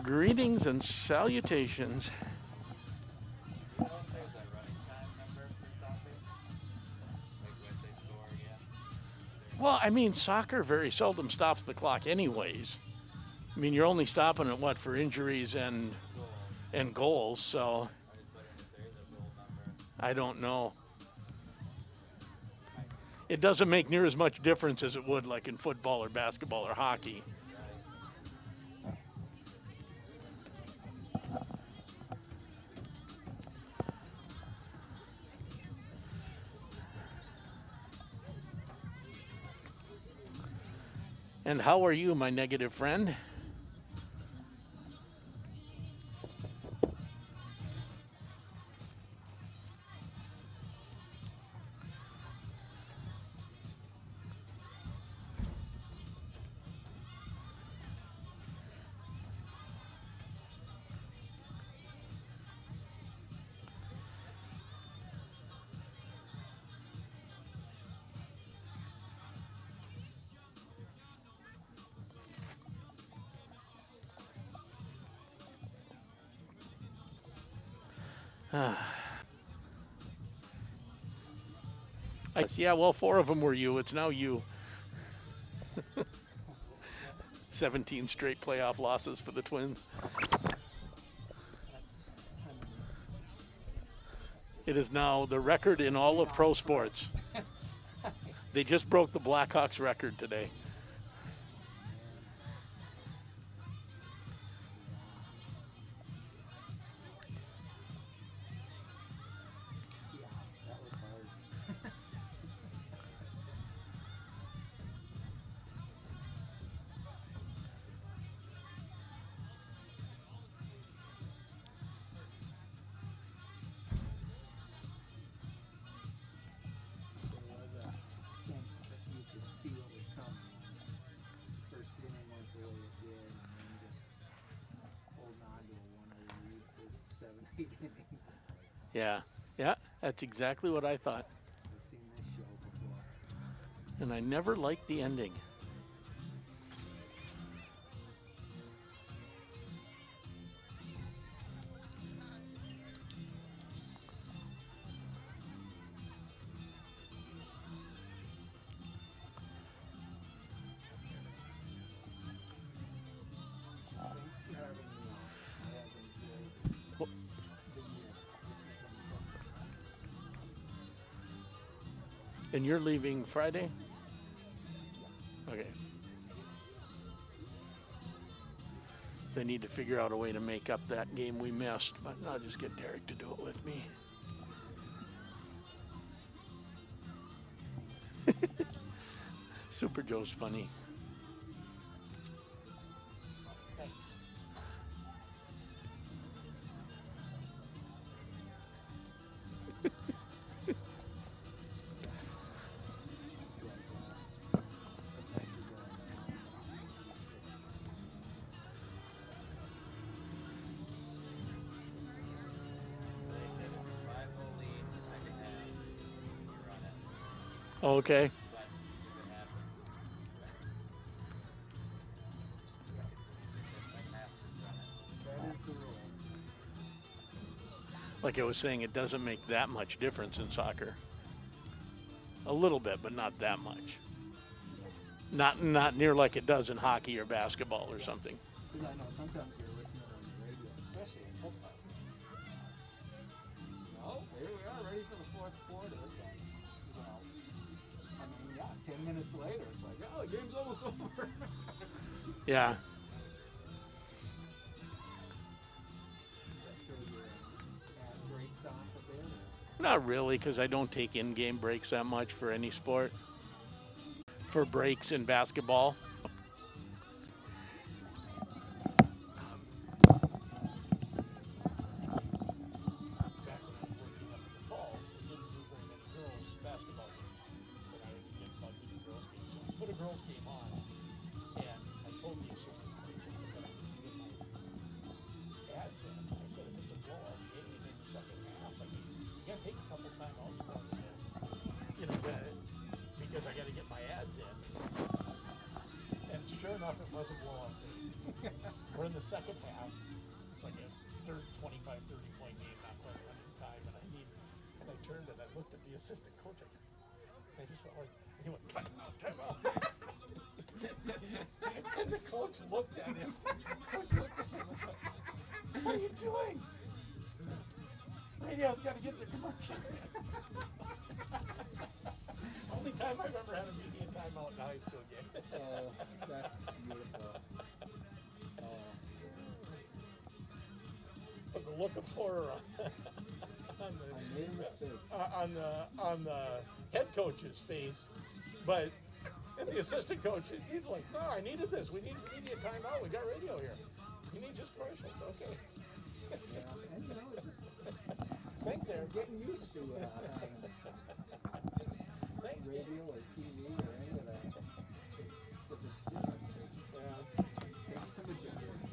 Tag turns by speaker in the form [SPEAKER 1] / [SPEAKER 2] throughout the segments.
[SPEAKER 1] Greetings and salutations.
[SPEAKER 2] You know if there's a running time number for soccer? Like when they score again?
[SPEAKER 1] Well, I mean, soccer very seldom stops the clock, anyways. I mean, you're only stopping it what for injuries
[SPEAKER 2] Goals.
[SPEAKER 1] and goals. So
[SPEAKER 2] I was wondering if there is a goal number.
[SPEAKER 1] I don't know.
[SPEAKER 2] Might be.
[SPEAKER 1] It doesn't make near as much difference as it would like in football or basketball or hockey.
[SPEAKER 2] Right.
[SPEAKER 1] And how are you, my negative friend? Yeah, well, 4 of them were you. It's now you. 17 straight playoff losses for the Twins. It is now the record in all of pro sports. They just broke the Blackhawks record today. Yeah, yeah, that's exactly what I thought.
[SPEAKER 3] I've seen this show before.
[SPEAKER 1] And I never liked the ending. And you're leaving Friday? Okay. They need to figure out a way to make up that game we missed, but I'll just get Derek to do it with me. Super Joe's funny.
[SPEAKER 3] Thanks.
[SPEAKER 2] So they said it's a 5-goal lead in the second half. You run it.
[SPEAKER 1] Okay.
[SPEAKER 2] But if it happens, they said second half, just run it.
[SPEAKER 3] That is the rule.
[SPEAKER 1] Like I was saying, it doesn't make that much difference in soccer. A little bit, but not that much. Not near like it does in hockey or basketball or something.
[SPEAKER 3] Because I know sometimes you're listening on the radio, especially in football. No, here we are, ready for the fourth quarter. You know, I mean, yeah, 10 minutes later, it's like, oh, the game's almost over.
[SPEAKER 1] Yeah.
[SPEAKER 3] Does that throw your ad breaks off a bit? Or?
[SPEAKER 1] Not really, because I don't take in-game breaks that much for any sport. For breaks in basketball. Back when I was working up in the falls, they didn't do very many girls basketball games. But I was getting about doing girls games. So we put a girls game on, and I told the assistant coach, I said, but I need to get my ads in. I said, if it's a blowout game in the second half, I mean, you gotta take a couple timeouts for me to, because I gotta get my ads in. And sure enough, it was a blowout game. We're in the second half. It's like a third 25, 30-point game, not quite running time. And I turned and I looked at the assistant coach. I just felt like, and he went, time out. And the coach looked at him. Coach looked at him and said, what are you doing? Radio's got to get the commercials in. Only time I've ever had a media timeout in a high school game.
[SPEAKER 3] Oh, that's beautiful.
[SPEAKER 1] But the look of horror on
[SPEAKER 3] I made a mistake.
[SPEAKER 1] on the head coach's face, but and the assistant coach, he's like, no, I needed this. We need media timeout. We got radio here. He needs his commercials. Okay.
[SPEAKER 3] Yeah, and just
[SPEAKER 1] Thanks, there.
[SPEAKER 3] getting used to
[SPEAKER 1] Thanks.
[SPEAKER 3] radio or TV or any of that. If it's different, make some adjustments.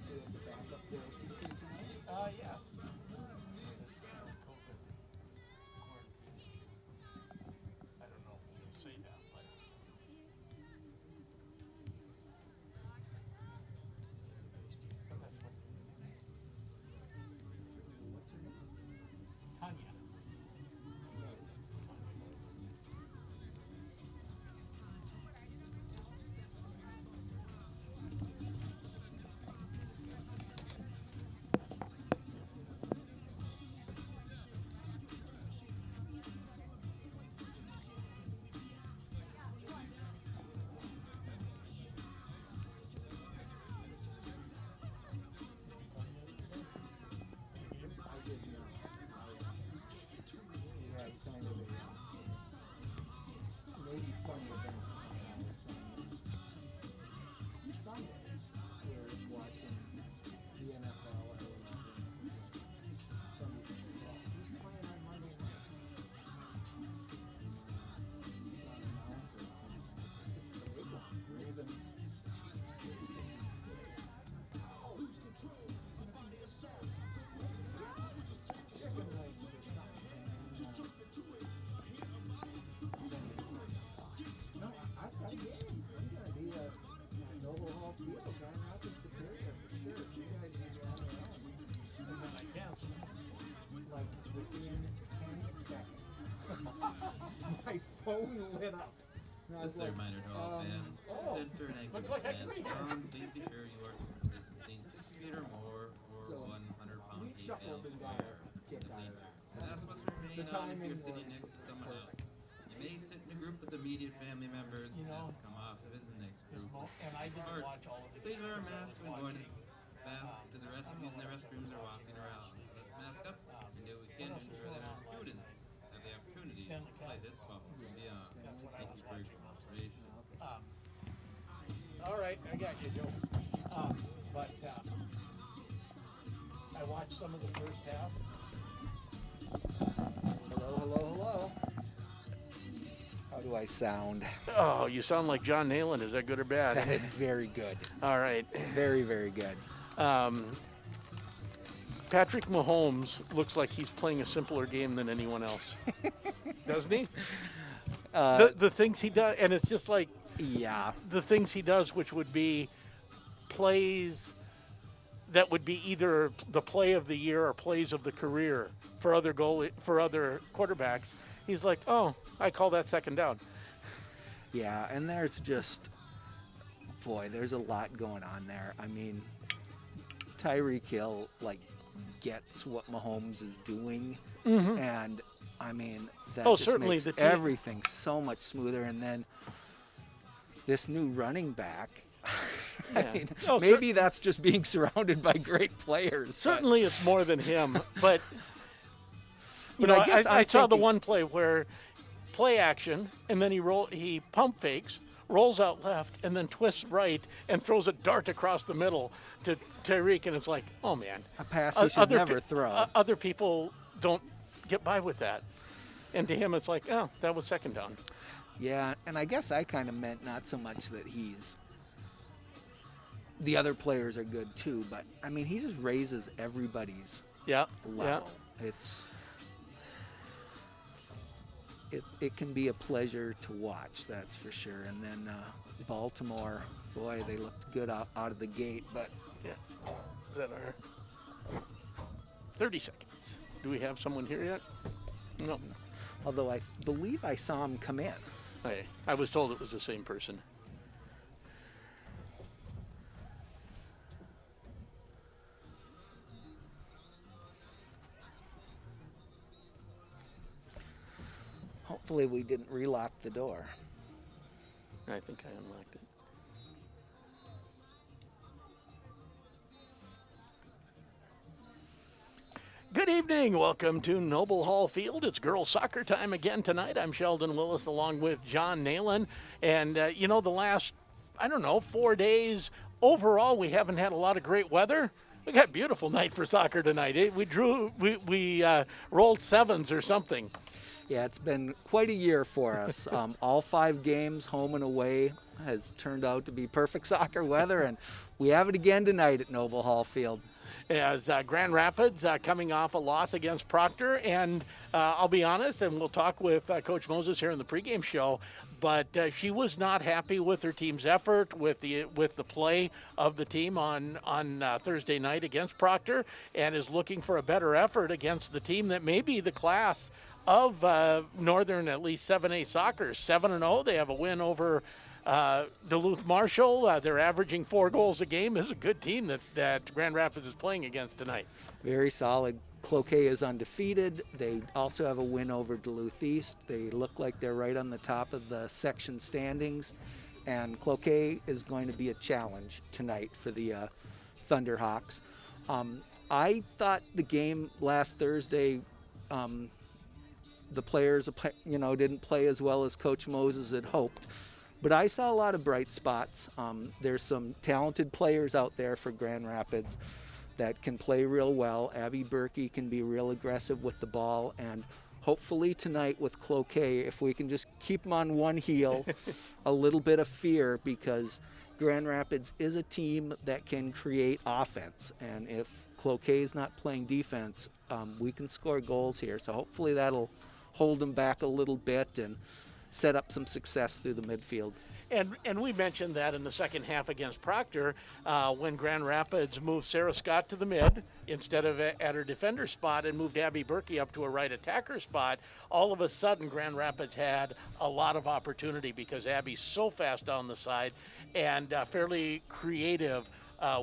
[SPEAKER 3] So you have to back up the people tonight?
[SPEAKER 1] Yes. It's COVID quarantine issue. I don't know if we'll say that, but. But that's what it is.
[SPEAKER 3] What's her name?
[SPEAKER 1] Tanya.
[SPEAKER 3] I did not. We had kind of a maybe fun event on Sundays. We're watching the NFL or whatever. Somebody's like, well, who's playing on Monday night? Some announcer or something. It's the big one. Ravens, Chiefs. Oh, who's controls? Chicken wings or something. No, I've got a game. I'm gonna be at Noble Hall Field down up in Superior for sure. So you guys need to have it on.
[SPEAKER 1] And then I canceled.
[SPEAKER 3] Like within 10 seconds. My phone lit up. And I was
[SPEAKER 4] Just a
[SPEAKER 3] like,
[SPEAKER 4] reminder to all fans,
[SPEAKER 3] oh.
[SPEAKER 4] enter and exit
[SPEAKER 1] Looks like I can
[SPEAKER 4] fans
[SPEAKER 1] be here.
[SPEAKER 4] zone. Please be sure you are social distancing 6 feet or more, or
[SPEAKER 3] So,
[SPEAKER 4] 100-pound
[SPEAKER 3] we
[SPEAKER 4] feet
[SPEAKER 3] chuckled and got
[SPEAKER 4] elsewhere
[SPEAKER 3] a
[SPEAKER 4] in
[SPEAKER 3] kick
[SPEAKER 4] the
[SPEAKER 3] out of
[SPEAKER 4] bleachers.
[SPEAKER 3] that.
[SPEAKER 4] And ask us to remain
[SPEAKER 3] The
[SPEAKER 4] on if
[SPEAKER 3] timing
[SPEAKER 4] you're sitting
[SPEAKER 3] was
[SPEAKER 4] next to someone else.
[SPEAKER 3] perfect.
[SPEAKER 4] You may sit in a group with immediate family members
[SPEAKER 1] You know,
[SPEAKER 4] and come off if it's the next
[SPEAKER 1] There's
[SPEAKER 4] group.
[SPEAKER 1] and I didn't
[SPEAKER 4] Or
[SPEAKER 1] watch all of it.
[SPEAKER 4] please wear a
[SPEAKER 1] because I
[SPEAKER 4] mask
[SPEAKER 1] was
[SPEAKER 4] when going to
[SPEAKER 1] watching,
[SPEAKER 4] bath, to the
[SPEAKER 1] I don't
[SPEAKER 4] using
[SPEAKER 1] know
[SPEAKER 4] the
[SPEAKER 1] what
[SPEAKER 4] restrooms or
[SPEAKER 1] I was
[SPEAKER 4] walking
[SPEAKER 1] watching.
[SPEAKER 4] around. Let's mask up and do what we can
[SPEAKER 1] What
[SPEAKER 4] to
[SPEAKER 1] else was
[SPEAKER 4] ensure
[SPEAKER 1] going
[SPEAKER 4] that our
[SPEAKER 1] on last
[SPEAKER 4] students
[SPEAKER 1] night?
[SPEAKER 4] have the opportunity
[SPEAKER 1] Stanley
[SPEAKER 4] to play
[SPEAKER 1] Cup.
[SPEAKER 4] this bubble and
[SPEAKER 3] Yes,
[SPEAKER 4] beyond.
[SPEAKER 1] That's what I
[SPEAKER 4] Thank
[SPEAKER 1] was
[SPEAKER 4] you for your
[SPEAKER 1] watching mostly.
[SPEAKER 4] cooperation.
[SPEAKER 1] All right, I got you, Joe. But I watched some of the first half.
[SPEAKER 3] Hello. How do I sound?
[SPEAKER 1] Oh, you sound like John Nalen. Is that good or bad?
[SPEAKER 3] That is very good.
[SPEAKER 1] All right.
[SPEAKER 3] Very, very good.
[SPEAKER 1] Patrick Mahomes looks like he's playing a simpler game than anyone else, doesn't he? The things he does, and it's just like
[SPEAKER 3] Yeah.
[SPEAKER 1] the things he does, which would be plays that would be either the play of the year or plays of the career for other quarterbacks. He's like, oh, I call that second down.
[SPEAKER 3] Yeah, and there's just, there's a lot going on there. I mean, Tyreek Hill, gets what Mahomes is doing. And, I mean, that just
[SPEAKER 1] certainly
[SPEAKER 3] makes
[SPEAKER 1] the team-
[SPEAKER 3] everything so much smoother. And then this new running back, I
[SPEAKER 1] Yeah.
[SPEAKER 3] mean,
[SPEAKER 1] Oh,
[SPEAKER 3] maybe that's just being surrounded by great players. but-
[SPEAKER 1] Certainly, it's more than him, but
[SPEAKER 3] You know,
[SPEAKER 1] know,
[SPEAKER 3] I guess
[SPEAKER 1] I
[SPEAKER 3] I'm
[SPEAKER 1] saw the
[SPEAKER 3] thinking-
[SPEAKER 1] one play where play action, and then he pump fakes, rolls out left, and then twists right and throws a dart across the middle to Tyreek, and it's like, oh man,
[SPEAKER 3] A pass he should never
[SPEAKER 1] pe-
[SPEAKER 3] throw.
[SPEAKER 1] Other people don't get by with that, and to him, it's like, oh, that was second down.
[SPEAKER 3] Yeah, and I guess I kind of meant not so much that the other players are good too, but I mean, he just raises everybody's
[SPEAKER 1] Yeah,
[SPEAKER 3] level. It's it can be a pleasure to watch, that's for sure. And then Baltimore, boy, they looked good out of the gate, but
[SPEAKER 1] Yeah. Is that our 30 seconds? Do we have someone here yet? No.
[SPEAKER 3] although I believe I saw him come in.
[SPEAKER 1] I was told it was the same person.
[SPEAKER 3] Hopefully we didn't relock the door.
[SPEAKER 1] I think I unlocked it. Good evening. Welcome to Noble Hall Field. It's girls soccer time again tonight. I'm Sheldon Willis along with John Nalen. And, the last, 4 days, overall, we haven't had a lot of great weather. We got a beautiful night for soccer tonight. We rolled sevens or something.
[SPEAKER 3] Yeah, it's been quite a year for us. All 5 games, home and away, has turned out to be perfect soccer weather, and we have it again tonight at Noble Hall Field.
[SPEAKER 1] As Grand Rapids coming off a loss against Proctor, and I'll be honest, and we'll talk with Coach Moses here in the pregame show, but she was not happy with her team's effort, with the play of the team on Thursday night against Proctor, and is looking for a better effort against the team that may be the class of Northern, at least 7A soccer. 7-0, they have a win over Duluth Marshall. They're averaging 4 goals a game. This is a good team that Grand Rapids is playing against tonight.
[SPEAKER 3] Very solid. Cloquet is undefeated. They also have a win over Duluth East. They look like they're right on the top of the section standings. And Cloquet is going to be a challenge tonight for the Thunderhawks. I thought the game last Thursday, the players, didn't play as well as Coach Moses had hoped. But I saw a lot of bright spots. There's some talented players out there for Grand Rapids that can play real well. Abby Berkey can be real aggressive with the ball. And hopefully tonight with Cloquet, if we can just keep them on one heel, a little bit of fear, because Grand Rapids is a team that can create offense. And if Cloquet is not playing defense, we can score goals here. So hopefully that'll hold them back a little bit and set up some success through the midfield.
[SPEAKER 1] And we mentioned that in the second half against Proctor, when Grand Rapids moved Sarah Scott to the mid instead of at her defender spot and moved Abby Berkey up to a right attacker spot, all of a sudden Grand Rapids had a lot of opportunity because Abby's so fast down the side and fairly creative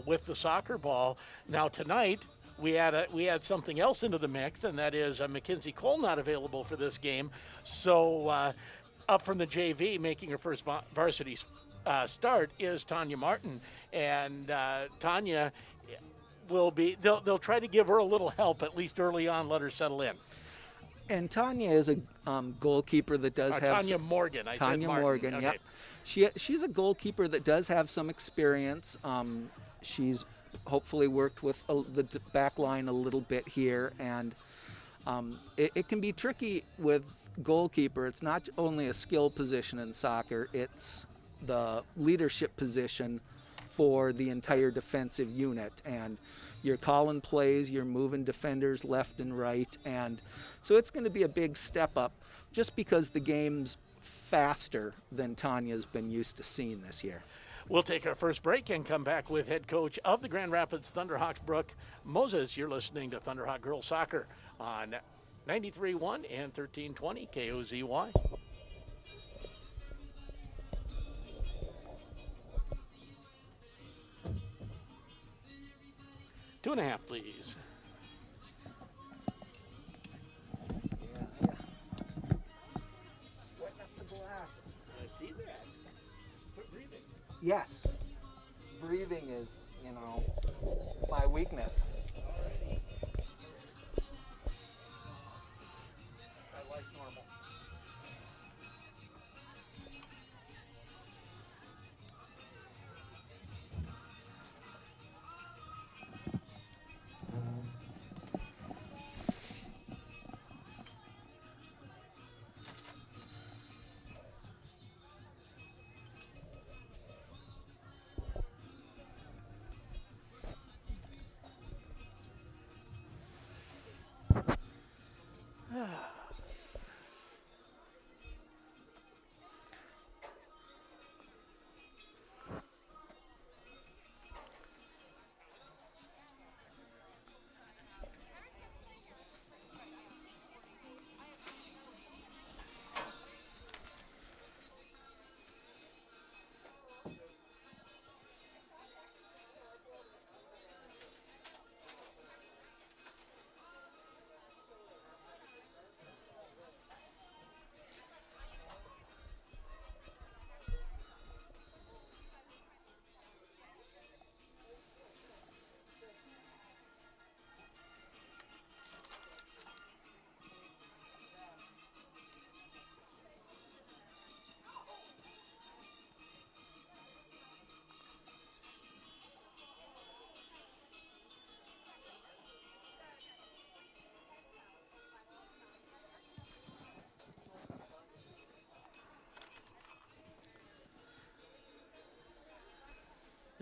[SPEAKER 1] with the soccer ball. Now tonight, we add something else into the mix, and that is Mackenzie Cole not available for this game. So up from the JV, making her first varsity start, is Tanya Martin. And Tanya will be, they'll try to give her a little help, at least early on, let her settle in.
[SPEAKER 3] And Tanya is a goalkeeper that does have
[SPEAKER 1] Tanya Morgan.
[SPEAKER 3] Tanya Morgan,
[SPEAKER 1] okay.
[SPEAKER 3] Yep. She's a goalkeeper that does have some experience. She's hopefully worked with the back line a little bit here, and it can be tricky with goalkeeper. It's not only a skill position in soccer, it's the leadership position for the entire defensive unit, and you're calling plays, you're moving defenders left and right, and so it's going to be a big step up just because the game's faster than Tanya's been used to seeing this year.
[SPEAKER 1] We'll take our first break and come back with head coach of the Grand Rapids Thunderhawks, Brooke Moses. You're listening to Thunderhawk Girls Soccer on 93.1 and 1320 KOZY. Two and a half, please.
[SPEAKER 3] Yeah. Sweating up the glasses.
[SPEAKER 1] I see that. Quit breathing.
[SPEAKER 3] Yes. Breathing is, my weakness.
[SPEAKER 1] Alrighty. I like normal.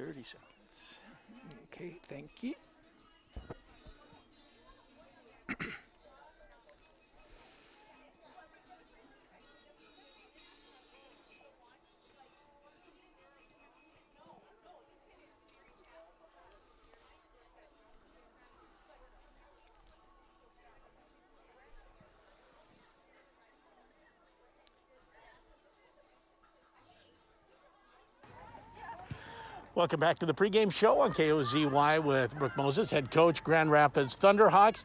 [SPEAKER 1] 30 seconds.
[SPEAKER 3] Okay, thank you.
[SPEAKER 1] Welcome back to the pregame show on KOZY with Brooke Moses, head coach, Grand Rapids Thunderhawks.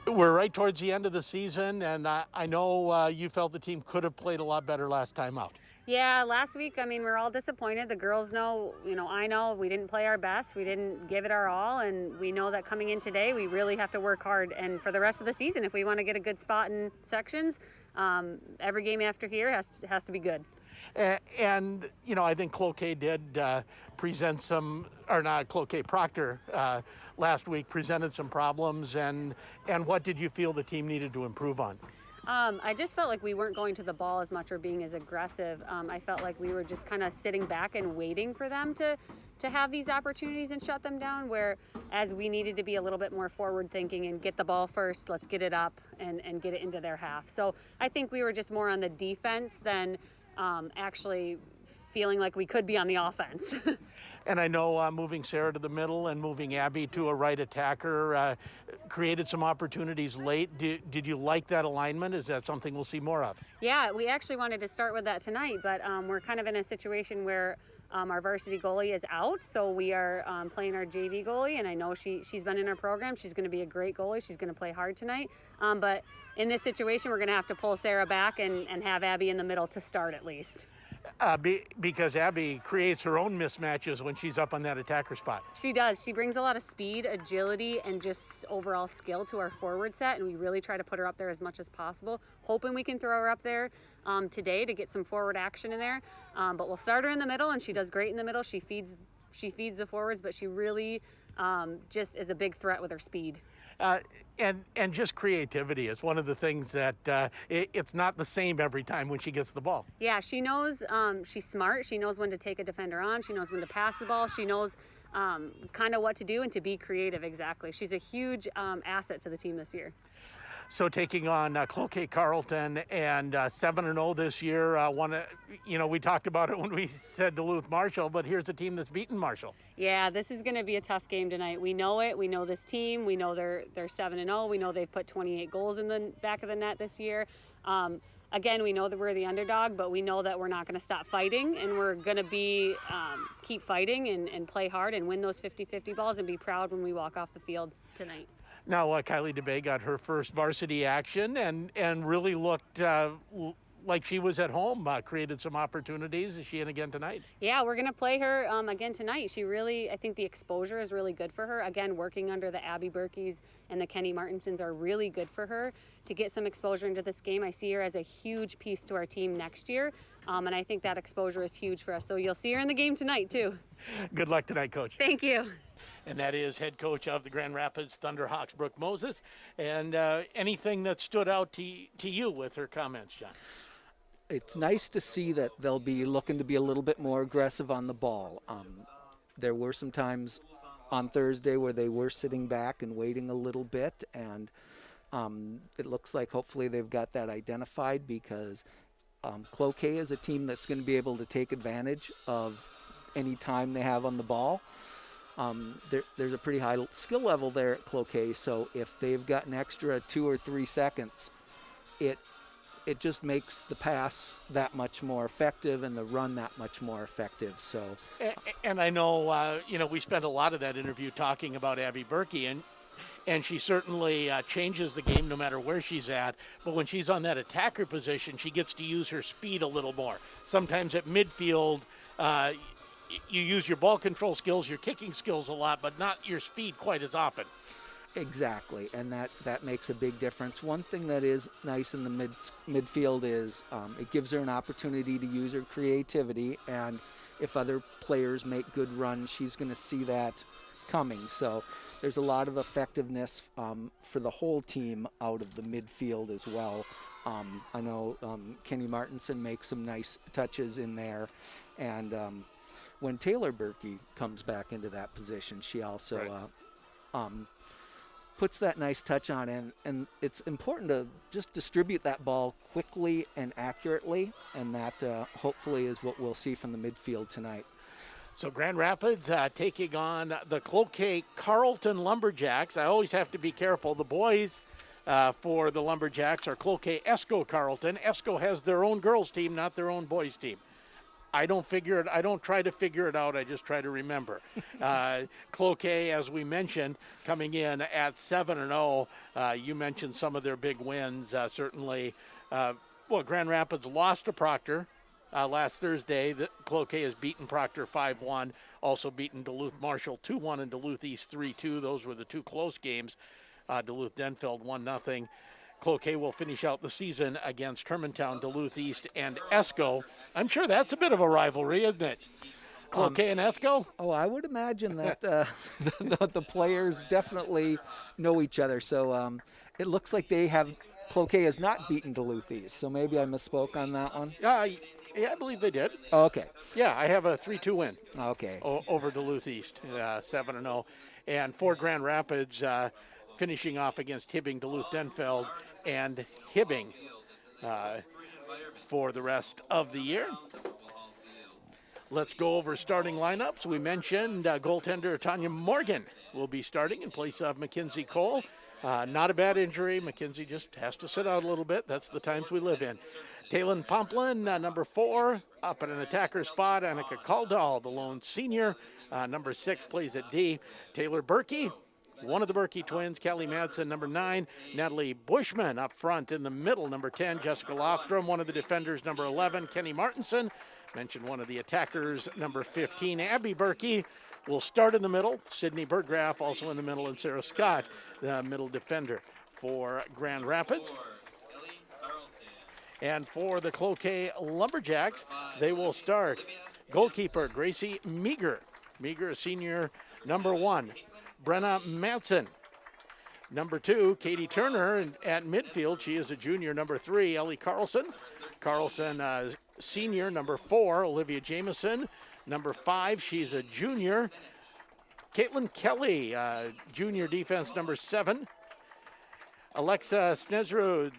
[SPEAKER 1] We're right towards the end of the season, and I know you felt the team could have played a lot better last time out.
[SPEAKER 5] Yeah, last week, I mean, we're all disappointed. The girls know, I know we didn't play our best. We didn't give it our all, and we know that coming in today, we really have to work hard. And for the rest of the season, if we want to get a good spot in sections, every game after here has to be good.
[SPEAKER 1] And I think Cloquet did present some, or not Cloquet, Proctor last week presented some problems. And what did you feel the team needed to improve on?
[SPEAKER 5] I just felt like we weren't going to the ball as much or being as aggressive. I felt like we were just kind of sitting back and waiting for them to have these opportunities and shut them down, whereas we needed to be a little bit more forward thinking and get the ball first, let's get it up and get it into their half. So I think we were just more on the defense than actually feeling like we could be on the offense.
[SPEAKER 1] And I know moving Sarah to the middle and moving Abby to a right attacker created some opportunities late. Did you like that alignment? Is that something we'll see more of?
[SPEAKER 5] Yeah, we actually wanted to start with that tonight, but we're kind of in a situation where our varsity goalie is out, so we are playing our JV goalie, and I know she's been in our program. She's going to be a great goalie. She's going to play hard tonight. But in this situation, we're going to have to pull Sarah back and have Abby in the middle to start at least.
[SPEAKER 1] Because Abby creates her own mismatches when she's up on that attacker spot.
[SPEAKER 5] She does. She brings a lot of speed, agility, and just overall skill to our forward set, and we really try to put her up there as much as possible, hoping we can throw her up there today to get some forward action in there. But we'll start her in the middle, and she does great in the middle. She feeds the forwards, but she really just is a big threat with her speed.
[SPEAKER 1] And just creativity is one of the things that it's not the same every time when she gets the ball.
[SPEAKER 5] Yeah, she knows she's smart. She knows when to take a defender on. She knows when to pass the ball. She knows kind of what to do and to be creative, exactly. She's a huge asset to the team this year.
[SPEAKER 1] So taking on Cloquet Carleton and 7-0 this year, we talked about it when we said Duluth Marshall, but here's a team that's beaten Marshall.
[SPEAKER 5] Yeah, this is going to be a tough game tonight. We know it. We know this team. We know they're 7-0. We know they've put 28 goals in the back of the net this year. Again, we know that we're the underdog, but we know that we're not going to stop fighting, and we're going to keep fighting and play hard and win those 50-50 balls and be proud when we walk off the field tonight.
[SPEAKER 1] Now, Kylie DeBay got her first varsity action and really looked like she was at home, created some opportunities. Is she in again tonight?
[SPEAKER 5] Yeah, we're going to play her again tonight. I think the exposure is really good for her. Again, working under the Abby Berkeys and the Kenny Martinsons are really good for her to get some exposure into this game. I see her as a huge piece to our team next year, and I think that exposure is huge for us. So you'll see her in the game tonight, too.
[SPEAKER 1] Good luck tonight, Coach.
[SPEAKER 5] Thank you.
[SPEAKER 1] And that is head coach of the Grand Rapids Thunderhawks, Brooke Moses. And anything that stood out to you with her comments, John?
[SPEAKER 3] It's nice to see that they'll be looking to be a little bit more aggressive on the ball. There were some times on Thursday where they were sitting back and waiting a little bit, and it looks like hopefully they've got that identified, because Cloquet is a team that's going to be able to take advantage of any time they have on the ball. There's a pretty high skill level there at Cloquet, so if they've got an extra 2 or 3 seconds, it just makes the pass that much more effective and the run that much more effective. So,
[SPEAKER 1] and I know we spent a lot of that interview talking about Abby Berkey, and she certainly changes the game no matter where she's at. But when she's on that attacker position, she gets to use her speed a little more. Sometimes at midfield, you use your ball control skills, your kicking skills a lot, but not your speed quite as often.
[SPEAKER 3] Exactly, and that makes a big difference. One thing that is nice in the midfield is it gives her an opportunity to use her creativity, and if other players make good runs, she's going to see that coming. So there's a lot of effectiveness for the whole team out of the midfield as well. I know Kenny Martinson makes some nice touches in there, and when Taylor Berkey comes back into that position, she also puts that nice touch on, and it's important to just distribute that ball quickly and accurately, and that hopefully is what we'll see from the midfield tonight.
[SPEAKER 1] So Grand Rapids taking on the Cloquet Carleton Lumberjacks. I always have to be careful. The boys for the Lumberjacks are Cloquet Esco Carleton. Esco has their own girls team, not their own boys team. I don't try to figure it out. I just try to remember. Cloquet, as we mentioned, coming in at 7-0. You mentioned some of their big wins. Certainly, Grand Rapids lost to Proctor last Thursday. Cloquet has beaten Proctor 5-1. Also beaten Duluth Marshall 2-1 and Duluth East 3-2. Those were the two close games. Duluth Denfeld 1-0. Cloquet will finish out the season against Hermantown, Duluth East, and Esco. I'm sure that's a bit of a rivalry, isn't it? Cloquet and Esco?
[SPEAKER 3] Oh, I would imagine that the players definitely know each other. So it looks like Cloquet has not beaten Duluth East. So maybe I misspoke on that one.
[SPEAKER 1] Yeah, I believe they did.
[SPEAKER 3] Oh, okay.
[SPEAKER 1] Yeah, I have a 3-2 win.
[SPEAKER 3] Okay.
[SPEAKER 1] Over Duluth East, 7-0. And for Grand Rapids, finishing off against Hibbing, Duluth Denfeld, and Hibbing for the rest of the year. Let's go over starting lineups. We mentioned goaltender Tanya Morgan will be starting in place of Mackenzie Cole. Not a bad injury. Mackenzie just has to sit out a little bit. That's the times we live in. Talon Pomplin, number 4, up at an attacker spot. Annika Kaldal, the lone senior. Number 6 plays at D. Taylor Berkey, one of the Berkey twins. Kelly Madsen, number 9. Natalie Bushman up front in the middle, number 10. Jessica Lofstrom, one of the defenders, number 11. Kenny Martinson, mentioned one of the attackers, number 15. Abby Berkey will start in the middle. Sydney Berggraf also in the middle, and Sarah Scott, the middle defender for Grand Rapids. And for the Cloquet Lumberjacks, they will start goalkeeper Gracie Meager. Meager, senior, number 1. Brenna Madsen, number 2. Katie Turner at midfield. She is a junior, number 3. Ellie Carlson. Carlson, senior, number 4. Olivia Jameson, number 5. She's a junior. Caitlin Kelly, junior defense, number 7. Alexa Snezrud,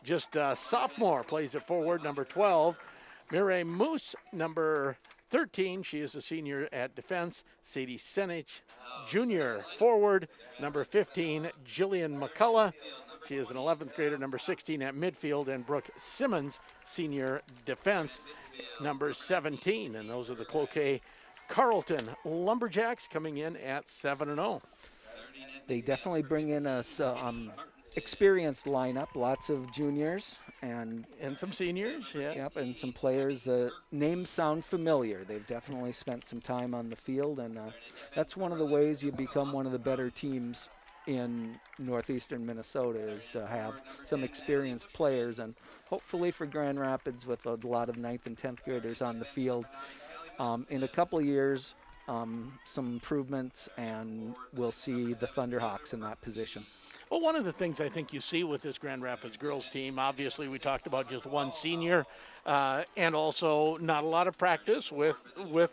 [SPEAKER 1] just a sophomore, plays at forward, number 12. Mireille Moose, number 13. She is a senior at defense. Sadie Senich, junior forward, number 15. Jillian McCullough, she is an 11th grader, number 16 at midfield. And Brooke Simmons, senior defense, number 17. And those are the Cloquet Carleton Lumberjacks coming in at 7-0.
[SPEAKER 3] They definitely bring in a experienced lineup, lots of juniors and
[SPEAKER 1] some seniors, yeah.
[SPEAKER 3] Yep, and some players. The names sound familiar. They've definitely spent some time on the field, and that's one of the ways you become one of the better teams in northeastern Minnesota, is to have some experienced players. And hopefully for Grand Rapids, with a lot of 9th and 10th graders on the field, in a couple of years, some improvements, and we'll see the Thunderhawks in that position.
[SPEAKER 1] Well, one of the things I think you see with this Grand Rapids girls team, obviously we talked about just one senior, and also not a lot of practice with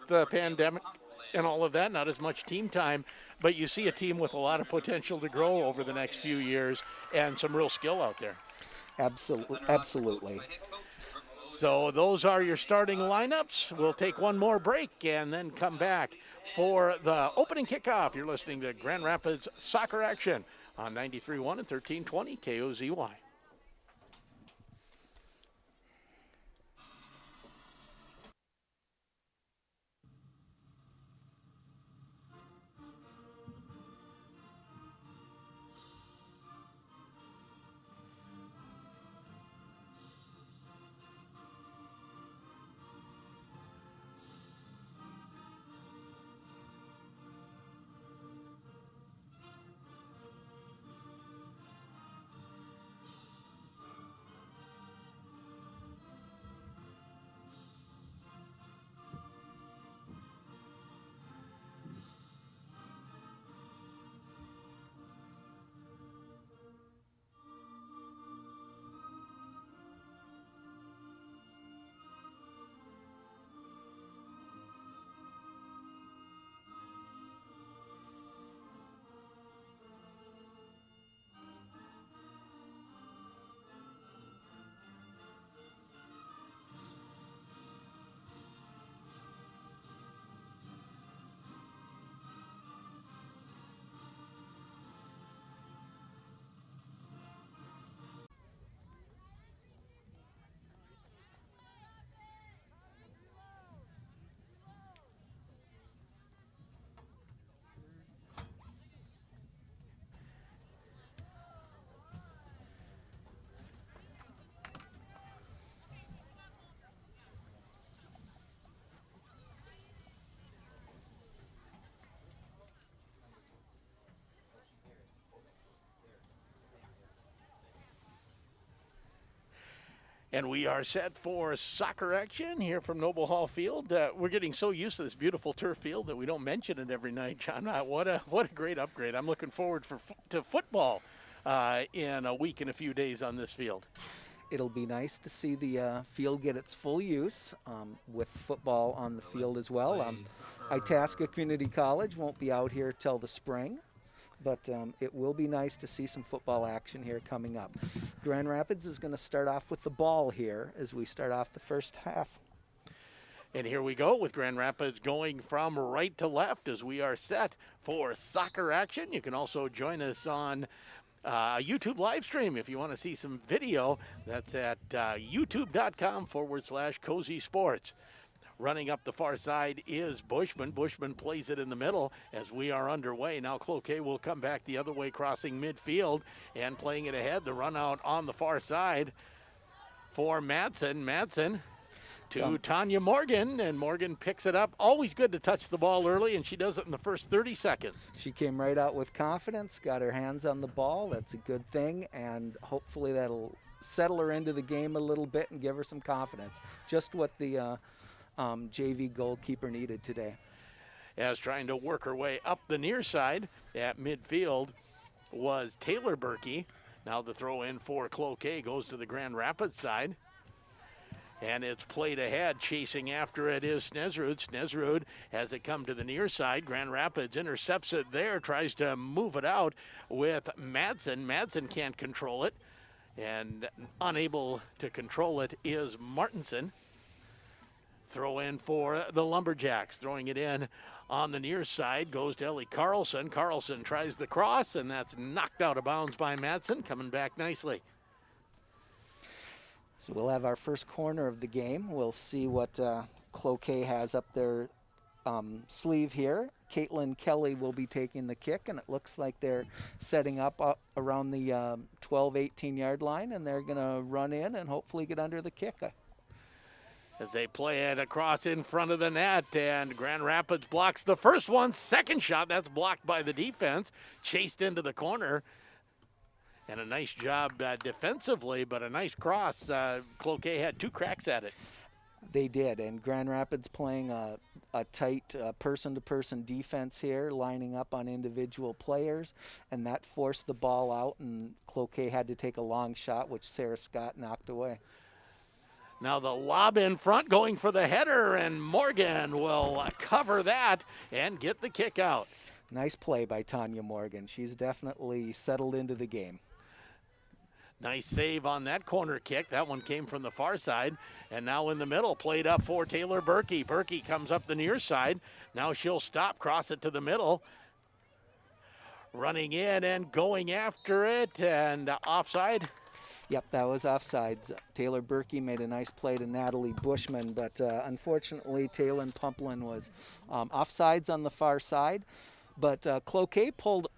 [SPEAKER 1] the pandemic and all of that, not as much team time, but you see a team with a lot of potential to grow over the next few years and some real skill out there.
[SPEAKER 3] Absolutely.
[SPEAKER 1] So those are your starting lineups. We'll take one more break and then come back for the opening kickoff. You're listening to Grand Rapids Soccer Action on 93.1 and 1320 KOZY. And we are set for soccer action here from Noble Hall Field. We're getting so used to this beautiful turf field that we don't mention it every night, John. What a great upgrade. I'm looking forward to football in a week and a few days on this field.
[SPEAKER 3] It'll be nice to see the field get its full use with football on the field as well. Itasca Community College won't be out here till the spring, but it will be nice to see some football action here coming up. Grand Rapids is going to start off with the ball here as we start off the first half.
[SPEAKER 1] And here we go with Grand Rapids going from right to left as we are set for soccer action. You can also join us on YouTube live stream if you want to see some video. That's at youtube.com/Cozy Sports. Running up the far side is Bushman. Bushman plays it in the middle as we are underway. Now Cloquet will come back the other way, crossing midfield and playing it ahead. The run out on the far side for Madsen. Madsen to Tanya Morgan, and Morgan picks it up. Always good to touch the ball early, and she does it in the first 30 seconds.
[SPEAKER 3] She came right out with confidence, got her hands on the ball. That's a good thing, and hopefully that'll settle her into the game a little bit and give her some confidence. Just what the JV goalkeeper needed today.
[SPEAKER 1] As trying to work her way up the near side at midfield was Taylor Berkey. Now the throw in for Cloquet goes to the Grand Rapids side. And it's played ahead. Chasing after it is Snesrud. Snesrud has it come to the near side. Grand Rapids intercepts it there, tries to move it out with Madsen. Madsen can't control it. And unable to control it is Martinson. Throw in for the Lumberjacks. Throwing it in on the near side goes to Ellie Carlson. Carlson tries the cross, and that's knocked out of bounds by Madsen. Coming back nicely.
[SPEAKER 3] So we'll have our first corner of the game. We'll see what Cloquet has up their sleeve here. Caitlin Kelly will be taking the kick, and it looks like they're setting up around the 12, 18-yard line, and they're going to run in and hopefully get under the kick.
[SPEAKER 1] As they play it across in front of the net, and Grand Rapids blocks the first one. Second shot, that's blocked by the defense. Chased into the corner. And a nice job defensively, but a nice cross. Cloquet had two cracks at it.
[SPEAKER 3] They did, and Grand Rapids playing a tight person-to-person defense here, lining up on individual players, and that forced the ball out, and Cloquet had to take a long shot, which Sarah Scott knocked away.
[SPEAKER 1] Now the lob in front, going for the header, and Morgan will cover that and get the kick out.
[SPEAKER 3] Nice play by Tanya Morgan. She's definitely settled into the game.
[SPEAKER 1] Nice save on that corner kick. That one came from the far side. And now in the middle, played up for Taylor Berkey. Berkey comes up the near side. Now she'll stop, cross it to the middle. Running in and going after it, and offside.
[SPEAKER 3] Yep, that was offsides. Taylor Berkey made a nice play to Natalie Bushman, but unfortunately Taylor Pumplin was offsides on the far side. But Cloquet pulled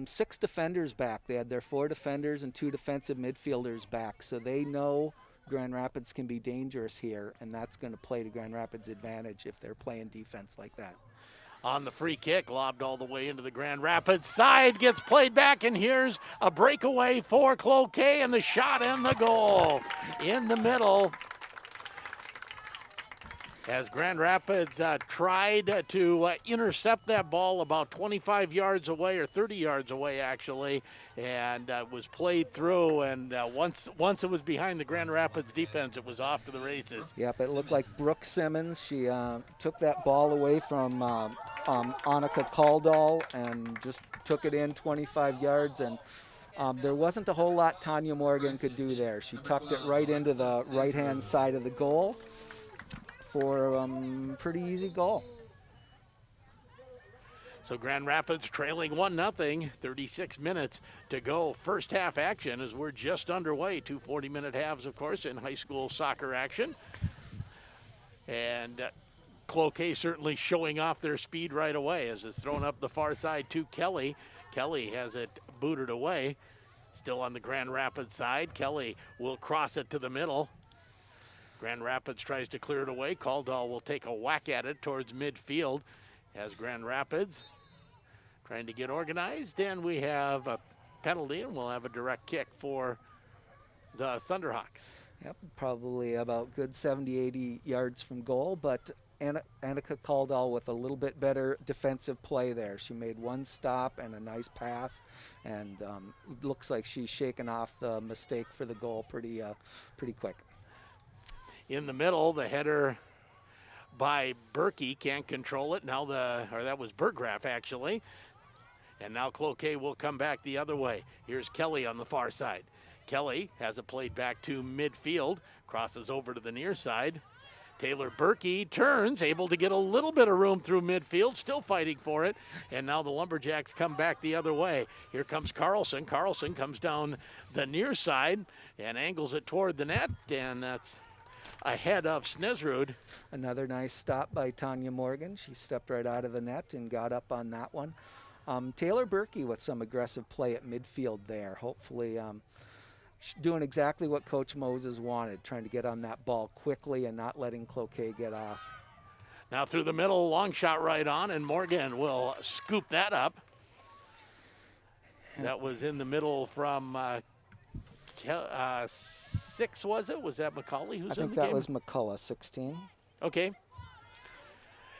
[SPEAKER 3] 6 defenders back. They had their 4 defenders and 2 defensive midfielders back, so they know Grand Rapids can be dangerous here, and that's going to play to Grand Rapids' advantage if they're playing defense like that.
[SPEAKER 1] On the free kick, lobbed all the way into the Grand Rapids side, gets played back, and here's a breakaway for Cloquet, and the shot and the goal in the middle. As Grand Rapids tried to intercept that ball about 25 yards away, or 30 yards away actually, and was played through, and once it was behind the Grand Rapids defense, it was off to the races.
[SPEAKER 3] Yep, it looked like Brooke Simmons. She took that ball away from Annika Kaldal and just took it in 25 yards, and there wasn't a whole lot Tanya Morgan could do there. She tucked it right into the right-hand side of the goal for a pretty easy goal.
[SPEAKER 1] So Grand Rapids trailing 1-0, 36 minutes to go. First half action as we're just underway. 2 40-minute halves, of course, in high school soccer action. And Cloquet certainly showing off their speed right away as it's thrown up the far side to Kelly. Kelly has it booted away. Still on the Grand Rapids side. Kelly will cross it to the middle. Grand Rapids tries to clear it away. Kaldal will take a whack at it towards midfield as Grand Rapids trying to get organized. And we have a penalty, and we'll have a direct kick for the Thunderhawks.
[SPEAKER 3] Yep, probably about good 70, 80 yards from goal, but Annika Caldall with a little bit better defensive play there. She made one stop and a nice pass, and looks like she's shaken off the mistake for the goal pretty quick.
[SPEAKER 1] In the middle, the header by Berkey, can't control it. Now that was Berggraf actually. And now Cloquet will come back the other way. Here's Kelly on the far side. Kelly has it played back to midfield, crosses over to the near side. Taylor Berkey turns, able to get a little bit of room through midfield, still fighting for it. And now the Lumberjacks come back the other way. Here comes Carlson. Carlson comes down the near side and angles it toward the net, and that's ahead of Snesrud.
[SPEAKER 3] Another nice stop by Tanya Morgan. She stepped right out of the net and got up on that one. Taylor Berkey with some aggressive play at midfield there. Hopefully doing exactly what Coach Moses wanted, trying to get on that ball quickly and not letting Cloquet get off.
[SPEAKER 1] Now through the middle, long shot right on, and Morgan will scoop that up. That was in the middle from 6, was it? Was that McCauley who's in the game?
[SPEAKER 3] I think that was McCullough, 16.
[SPEAKER 1] Okay.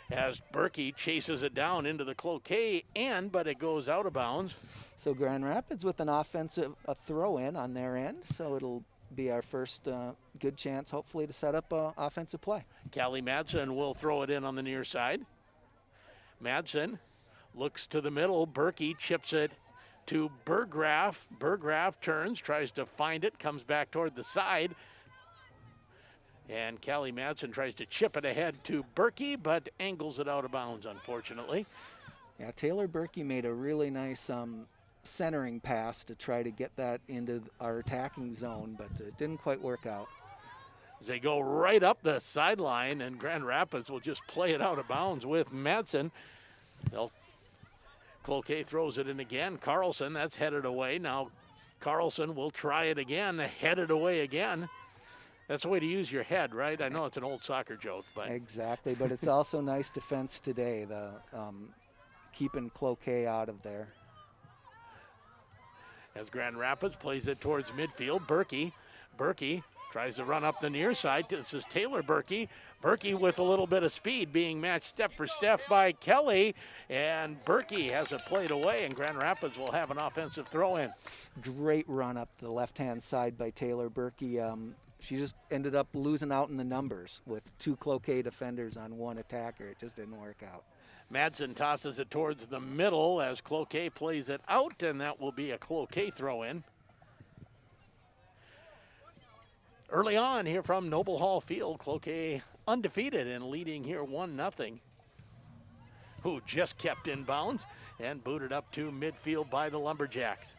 [SPEAKER 1] As Berkey chases it down into the Cloquet end, but it goes out of bounds.
[SPEAKER 3] So Grand Rapids with an offensive throw-in on their end, so it'll be our first good chance, hopefully, to set up an offensive play.
[SPEAKER 1] Callie Madsen will throw it in on the near side. Madsen looks to the middle. Berkey chips it to Berggraf. Berggraf turns, tries to find it, comes back toward the side. And Callie Madsen tries to chip it ahead to Berkey, but angles it out of bounds, unfortunately.
[SPEAKER 3] Yeah, Taylor Berkey made a really nice centering pass to try to get that into our attacking zone, but it didn't quite work out.
[SPEAKER 1] They go right up the sideline, and Grand Rapids will just play it out of bounds with Madsen. Cloquet throws it in again. Carlson, that's headed away. Now Carlson will try it again, headed away again. That's the way to use your head, right? I know it's an old soccer joke, but
[SPEAKER 3] exactly. But it's also nice defense today, the keeping Cloquet out of there.
[SPEAKER 1] As Grand Rapids plays it towards midfield, Berkey tries to run up the near side. This is Taylor Berkey. Berkey with a little bit of speed, being matched step for step by Kelly, and Berkey has it played away, and Grand Rapids will have an offensive throw-in.
[SPEAKER 3] Great run up the left-hand side by Taylor Berkey. She just ended up losing out in the numbers with 2 Cloquet defenders on 1 attacker. It just didn't work out.
[SPEAKER 1] Madsen tosses it towards the middle as Cloquet plays it out, and that will be a Cloquet throw-in. Early on here from Noble Hall Field, Cloquet undefeated and leading here 1-0. Who just kept in bounds and booted up to midfield by the Lumberjacks.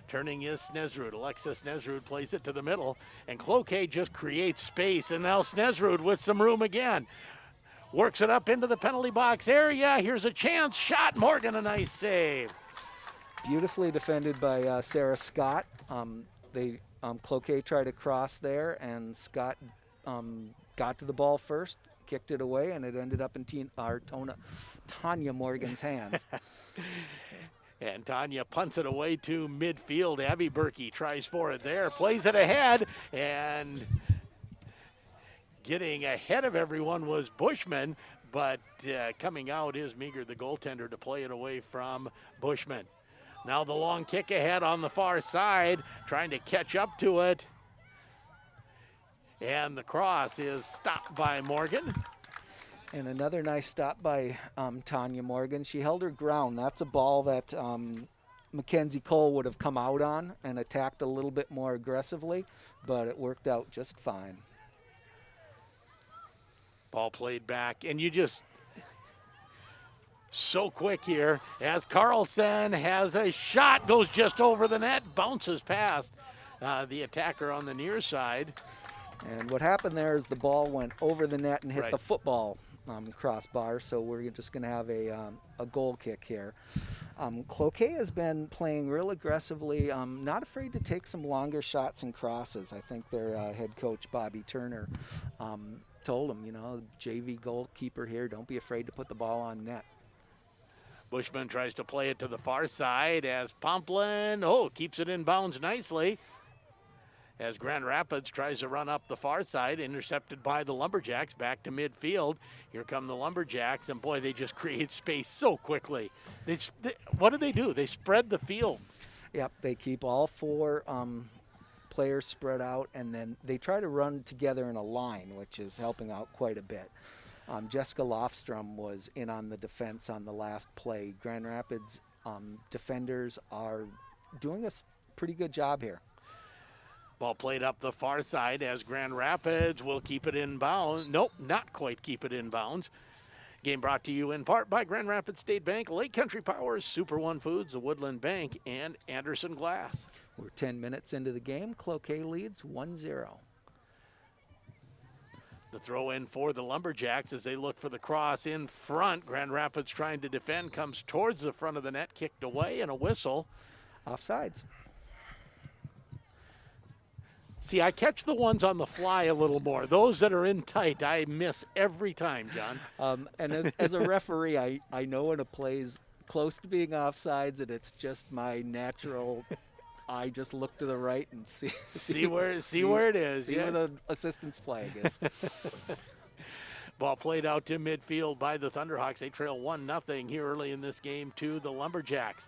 [SPEAKER 1] Turning is Snesrud. Alexis Snesrud plays it to the middle, and Cloquet just creates space, and now Snesrud with some room again. Works it up into the penalty box area. Here's a chance. Shot. Morgan, a nice save.
[SPEAKER 3] Beautifully defended by Sarah Scott. Cloquet tried to cross there, and Scott got to the ball first, kicked it away, and it ended up in Tanya Morgan's hands.
[SPEAKER 1] And Tanya punts it away to midfield. Abby Berkey tries for it there, plays it ahead, and getting ahead of everyone was Bushman, but coming out is Meager, the goaltender, to play it away from Bushman. Now the long kick ahead on the far side, trying to catch up to it. And the cross is stopped by Morgan.
[SPEAKER 3] And another nice stop by Tanya Morgan. She held her ground. That's a ball that Mackenzie Cole would have come out on and attacked a little bit more aggressively, but it worked out just fine.
[SPEAKER 1] Ball played back, and you just so quick here as Carlson has a shot, goes just over the net, bounces past the attacker on the near side.
[SPEAKER 3] And what happened there is the ball went over the net and hit
[SPEAKER 1] Right.
[SPEAKER 3] the football crossbar, so we're just going to have a goal kick here. Cloquet has been playing real aggressively, not afraid to take some longer shots and crosses. I think their head coach, Bobby Turner, told him, JV goalkeeper here, don't be afraid to put the ball on net.
[SPEAKER 1] Bushman tries to play it to the far side as Pomplin, keeps it in bounds nicely. as Grand Rapids tries to run up the far side, intercepted by the Lumberjacks, back to midfield. Here come the Lumberjacks, and boy, they just create space so quickly. What do? They spread the field.
[SPEAKER 3] Yep, they keep all four players spread out, and then they try to run together in a line, which is helping out quite a bit. Jessica Lofstrom was in on the defense on the last play. Grand Rapids defenders are doing a pretty good job here.
[SPEAKER 1] Ball played up the far side as Grand Rapids will keep it in bounds. Nope, not quite keep it in bounds. Game brought to you in part by Grand Rapids State Bank, Lake Country Powers, Super One Foods, the Woodland Bank, and Anderson Glass.
[SPEAKER 3] We're 10 minutes into the game. Cloquet leads 1-0.
[SPEAKER 1] The throw in for the Lumberjacks as they look for the cross in front. Grand Rapids trying to defend, comes towards the front of the net, kicked away, and a whistle.
[SPEAKER 3] Offsides.
[SPEAKER 1] See, I catch the ones on the fly a little more. Those that are in tight, I miss every time, John.
[SPEAKER 3] And as a referee, I know when a play's close to being offsides, and it's just my natural. I just look to the right and see where it is.
[SPEAKER 1] See
[SPEAKER 3] where the assistant's flag is.
[SPEAKER 1] Ball played out to midfield by the Thunderhawks. They trail 1-0 here early in this game to the Lumberjacks.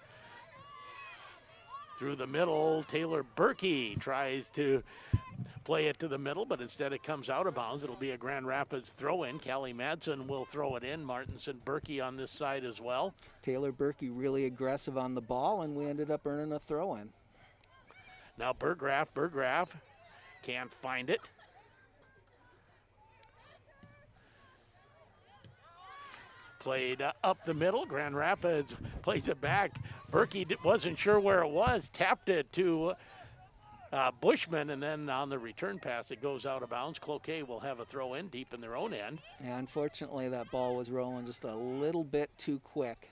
[SPEAKER 1] Through the middle, Taylor Berkey tries to play it to the middle, but instead it comes out of bounds. It'll be a Grand Rapids throw-in. Callie Madsen will throw it in. Martinson Berkey on this side as well.
[SPEAKER 3] Taylor Berkey really aggressive on the ball, and we ended up earning a throw-in.
[SPEAKER 1] Now Berggraf can't find it. Played up the middle. Grand Rapids plays it back. Berkey wasn't sure where it was, tapped it to Bushman, and then on the return pass, it goes out of bounds. Cloquet will have a throw in deep in their own end.
[SPEAKER 3] Yeah, unfortunately, that ball was rolling just a little bit too quick.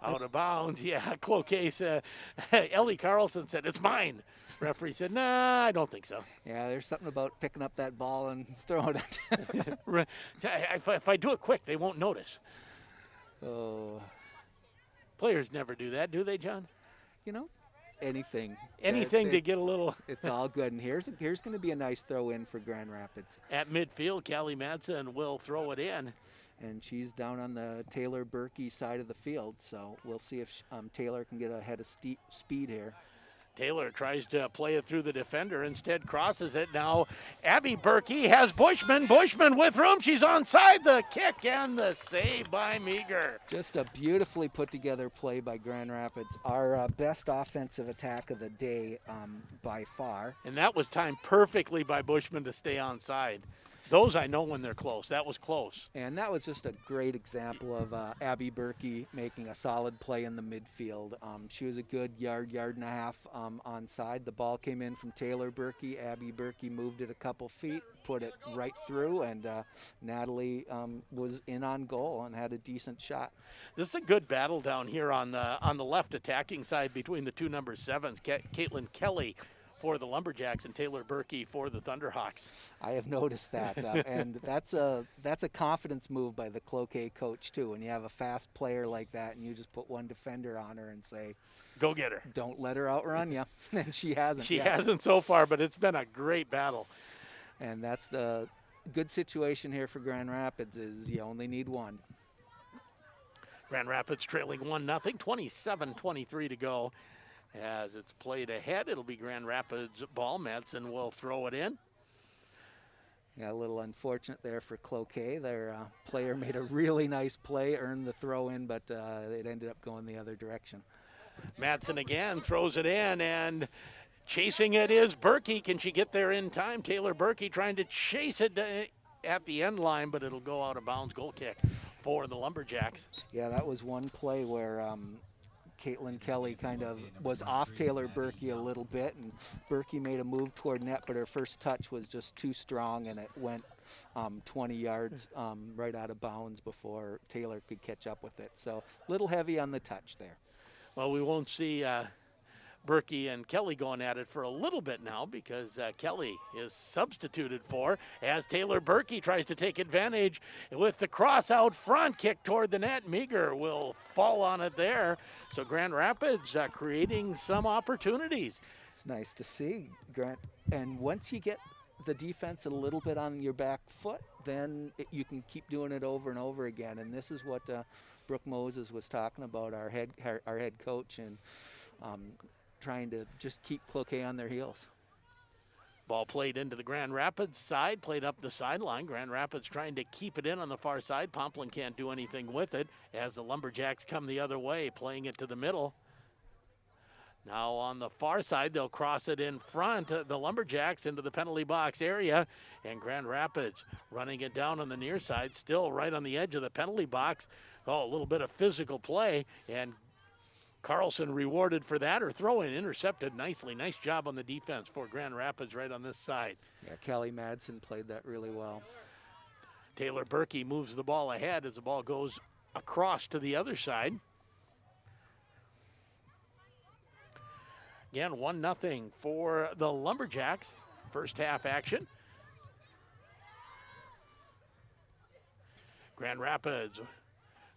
[SPEAKER 1] Out of bounds, yeah. Cloquet said, Ellie Carlson said, "It's mine." Referee said, "Nah, I don't think so."
[SPEAKER 3] Yeah, there's something about picking up that ball and throwing it.
[SPEAKER 1] If I do it quick, they won't notice.
[SPEAKER 3] Oh.
[SPEAKER 1] Players never do that, do they, John?
[SPEAKER 3] You know, anything.
[SPEAKER 1] Anything to get a little.
[SPEAKER 3] It's all good. And here's going to be a nice throw in for Grand Rapids.
[SPEAKER 1] At midfield, Callie Madsen will throw it in.
[SPEAKER 3] And she's down on the Taylor Berkey side of the field, so we'll see if Taylor can get ahead of speed here.
[SPEAKER 1] Taylor tries to play it through the defender, instead crosses it. Now Abby Berkey has Bushman. Bushman with room. She's onside. The kick and the save by Meager.
[SPEAKER 3] Just a beautifully put together play by Grand Rapids. Our best offensive attack of the day by far.
[SPEAKER 1] And that was timed perfectly by Bushman to stay onside. Those I know when they're close. That was close.
[SPEAKER 3] And that was just a great example of Abby Berkey making a solid play in the midfield. She was a good yard and a half onside. The ball came in from Taylor Berkey. Abby Berkey moved it a couple feet, put it right through, and Natalie was in on goal and had a decent shot.
[SPEAKER 1] This is a good battle down here on the left attacking side between the two number 7s, Caitlin Kelly for the Lumberjacks and Taylor Berkey for the Thunderhawks.
[SPEAKER 3] I have noticed that, and that's a confidence move by the Cloquet coach too. When you have a fast player like that, and you just put one defender on her and say,
[SPEAKER 1] "Go get her!
[SPEAKER 3] Don't let her outrun you," and she hasn't.
[SPEAKER 1] She hasn't so far, but it's been a great battle.
[SPEAKER 3] And that's the good situation here for Grand Rapids is you only need one.
[SPEAKER 1] Grand Rapids trailing 1-0, 27-23 to go. As it's played ahead, it'll be Grand Rapids ball. Madsen will throw it in.
[SPEAKER 3] Yeah, a little unfortunate there for Cloquet. Their player made a really nice play, earned the throw in, but it ended up going the other direction.
[SPEAKER 1] Madsen again throws it in, and chasing it is Berkey. Can she get there in time? Taylor Berkey trying to chase it at the end line, but it'll go out of bounds. Goal kick for the Lumberjacks.
[SPEAKER 3] Yeah, that was one play where Caitlin Kelly kind of was off Taylor Berkey a little bit, and Berkey made a move toward net, but her first touch was just too strong, and it went 20 yards right out of bounds before Taylor could catch up with it. So a little heavy on the touch there.
[SPEAKER 1] Well, we won't see Berkey and Kelly going at it for a little bit now because Kelly is substituted for as Taylor Berkey tries to take advantage with the cross out front kick toward the net. Meager will fall on it there. So Grand Rapids creating some opportunities.
[SPEAKER 3] It's nice to see, Grant. And once you get the defense a little bit on your back foot, then you can keep doing it over and over again. And this is what Brooke Moses was talking about, our head coach, and trying to just keep Cloquet on their heels.
[SPEAKER 1] Ball played into the Grand Rapids side, played up the sideline. Grand Rapids trying to keep it in on the far side. Pomplin can't do anything with it as the Lumberjacks come the other way, playing it to the middle. Now on the far side, they'll cross it in front, the Lumberjacks into the penalty box area, and Grand Rapids running it down on the near side, still right on the edge of the penalty box. Oh, a little bit of physical play, and Carlson rewarded for that, or throw-in intercepted nicely. Nice job on the defense for Grand Rapids right on this side.
[SPEAKER 3] Yeah, Callie Madsen played that really well.
[SPEAKER 1] Taylor Berkey moves the ball ahead as the ball goes across to the other side. Again, 1-0 for the Lumberjacks. First half action. Grand Rapids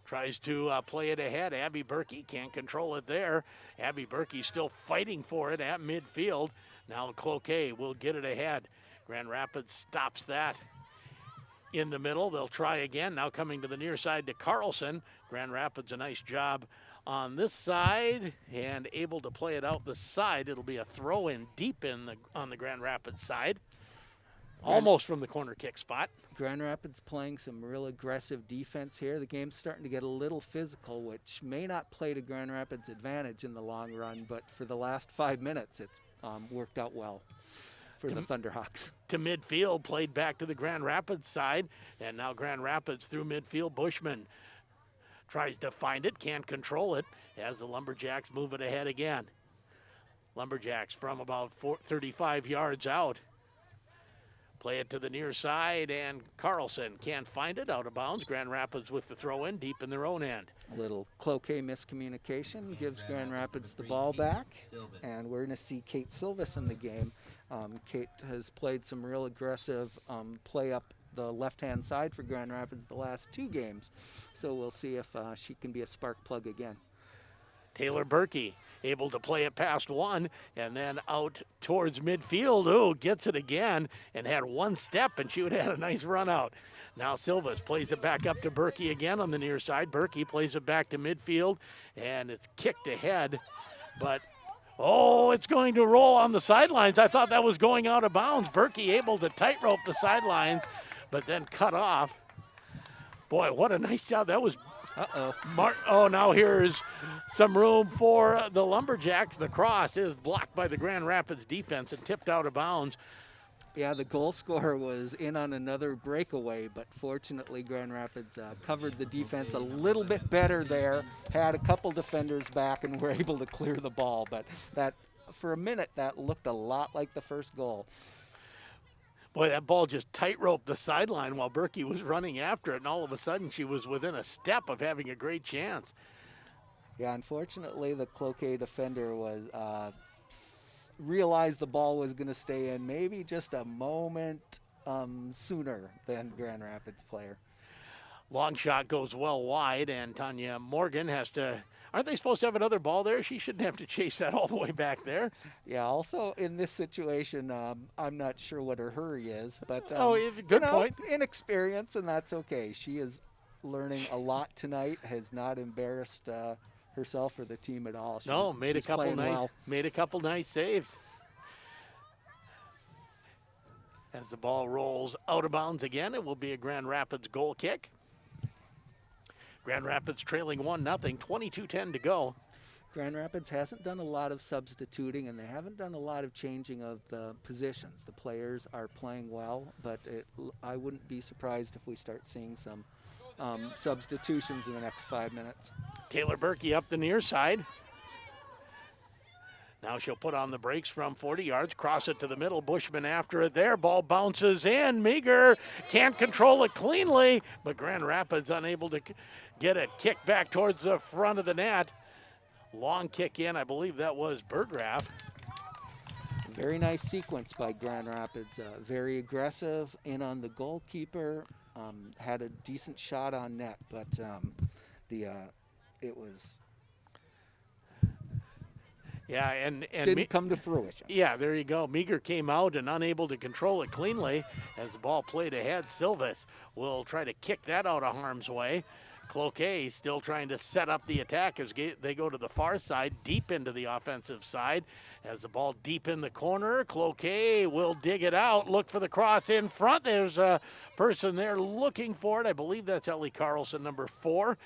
[SPEAKER 1] tries to play it ahead. Abby Berkey can't control it there. Abby Berkey still fighting for it at midfield. Now Cloquet will get it ahead. Grand Rapids stops that in the middle. They'll try again. Now coming to the near side to Carlson. Grand Rapids, a nice job on this side and able to play it out the side. It'll be a throw-in deep on the Grand Rapids side. Almost from the corner kick spot.
[SPEAKER 3] Grand Rapids playing some real aggressive defense here. The game's starting to get a little physical, which may not play to Grand Rapids' advantage in the long run, but for the last 5 minutes, it's worked out well for the Thunderhawks.
[SPEAKER 1] To midfield, played back to the Grand Rapids side, and now Grand Rapids through midfield. Bushman tries to find it, can't control it, as the Lumberjacks move it ahead again. Lumberjacks from about 35 yards out. Play it to the near side, and Carlson can't find it, out of bounds. Grand Rapids with the throw-in deep in their own end.
[SPEAKER 3] A little Cloquet miscommunication gives Grand Rapids the ball back, and we're going to see Kate Silvis in the game. Kate has played some real aggressive play up the left-hand side for Grand Rapids the last 2 games, so we'll see if she can be a spark plug again.
[SPEAKER 1] Taylor Berkey able to play it past one and then out towards midfield. Oh, gets it again and had one step, and she would have had a nice run out. Now Silvas plays it back up to Berkey again on the near side. Berkey plays it back to midfield, and it's kicked ahead, but it's going to roll on the sidelines. I thought that was going out of bounds. Berkey able to tightrope the sidelines, but then cut off. Boy, what a nice job. That was now here's some room for the Lumberjacks. The cross is blocked by the Grand Rapids defense and tipped out of bounds.
[SPEAKER 3] Yeah, the goal scorer was in on another breakaway, but fortunately Grand Rapids covered the defense a little bit better there, had a couple defenders back, and were able to clear the ball. But that, for a minute, that looked a lot like the first goal.
[SPEAKER 1] Boy, that ball just tight-roped the sideline while Berkey was running after it, and all of a sudden she was within a step of having a great chance.
[SPEAKER 3] Yeah, unfortunately, the Cloquet defender was realized the ball was going to stay in maybe just a moment sooner than Grand Rapids player.
[SPEAKER 1] Long shot goes well wide, and Tanya Morgan has to. Aren't they supposed to have another ball there? She shouldn't have to chase that all the way back there.
[SPEAKER 3] Yeah, also in this situation, I'm not sure what her hurry is, but
[SPEAKER 1] good point.
[SPEAKER 3] Inexperience, and that's okay. She is learning a lot tonight, has not embarrassed herself or the team at all.
[SPEAKER 1] Made a couple nice saves. As the ball rolls out of bounds again, it will be a Grand Rapids goal kick. Grand Rapids trailing 1-0, 22:10 to go.
[SPEAKER 3] Grand Rapids hasn't done a lot of substituting, and they haven't done a lot of changing of the positions. The players are playing well, but I wouldn't be surprised if we start seeing some substitutions in the next 5 minutes.
[SPEAKER 1] Taylor Berkey up the near side. Now she'll put on the brakes from 40 yards, cross it to the middle. Bushman after it there. Ball bounces in. Meager can't control it cleanly, but Grand Rapids unable to get it kicked back towards the front of the net. Long kick in. I believe that was Berggraf.
[SPEAKER 3] Very nice sequence by Grand Rapids. Very aggressive, in on the goalkeeper. Had a decent shot on net, but it was...
[SPEAKER 1] Yeah, and
[SPEAKER 3] Didn't come to fruition.
[SPEAKER 1] yeah, there you go. Meager came out and unable to control it cleanly as the ball played ahead. Silvis will try to kick that out of harm's way. Cloquet still trying to set up the attack as they go to the far side, deep into the offensive side. As the ball deep in the corner, Cloquet will dig it out, look for the cross in front. There's a person there looking for it. I believe that's Ellie Carlson, number 4.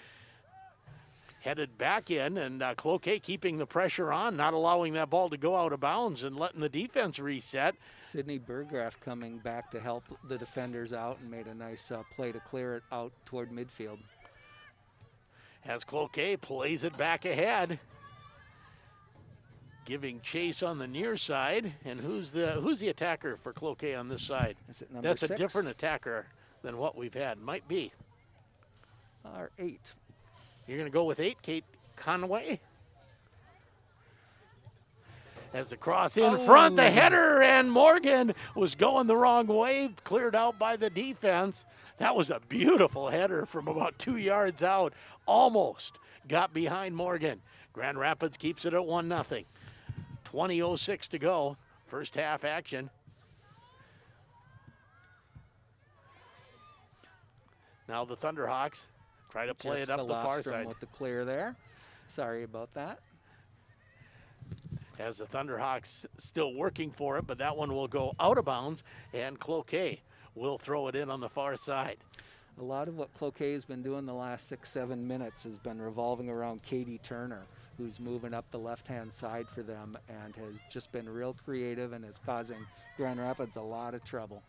[SPEAKER 1] Headed back in, and Cloquet keeping the pressure on, not allowing that ball to go out of bounds and letting the defense reset.
[SPEAKER 3] Sydney Burgraff coming back to help the defenders out and made a nice play to clear it out toward midfield.
[SPEAKER 1] As Cloquet plays it back ahead, giving chase on the near side. And who's the attacker for Cloquet on this side?
[SPEAKER 3] Is it number
[SPEAKER 1] That's
[SPEAKER 3] 6?
[SPEAKER 1] a different attacker than what we've had. Might be.
[SPEAKER 3] Or 8.
[SPEAKER 1] You're going to go with 8, Kate Conway. As the cross in front, the header, and Morgan was going the wrong way, cleared out by the defense. That was a beautiful header from about 2 yards out. Almost got behind Morgan. Grand Rapids keeps it at 1-0. 20:06 to go. First half action. Now the Thunderhawks try to play it up the far side.
[SPEAKER 3] With the clear there. Sorry about that.
[SPEAKER 1] As the Thunderhawks still working for it, but that one will go out of bounds, and Cloquet will throw it in on the far side.
[SPEAKER 3] A lot of what Cloquet has been doing the last 6-7 minutes has been revolving around Katie Turner, who's moving up the left-hand side for them and has just been real creative and is causing Grand Rapids a lot of trouble.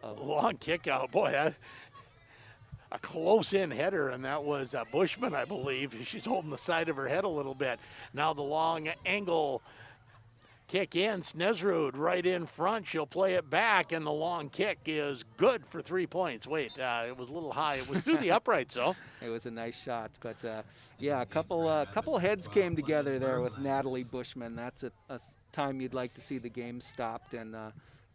[SPEAKER 1] Long kick out. Boy, a close-in header, and that was Bushman, I believe. She's holding the side of her head a little bit. Now the long angle kick in. Snesrud right in front. She'll play it back, and the long kick is good for 3 points. Wait, it was a little high. It was through the uprights, though.
[SPEAKER 3] It was a nice shot, but yeah, a couple heads came together there with Natalie Bushman. That's a time you'd like to see the game stopped and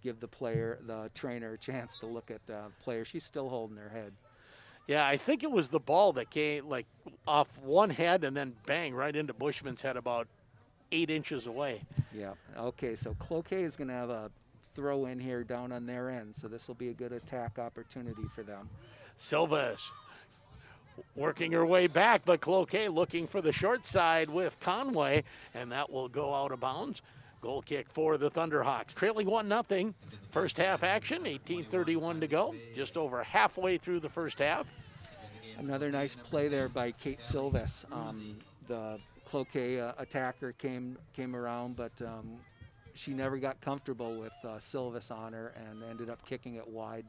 [SPEAKER 3] give the trainer, a chance to look at the player. She's still holding her head.
[SPEAKER 1] Yeah, I think it was the ball that came like off one head and then bang right into Bushman's head about 8 inches away.
[SPEAKER 3] Yeah. Okay, so Cloquet is going to have a throw in here down on their end, so this will be a good attack opportunity for them.
[SPEAKER 1] Silvas working her way back, but Cloquet looking for the short side with Conway, and that will go out of bounds. Goal kick for the Thunderhawks. Trailing 1-0. First half action, 18:31 to go. Just over halfway through the first half.
[SPEAKER 3] Another nice play there by Kate Silvis. The Cloquet attacker came around, but she never got comfortable with Silvis on her and ended up kicking it wide.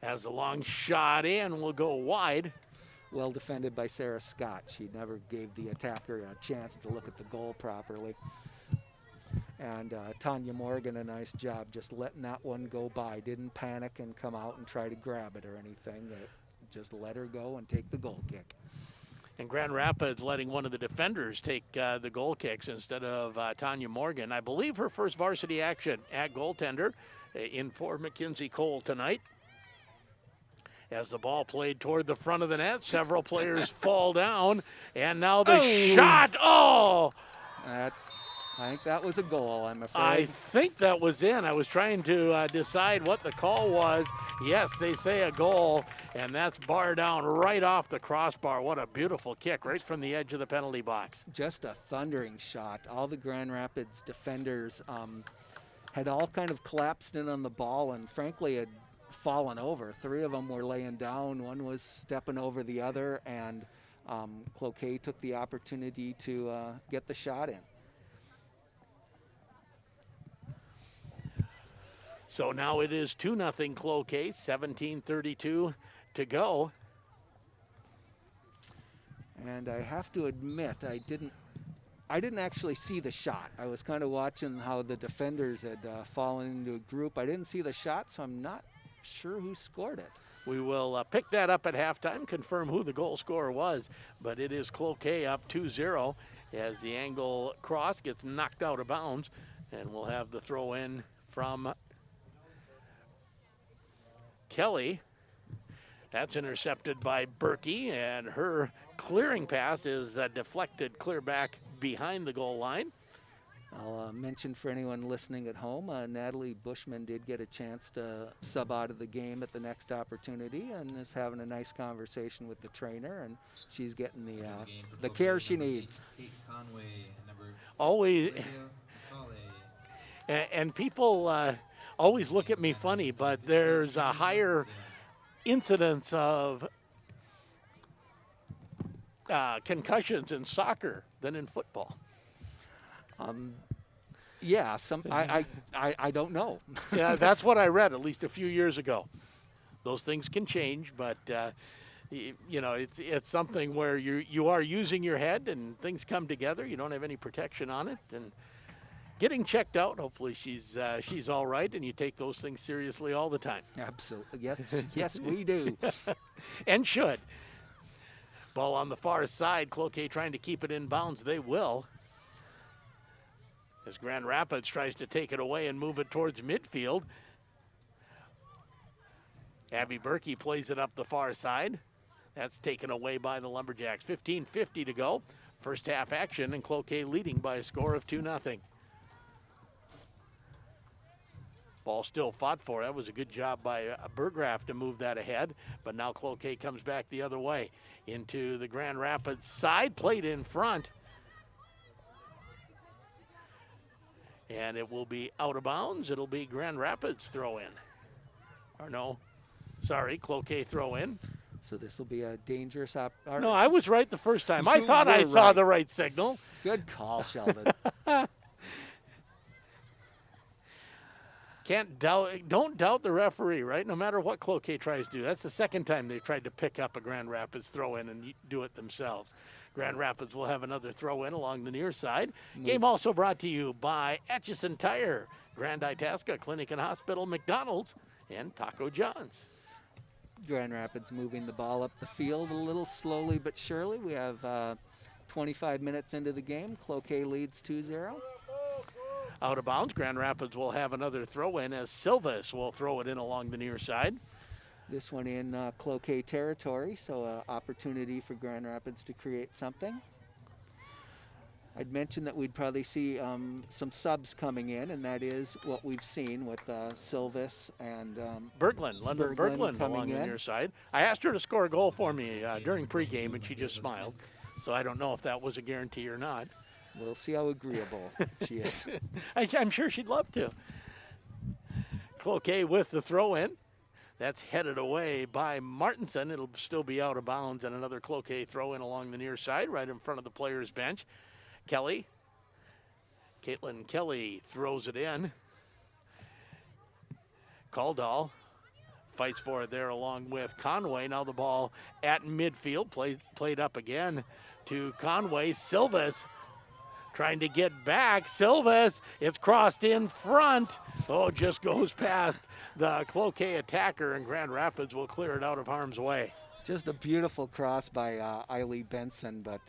[SPEAKER 1] As the long shot in will go wide.
[SPEAKER 3] Well defended by Sarah Scott. She never gave the attacker a chance to look at the goal properly. And Tanya Morgan, a nice job just letting that one go by. Didn't panic and come out and try to grab it or anything. Just let her go and take the goal kick.
[SPEAKER 1] And Grand Rapids letting one of the defenders take the goal kicks instead of Tanya Morgan. I believe her first varsity action at goaltender in for Mackenzie Cole tonight. As the ball played toward the front of the net, several players fall down. And now the shot. Oh!
[SPEAKER 3] I think that was a goal, I'm afraid.
[SPEAKER 1] I think that was in. I was trying to decide what the call was. Yes, they say a goal, and that's bar down right off the crossbar. What a beautiful kick right from the edge of the penalty box.
[SPEAKER 3] Just a thundering shot. All the Grand Rapids defenders had all kind of collapsed in on the ball and frankly had fallen over. 3 of them were laying down. One was stepping over the other, and Cloquet took the opportunity to get the shot in.
[SPEAKER 1] So now it is 2-0 Cloquet, 17:32 to go.
[SPEAKER 3] And I have to admit, I didn't actually see the shot. I was kind of watching how the defenders had fallen into a group. I didn't see the shot, so I'm not sure who scored it.
[SPEAKER 1] We will pick that up at halftime, confirm who the goal scorer was, but it is Cloquet up 2-0 as the angle cross gets knocked out of bounds, and we'll have the throw in from Kelly. That's intercepted by Berkey, and her clearing pass is deflected clear back behind the goal line.
[SPEAKER 3] I'll mention for anyone listening at home, Natalie Bushman did get a chance to sub out of the game at the next opportunity and is having a nice conversation with the trainer, and she's getting the care she needs.
[SPEAKER 4] Kate Conway, number
[SPEAKER 1] Always,
[SPEAKER 4] Lydia Colley.
[SPEAKER 1] and people always look at me funny, but there's a higher incidence of concussions in soccer than in football.
[SPEAKER 3] Yeah, I don't know.
[SPEAKER 1] Yeah, that's what I read at least a few years ago. Those things can change, but you know, it's something where you are using your head and things come together. You don't have any protection on it, and getting checked out. Hopefully she's all right, and you take those things seriously all the time.
[SPEAKER 3] Absolutely, yes, yes, we do.
[SPEAKER 1] And should. Ball on the far side. Cloquet trying to keep it in bounds. They will. As Grand Rapids tries to take it away and move it towards midfield. Abby Berkey plays it up the far side. That's taken away by the Lumberjacks. 15:50 to go. First half action, and Cloquet leading by a score of 2-0. Ball still fought for. That was a good job by Burgraff to move that ahead. But now Cloquet comes back the other way into the Grand Rapids side. Played in front. And it will be out of bounds. It'll be Grand Rapids throw in. Or no, sorry, Cloquet throw in.
[SPEAKER 3] So this will be a dangerous
[SPEAKER 1] No, I was right the first time. I
[SPEAKER 3] You
[SPEAKER 1] thought I
[SPEAKER 3] were
[SPEAKER 1] saw
[SPEAKER 3] right.
[SPEAKER 1] the right signal.
[SPEAKER 3] Good call, Sheldon.
[SPEAKER 1] Don't doubt the referee, right? No matter what Cloquet tries to do. That's the second time they've tried to pick up a Grand Rapids throw in and do it themselves. Grand Rapids will have another throw in along the near side. Game also brought to you by Atchison Tire, Grand Itasca Clinic and Hospital, McDonald's, and Taco John's.
[SPEAKER 3] Grand Rapids moving the ball up the field a little slowly but surely. We have 25 minutes into the game. Cloquet leads 2-0.
[SPEAKER 1] Out of bounds. Grand Rapids will have another throw in as Silvas will throw it in along the near side.
[SPEAKER 3] This one in Cloquet territory, so an opportunity for Grand Rapids to create something. I'd mentioned that we'd probably see some subs coming in, and that is what we've seen with Silvis and
[SPEAKER 1] Berglund, London Berglund
[SPEAKER 3] coming
[SPEAKER 1] along the
[SPEAKER 3] in.
[SPEAKER 1] near side. I asked her to score a goal for me during pregame, and she just smiled. So I don't know if that was a guarantee or not.
[SPEAKER 3] We'll see how agreeable she is.
[SPEAKER 1] I'm sure she'd love to. Cloquet with the throw in. That's headed away by Martinson. It'll still be out of bounds, and another Cloquet throw in along the near side, right in front of the players' bench. Kelly. Caitlin Kelly throws it in. Caldall fights for it there along with Conway. Now the ball at midfield, played up again to Conway. Silvas trying to get back. Silvas, it's crossed in front. Oh, just goes past the Cloquet attacker, and Grand Rapids will clear it out of harm's way.
[SPEAKER 3] Just a beautiful cross by Eiley Benson, but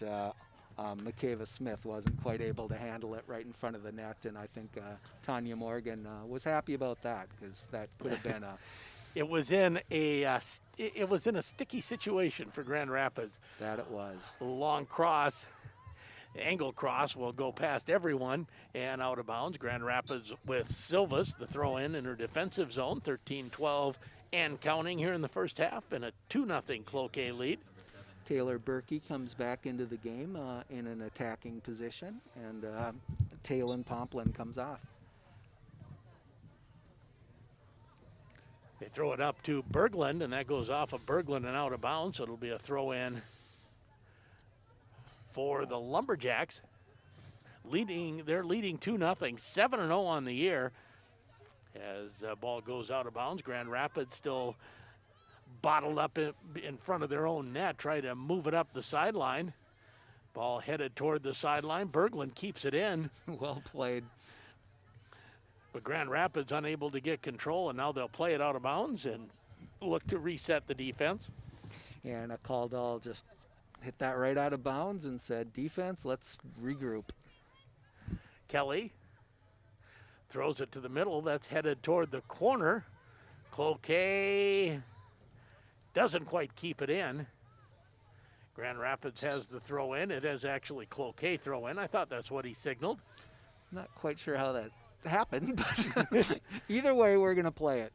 [SPEAKER 3] McKeva Smith wasn't quite able to handle it right in front of the net, and I think Tanya Morgan was happy about that, because that could have been a
[SPEAKER 1] It was in a sticky situation for Grand Rapids.
[SPEAKER 3] that it was.
[SPEAKER 1] A long cross. Angle cross will go past everyone and out of bounds. Grand Rapids with Silvas, the throw in her defensive zone, 13-12 and counting here in the first half, and a 2-0 Cloquet lead.
[SPEAKER 3] Taylor Berkey comes back into the game in an attacking position, and Talon Pomplin comes off.
[SPEAKER 1] They throw it up to Berglund, and that goes off of Berglund and out of bounds, so it'll be a throw in for the Lumberjacks. They're leading 2-0, 7-0 on the year. As the ball goes out of bounds, Grand Rapids still bottled up in front of their own net, try to move it up the sideline. Ball headed toward the sideline. Berglund keeps it in.
[SPEAKER 3] Well played.
[SPEAKER 1] But Grand Rapids unable to get control, and now they'll play it out of bounds and look to reset the defense.
[SPEAKER 3] And Caldall just hit that right out of bounds and said, defense, let's regroup.
[SPEAKER 1] Kelly throws it to the middle. That's headed toward the corner. Cloquet Doesn't quite keep it in. Grand Rapids has the throw in. It is actually Cloquet throw in. I thought that's what he signaled.
[SPEAKER 3] Not quite sure how that happened, but either way, we're going to play it.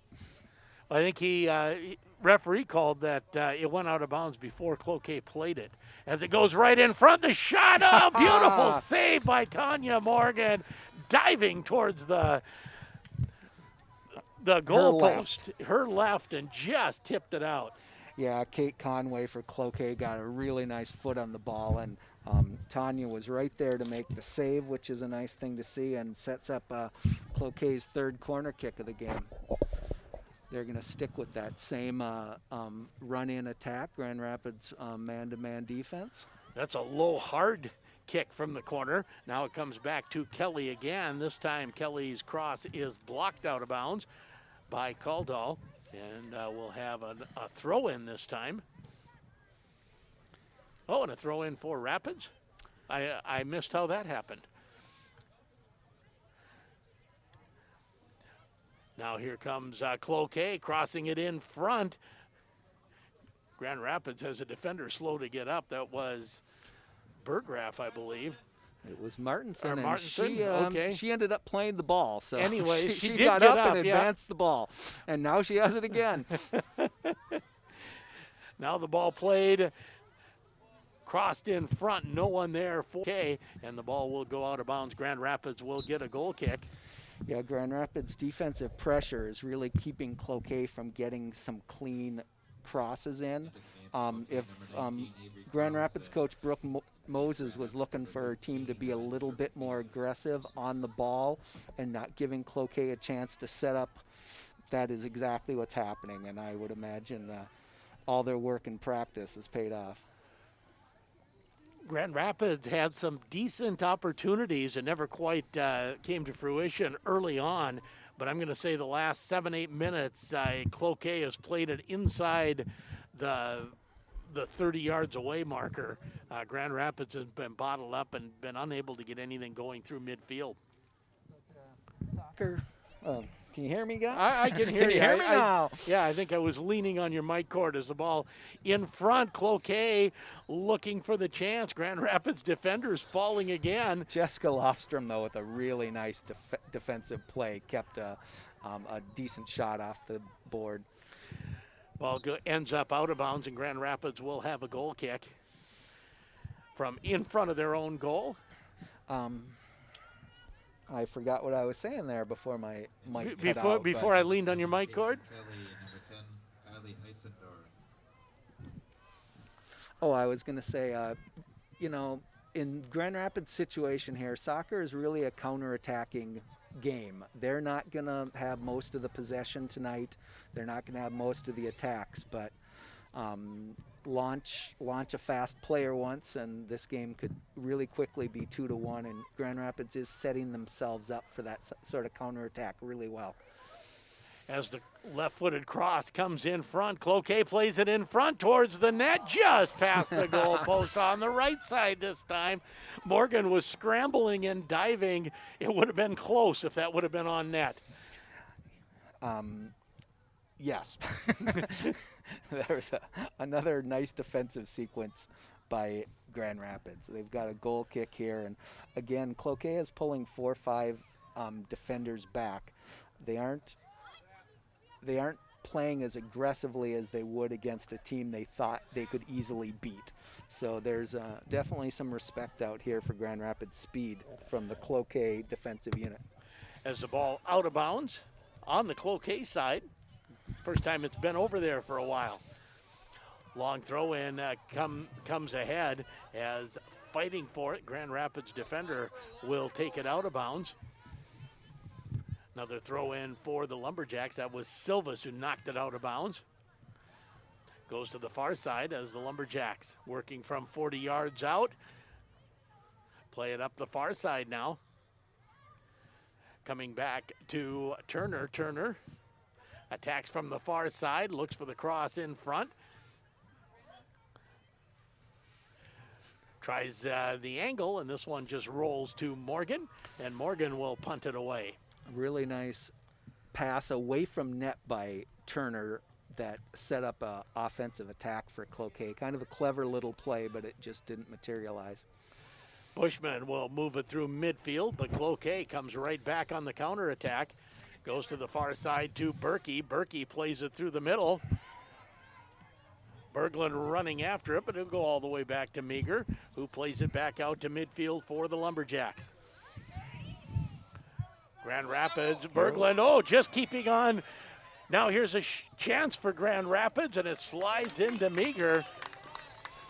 [SPEAKER 1] I think referee called that it went out of bounds before Cloquet played it. As it goes right in front, the shot, oh, beautiful save by Tanya Morgan, diving towards the goalpost, her left, and just tipped it out.
[SPEAKER 3] Yeah, Kate Conway for Cloquet got a really nice foot on the ball, and Tanya was right there to make the save, which is a nice thing to see, and sets up Cloquet's third corner kick of the game. They're going to stick with that same run-in attack, Grand Rapids man-to-man defense.
[SPEAKER 1] That's a low, hard kick from the corner. Now it comes back to Kelly again. This time Kelly's cross is blocked out of bounds by Caldall, and we'll have a throw-in this time. Oh, and a throw-in for Rapids. I missed how that happened. Now here comes Cloquet crossing it in front. Grand Rapids has a defender slow to get up. That was Berggraf, I believe.
[SPEAKER 3] It was Martinson, and
[SPEAKER 1] Martinson?
[SPEAKER 3] she ended up playing the ball. So
[SPEAKER 1] anyway,
[SPEAKER 3] she
[SPEAKER 1] did
[SPEAKER 3] got
[SPEAKER 1] get
[SPEAKER 3] up and
[SPEAKER 1] yeah.
[SPEAKER 3] advanced the ball, and now she has it again.
[SPEAKER 1] Now the ball played, crossed in front, no one there for K, and the ball will go out of bounds. Grand Rapids will get a goal kick.
[SPEAKER 3] Yeah, Grand Rapids' defensive pressure is really keeping Cloquet from getting some clean crosses in. If Grand Rapids coach Brooke Moses was looking for her team to be a little bit more aggressive on the ball and not giving Cloquet a chance to set up, that is exactly what's happening, and I would imagine all their work and practice has paid off.
[SPEAKER 1] Grand Rapids had some decent opportunities and never quite came to fruition early on. But I'm going to say the last 7-8 minutes, Cloquet has played it inside the 30 yards away marker. Grand Rapids has been bottled up and been unable to get anything going through midfield.
[SPEAKER 3] Soccer. Can you hear me, guys?
[SPEAKER 1] I can hear you.
[SPEAKER 3] Can you hear me now?
[SPEAKER 1] Yeah, I think I was leaning on your mic cord as the ball in front. Cloquet looking for the chance. Grand Rapids defenders falling again.
[SPEAKER 3] Jessica Lofstrom, though, with a really nice defensive play, kept a decent shot off the board.
[SPEAKER 1] Ball ends up out of bounds, and Grand Rapids will have a goal kick from in front of their own goal.
[SPEAKER 3] I forgot what I was saying there before my mic cut out.
[SPEAKER 1] Before I leaned on your mic cord?
[SPEAKER 3] Oh, I was going to say, in Grand Rapids' situation here, soccer is really a counter-attacking game. They're not going to have most of the possession tonight. They're not going to have most of the attacks, but launch a fast player once, and this game could really quickly be 2-1, and Grand Rapids is setting themselves up for that sort of counterattack really well.
[SPEAKER 1] As the left-footed cross comes in front, Cloquet plays it in front towards the net, just past the goal post on the right side this time. Morgan was scrambling and diving. It would have been close if that would have been on net.
[SPEAKER 3] Yes. There's another nice defensive sequence by Grand Rapids. They've got a goal kick here, and again, Cloquet is pulling 4 or 5 defenders back. They aren't playing as aggressively as they would against a team they thought they could easily beat. So there's definitely some respect out here for Grand Rapids' speed from the Cloquet defensive unit.
[SPEAKER 1] As the ball out of bounds on the Cloquet side. First time it's been over there for a while. Long throw in comes ahead as fighting for it. Grand Rapids defender will take it out of bounds. Another throw in for the Lumberjacks. That was Silvas who knocked it out of bounds. Goes to the far side as the Lumberjacks working from 40 yards out. Play it up the far side now. Coming back to Turner. Turner attacks from the far side, looks for the cross in front. Tries the angle, and this one just rolls to Morgan, and Morgan will punt it away.
[SPEAKER 3] Really nice pass away from net by Turner that set up a offensive attack for Cloquet. Kind of a clever little play, but it just didn't materialize.
[SPEAKER 1] Bushman will move it through midfield, but Cloquet comes right back on the counterattack. Goes to the far side to Berkey. Berkey plays it through the middle. Berglund running after it, but it'll go all the way back to Meager, who plays it back out to midfield for the Lumberjacks. Grand Rapids, Berglund, just keeping on. Now here's a chance for Grand Rapids, and it slides into Meager,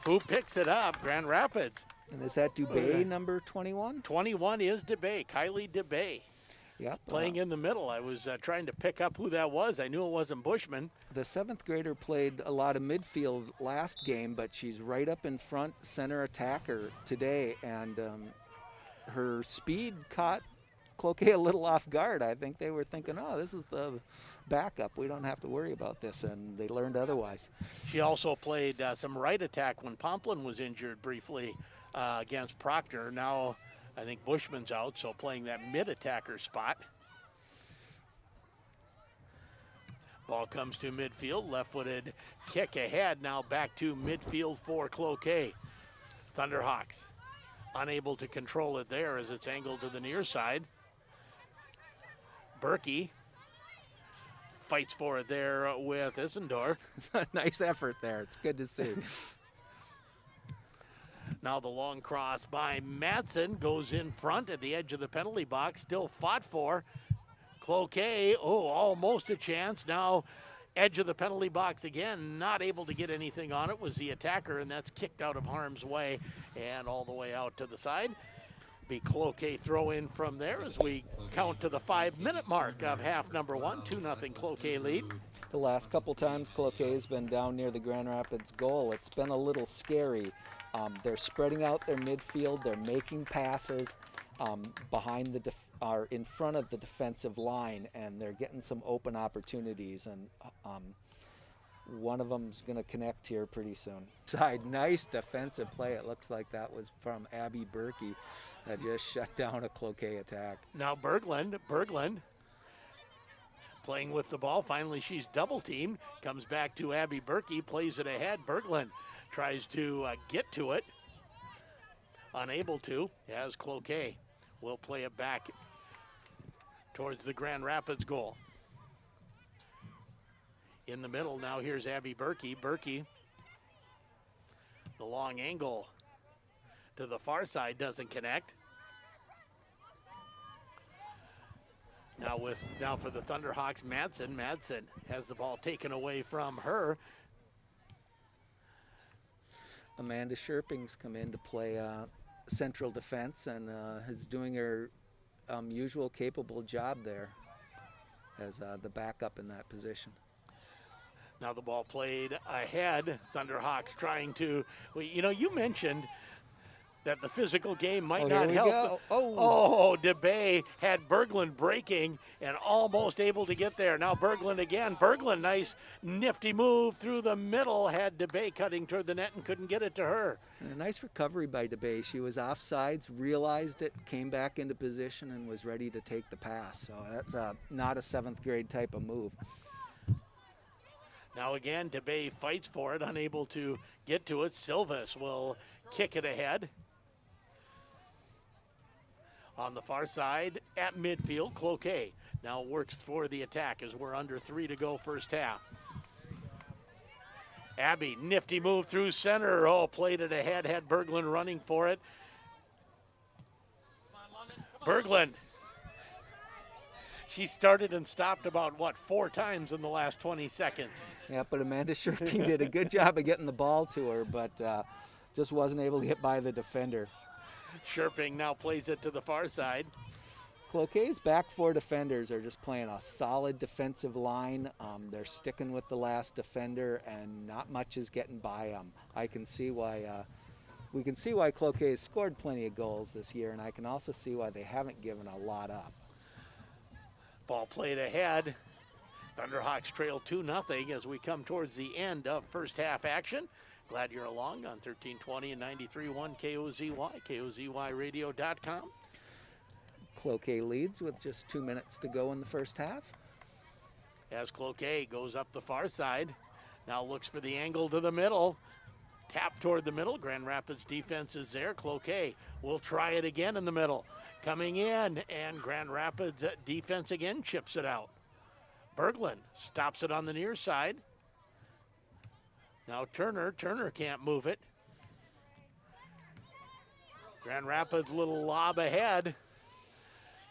[SPEAKER 1] who picks it up. Grand Rapids.
[SPEAKER 3] And is that Dubé, number 21?
[SPEAKER 1] 21 is Dubé, Kylie Dubé.
[SPEAKER 3] Yep.
[SPEAKER 1] Playing in the middle. I was trying to pick up who that was. I knew it wasn't Bushman.
[SPEAKER 3] The 7th grader played a lot of midfield last game, but she's right up in front, center attacker today, and her speed caught Cloquet a little off guard. I think they were thinking, oh, this is the backup. We don't have to worry about this, and they learned otherwise.
[SPEAKER 1] She also played some right attack when Pomplin was injured briefly against Proctor. Now I think Bushman's out, so playing that mid-attacker spot. Ball comes to midfield, left-footed kick ahead, now back to midfield for Cloquet. Thunderhawks unable to control it there as it's angled to the near side. Berkey fights for it there with Isendorf.
[SPEAKER 3] It's a nice effort there. It's good to see.
[SPEAKER 1] Now the long cross by Madsen goes in front at the edge of the penalty box, still fought for. Cloquet, almost a chance. Now edge of the penalty box again, not able to get anything on it, was the attacker, and that's kicked out of harm's way and all the way out to the side. Be Cloquet throw in from there as we count to the 5-minute mark of half number 1, 2-0 Cloquet lead.
[SPEAKER 3] The last couple times Cloquet's been down near the Grand Rapids goal, it's been a little scary. They're spreading out their midfield. They're making passes behind the are in front of the defensive line, and they're getting some open opportunities. And one of them's going to connect here pretty soon. Side, nice defensive play. It looks like that was from Abby Berkey that just shut down a Cloquet attack.
[SPEAKER 1] Now Berglund playing with the ball. Finally, she's double teamed. Comes back to Abby Berkey, plays it ahead. Berglund tries to get to it. Unable to, as Cloquet will play it back towards the Grand Rapids goal. In the middle now, here's Abby Berkey. Berkey, the long angle to the far side, doesn't connect. Now for the Thunderhawks, Madsen. Madsen has the ball taken away from her.
[SPEAKER 3] Amanda Sherping's come in to play central defense and is doing her usual capable job there as the backup in that position.
[SPEAKER 1] Now the ball played ahead. Thunderhawks trying to, you mentioned that the physical game might not help. DeBay had Berglund breaking and almost able to get there. Now Berglund again. Berglund, nice nifty move through the middle. Had DeBay cutting toward the net and couldn't get it to her.
[SPEAKER 3] And a nice recovery by DeBay. She was offsides, realized it, came back into position, and was ready to take the pass. So that's not a 7th grade type of move.
[SPEAKER 1] Now again, DeBay fights for it, unable to get to it. Silvas will kick it ahead. On the far side at midfield, Cloquet now works for the attack as we're under 3 to go first half. Abby, nifty move through center. Played it ahead, had Berglund running for it. Berglund. She started and stopped about, 4 times in the last 20 seconds.
[SPEAKER 3] Yeah, but Amanda Sherping did a good job of getting the ball to her, but just wasn't able to get by the defender.
[SPEAKER 1] Sherping now plays it to the far side.
[SPEAKER 3] Cloquet's back 4 defenders are just playing a solid defensive line. They're sticking with the last defender, and not much is getting by them. I can see why we can see why Cloquet has scored plenty of goals this year, and I can also see why they haven't given a lot up.
[SPEAKER 1] Ball played ahead. Thunderhawks trail 2-0 as we come towards the end of first half action. Glad you're along on 1320 and 93.1 KOZY, KOZYradio.com.
[SPEAKER 3] Cloquet leads with just 2 minutes to go in the first half.
[SPEAKER 1] as Cloquet goes up the far side. Now looks for the angle to the middle. Tap toward the middle. Grand Rapids defense is there. Cloquet will try it again in the middle. Coming in, and Grand Rapids defense again chips it out. Berglund stops it on the near side. Now Turner can't move it. Grand Rapids little lob ahead.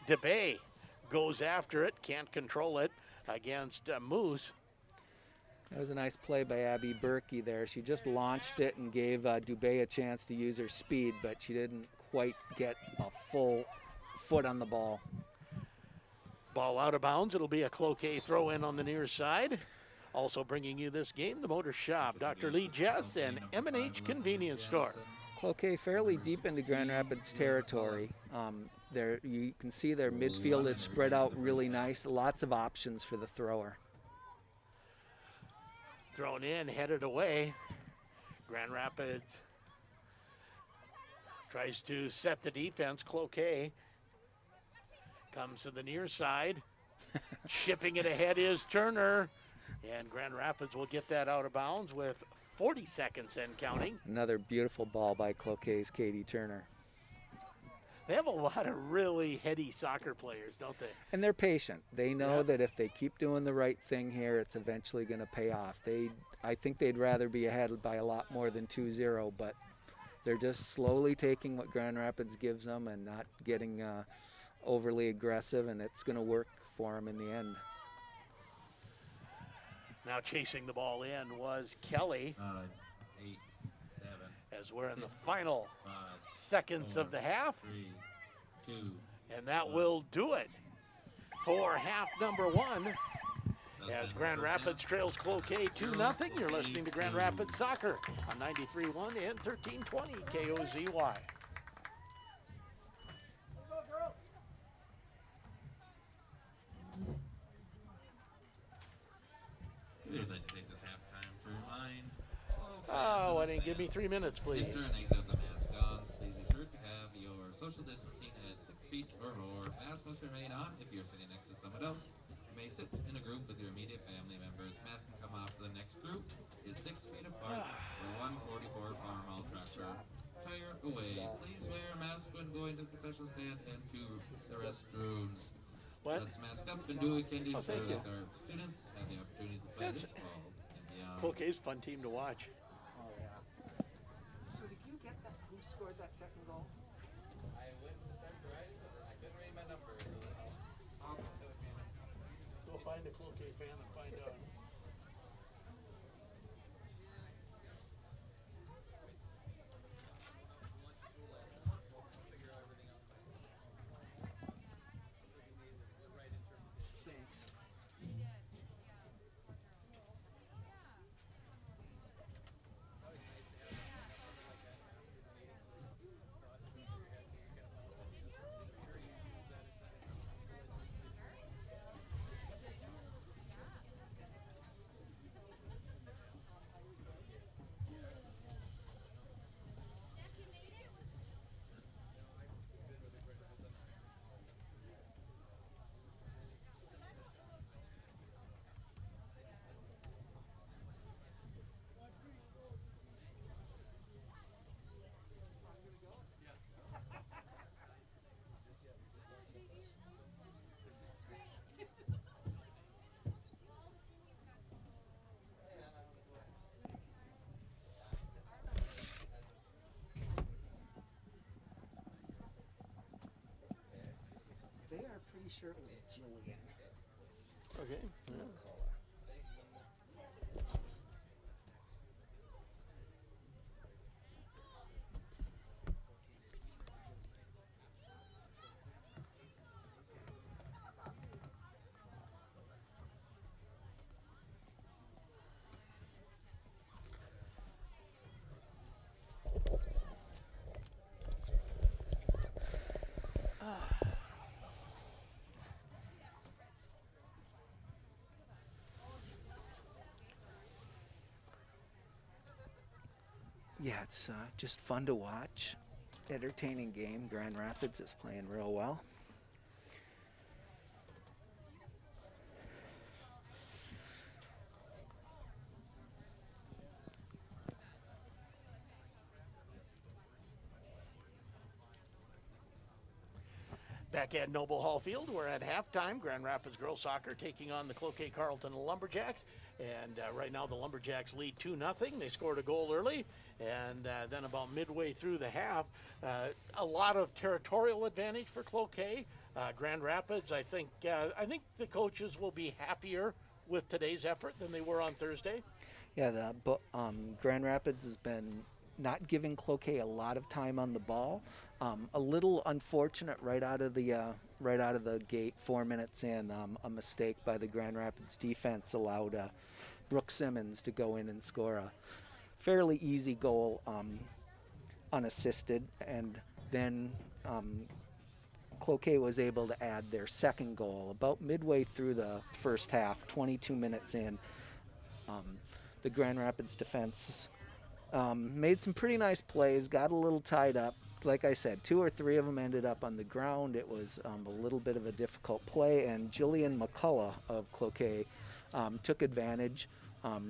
[SPEAKER 1] DeBay goes after it, can't control it against Moose.
[SPEAKER 3] That was a nice play by Abby Berkey there. She just launched it and gave Dubé a chance to use her speed, but she didn't quite get a full foot on the ball.
[SPEAKER 1] Ball out of bounds. It'll be a Cloquet throw in on the near side. Also bringing you this game, the Motor Shop, Dr. Lee Jess, and M&H Convenience Store.
[SPEAKER 3] Cloquet fairly deep into Grand Rapids territory. There you can see their midfield is spread out really nice. Lots of options for the thrower.
[SPEAKER 1] Thrown in, headed away. Grand Rapids tries to set the defense. Cloquet comes to the near side. Shipping it ahead is Turner. And Grand Rapids will get that out of bounds with 40 seconds and counting.
[SPEAKER 3] Another beautiful ball by Cloquet's Katie Turner.
[SPEAKER 1] They have a lot of really heady soccer players, don't they?
[SPEAKER 3] And they're patient. They know that if they keep doing the right thing here, it's eventually going to pay off. I think they'd rather be ahead by a lot more than 2-0, but they're just slowly taking what Grand Rapids gives them and not getting overly aggressive, and it's going to work for them in the end.
[SPEAKER 1] Now chasing the ball in was Kelly.
[SPEAKER 4] 8, 7.
[SPEAKER 1] As we're in the final
[SPEAKER 4] 5,
[SPEAKER 1] seconds
[SPEAKER 4] 4,
[SPEAKER 1] of the half.
[SPEAKER 4] 3, 2.
[SPEAKER 1] And that will do it for half number one. As Grand Rapids trails Cloquet 2-0. You're listening to Grand Rapids Soccer on 93.1 and 1320 KOZY.
[SPEAKER 4] We'd like to take this halftime to remind.
[SPEAKER 1] Oh, why didn't give me 3 minutes, please?
[SPEAKER 4] If during exit the mask on, please be sure to have your social distancing at 6 feet or more. Mask must remain on if you're sitting next to someone else. You may sit in a group with your immediate family members. Mask can come off. The next group is 6 feet apart for 144 Farmall tractor. Tire away. Please wear a mask when going to the concession stand and to the restrooms.
[SPEAKER 1] What?
[SPEAKER 4] Let's mask up and do what we can to
[SPEAKER 1] thank
[SPEAKER 4] ensure
[SPEAKER 1] you.
[SPEAKER 4] that our students have the opportunities to play this fall and beyond.
[SPEAKER 1] Cloquet's a fun team to watch.
[SPEAKER 3] Oh, yeah. So did you get that? Who scored that second goal?
[SPEAKER 2] I went to start riding, and then I couldn't read my number.
[SPEAKER 1] Go find a Cloquet fan and find out.
[SPEAKER 3] They are pretty sure it was Jillian.
[SPEAKER 1] Okay. Yeah.
[SPEAKER 3] Yeah, it's just fun to watch. Entertaining game. Grand Rapids is playing real well.
[SPEAKER 1] Back at Noble Hall Field, we're at halftime. Grand Rapids girls soccer taking on the Cloquet Carleton Lumberjacks. And right now the Lumberjacks lead 2-0. They scored a goal early. And then about midway through the half, a lot of territorial advantage for Cloquet. Grand Rapids, I think the coaches will be happier with today's effort than they were on Thursday.
[SPEAKER 3] Yeah, Grand Rapids has been not giving Cloquet a lot of time on the ball. A little unfortunate right out of the gate. 4 minutes in, a mistake by the Grand Rapids defense allowed Brooke Simmons to go in and score a fairly easy goal, unassisted, and then Cloquet was able to add their second goal about midway through the first half, 22 minutes in. The Grand Rapids defense made some pretty nice plays, got a little tied up. Like I said, 2 or 3 of them ended up on the ground. It was a little bit of a difficult play, and Jillian McCullough of Cloquet took advantage,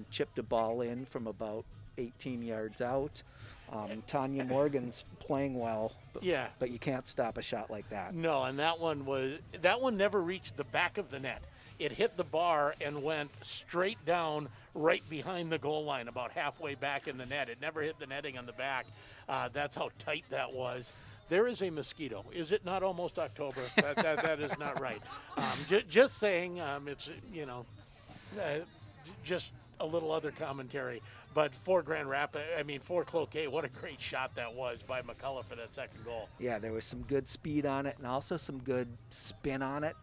[SPEAKER 3] chipped a ball in from about 18 yards out. Tanya Morgan's playing well, but you can't stop a shot like that.
[SPEAKER 1] No, and that one never reached the back of the net. It hit the bar and went straight down right behind the goal line, about halfway back in the net. It never hit the netting on the back. That's how tight that was. There is a mosquito. Is it not almost October? That is not right. Just saying, it's, just a little other commentary. But for for Cloquet, what a great shot that was by McCullough for that second goal.
[SPEAKER 3] Yeah, there was some good speed on it and also some good spin on it.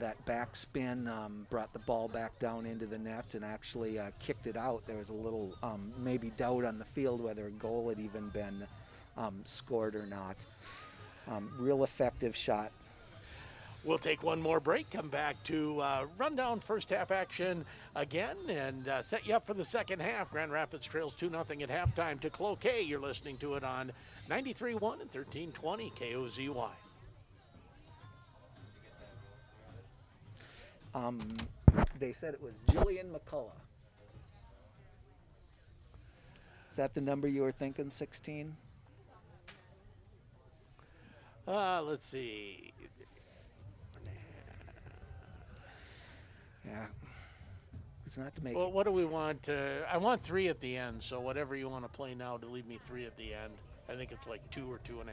[SPEAKER 3] That back spin brought the ball back down into the net and actually kicked it out. There was a little maybe doubt on the field whether a goal had even been scored or not. Real effective shot.
[SPEAKER 1] We'll take one more break, come back to run down first half action again, and set you up for the second half. Grand Rapids trails 2-0 at halftime to Cloquet. You're listening to it on 93.1 and 1320 KOZY.
[SPEAKER 3] They said it was Jillian McCullough. Is that the number you were thinking, 16?
[SPEAKER 1] Let's see.
[SPEAKER 3] Yeah. It's not to make
[SPEAKER 1] Well, what do we want? I want 3 at the end, so whatever you want to play now to leave me 3 at the end. I think it's like 2 or 2.5.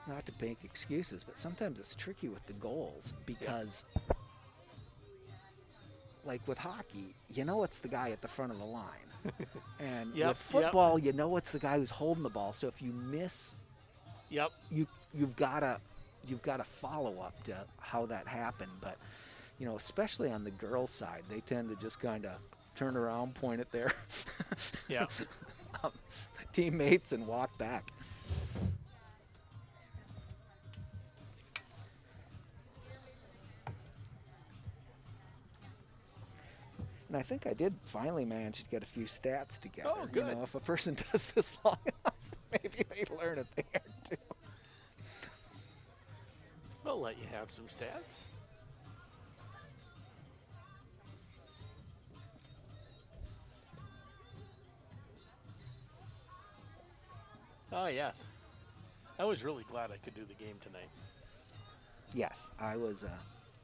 [SPEAKER 3] Not to make excuses, but sometimes it's tricky with the goals because, like with hockey, it's the guy at the front of the line. And with football, it's the guy who's holding the ball. So if you miss, you've got to follow up to how that happened. But especially on the girls' side, they tend to just kind of turn around, point at their teammates, and walk back. And I think I did finally manage to get a few stats together.
[SPEAKER 1] Oh, good.
[SPEAKER 3] If a person does this long enough, maybe they learn it there too.
[SPEAKER 1] We'll let you have some stats. Oh, yes. I was really glad I could do the game tonight.
[SPEAKER 3] Yes, I was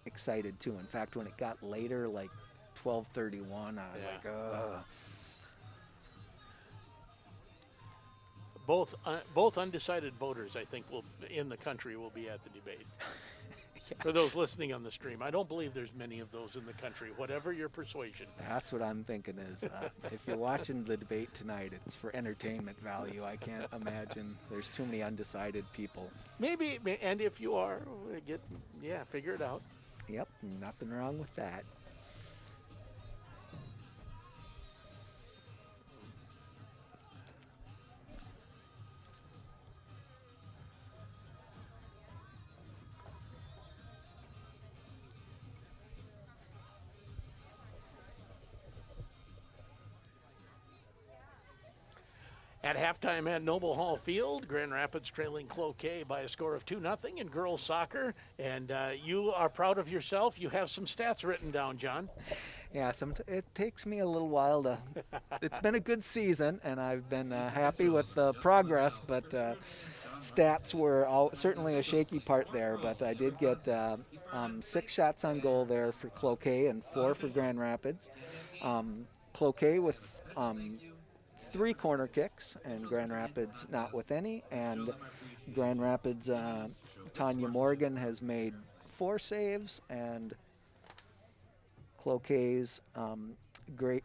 [SPEAKER 3] excited too. In fact, when it got later, like 12:31, I was like, ugh.
[SPEAKER 1] Both undecided voters, I think, in the country will be at the debate. For those listening on the stream, I don't believe there's many of those in the country, whatever your persuasion.
[SPEAKER 3] That's what I'm thinking is, if you're watching the debate tonight, it's for entertainment value. I can't imagine there's too many undecided people.
[SPEAKER 1] Maybe, and if you are, figure it out.
[SPEAKER 3] Yep, nothing wrong with that.
[SPEAKER 1] At halftime at Noble Hall Field, Grand Rapids trailing Cloquet by a score of 2-0 in girls soccer. And you are proud of yourself. You have some stats written down, John.
[SPEAKER 3] Yeah, it takes me a little while to. It's been a good season, and I've been happy with the progress, but stats were certainly a shaky part there. But I did get 6 shots on goal there for Cloquet and 4 for Grand Rapids. Cloquet with 3 corner kicks, and Grand Rapids not with any. And Grand Rapids, Tanya Morgan has made 4 saves, and Cloquet's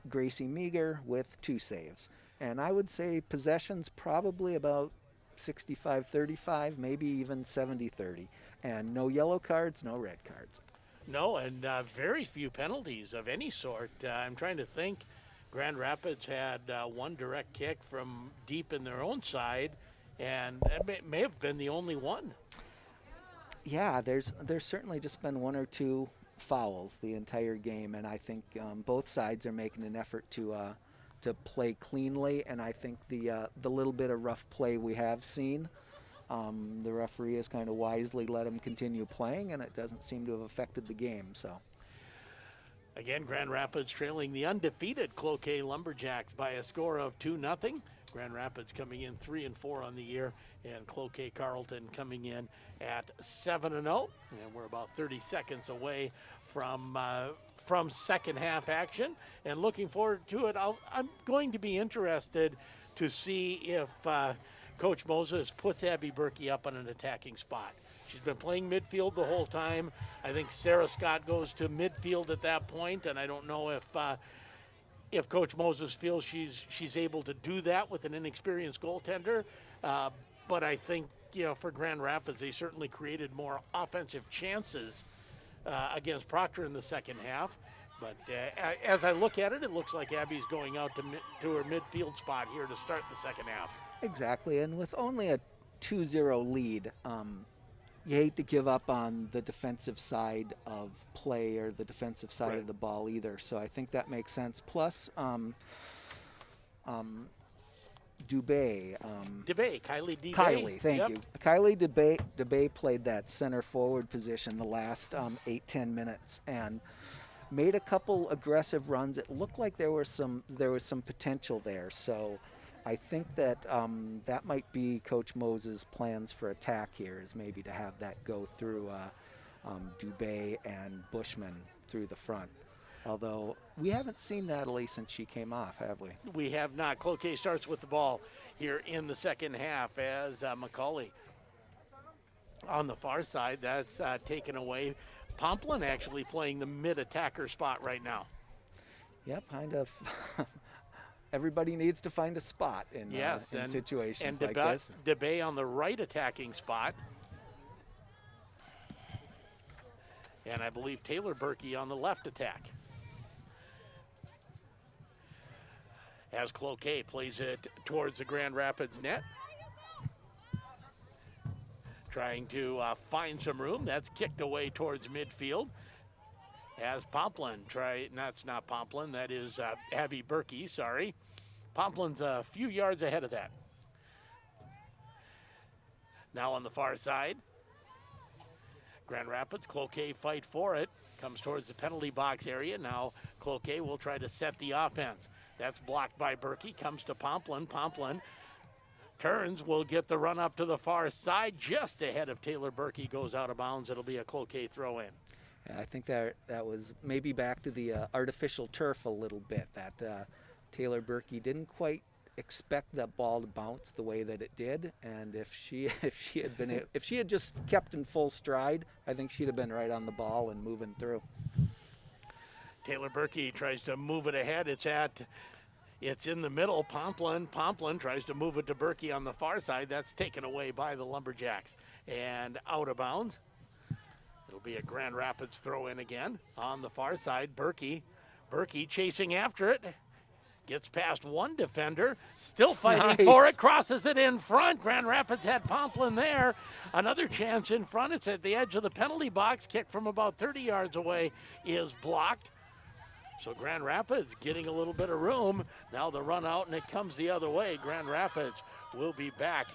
[SPEAKER 3] Gracie Meager with 2 saves. And I would say possession's probably about 65-35, maybe even 70-30. And no yellow cards, no red cards.
[SPEAKER 1] No, and very few penalties of any sort. I'm trying to think. Grand Rapids had 1 direct kick from deep in their own side, and that may have been the only one.
[SPEAKER 3] Yeah, there's certainly just been 1 or 2 fouls the entire game, and I think both sides are making an effort to play cleanly. And I think the little bit of rough play we have seen, the referee has kind of wisely let them continue playing, and it doesn't seem to have affected the game. So.
[SPEAKER 1] Again, Grand Rapids trailing the undefeated Cloquet Lumberjacks by a score of 2-0. Grand Rapids coming in 3-4 on the year, and Cloquet Carleton coming in at 7-0. And we're about 30 seconds away from second half action, and looking forward to it. I'm going to be interested to see if Coach Moses puts Abby Berkey up on an attacking spot. She's been playing midfield the whole time. I think Sarah Scott goes to midfield at that point, and I don't know if Coach Moses feels she's able to do that with an inexperienced goaltender. But I think, for Grand Rapids, they certainly created more offensive chances against Proctor in the second half. But as I look at it, it looks like Abby's going out to her midfield spot here to start the second half.
[SPEAKER 3] Exactly, and with only a 2-0 lead, you hate to give up on the defensive side of play or the defensive side
[SPEAKER 1] Right.
[SPEAKER 3] of the ball either. So I think that makes sense. Plus, Dubé.
[SPEAKER 1] Kylie Dubé.
[SPEAKER 3] Kylie, thank
[SPEAKER 1] Yep.
[SPEAKER 3] you. Kylie Dubé played that center forward position the last 8-10 minutes and made a couple aggressive runs. It looked like there was some potential there. So I think that that might be Coach Moses' plans for attack here, is maybe to have that go through Dubé and Bushman through the front. Although we haven't seen Natalie since she came off, have we?
[SPEAKER 1] We have not. Cloquet starts with the ball here in the second half as Macaulay on the far side. That's taken away. Pomplin actually playing the mid-attacker spot right now.
[SPEAKER 3] Yep, kind of. Everybody needs to find a spot in situations like this.
[SPEAKER 1] Dubé on the right attacking spot. And I believe Taylor Berkey on the left attack. As Cloquet plays it towards the Grand Rapids net. Trying to find some room. That's kicked away towards midfield. As Pomplin that's not Pomplin, that is Abby Berkey, sorry. Pomplin's a few yards ahead of that. Now on the far side. Grand Rapids, Cloquet fight for it. Comes towards the penalty box area. Now Cloquet will try to set the offense. That's blocked by Berkey. Comes to Pomplin. Pomplin turns, will get the run up to the far side. Just ahead of Taylor Berkey, goes out of bounds. It'll be a Cloquet throw in.
[SPEAKER 3] Yeah, I think that was maybe back to the artificial turf a little bit. That Taylor Berkey didn't quite expect that ball to bounce the way that it did, and if she had just kept in full stride, I think she'd have been right on the ball and moving through.
[SPEAKER 1] Taylor Berkey tries to move it ahead. It's in the middle. Pomplin tries to move it to Berkey on the far side. That's taken away by the Lumberjacks and out of bounds. It'll be a Grand Rapids throw in again on the far side. Berkey chasing after it. Gets past one defender, still fighting for it, crosses it in front. Grand Rapids had Pomplin there. Another chance in front. It's at the edge of the penalty box. Kick from about 30 yards away is blocked. So Grand Rapids getting a little bit of room. Now the run out, and it comes the other way. Grand Rapids will be back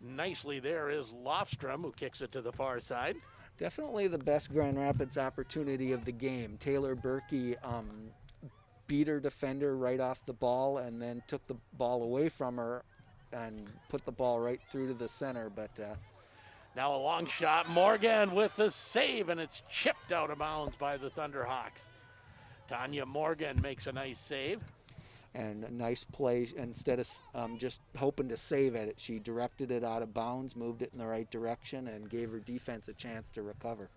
[SPEAKER 1] nicely there is Lofstrom, who kicks it to the far side.
[SPEAKER 3] Definitely the best Grand Rapids opportunity of the game. Taylor Berkey beat her defender right off the ball and then took the ball away from her and put the ball right through to the center. But
[SPEAKER 1] now a long shot. Morgan with the save, and it's chipped out of bounds by the Thunderhawks. Tanya Morgan makes a nice save.
[SPEAKER 3] And a nice play. Instead of just hoping to save at it, she directed it out of bounds, moved it in the right direction, and gave her defense a chance to recover.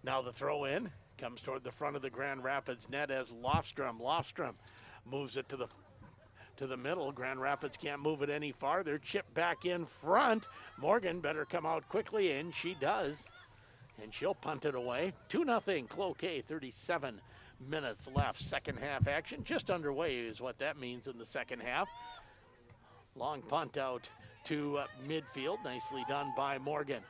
[SPEAKER 1] Now the throw in comes toward the front of the Grand Rapids net as Lofstrom. Lofstrom moves it to the middle. Grand Rapids can't move it any farther. Chip back in front. Morgan better come out quickly, and she does. And she'll punt it away. 2-0 Cloquet, 37 minutes left. Second half action just underway is what that means in the second half. Long punt out to midfield. Nicely done by Morgan.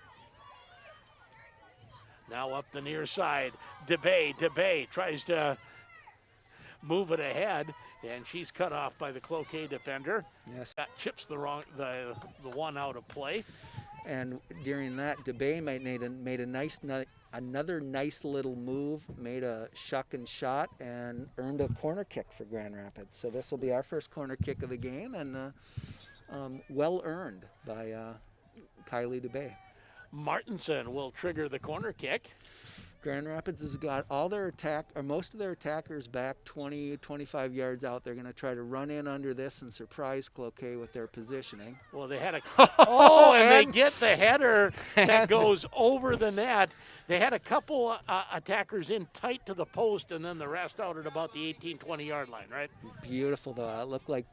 [SPEAKER 1] Now up the near side. DeBay tries to move it ahead, and she's cut off by the Cloquet defender.
[SPEAKER 3] Yes.
[SPEAKER 1] That chips the one out of play.
[SPEAKER 3] And during that, DeBay made another nice little move, made a shuck and shot, and earned a corner kick for Grand Rapids. So this will be our first corner kick of the game, and well earned by Kylie DeBay.
[SPEAKER 1] Martinson will trigger the corner kick.
[SPEAKER 3] Grand Rapids has got all their most of their attackers back 20, 25 yards out. They're going to try to run in under this and surprise Cloquet with their positioning.
[SPEAKER 1] Well, they had and they get the header that goes over the net. They had a couple attackers in tight to the post, and then the rest out at about the 18, 20-yard line, right?
[SPEAKER 3] Beautiful, though. It looked like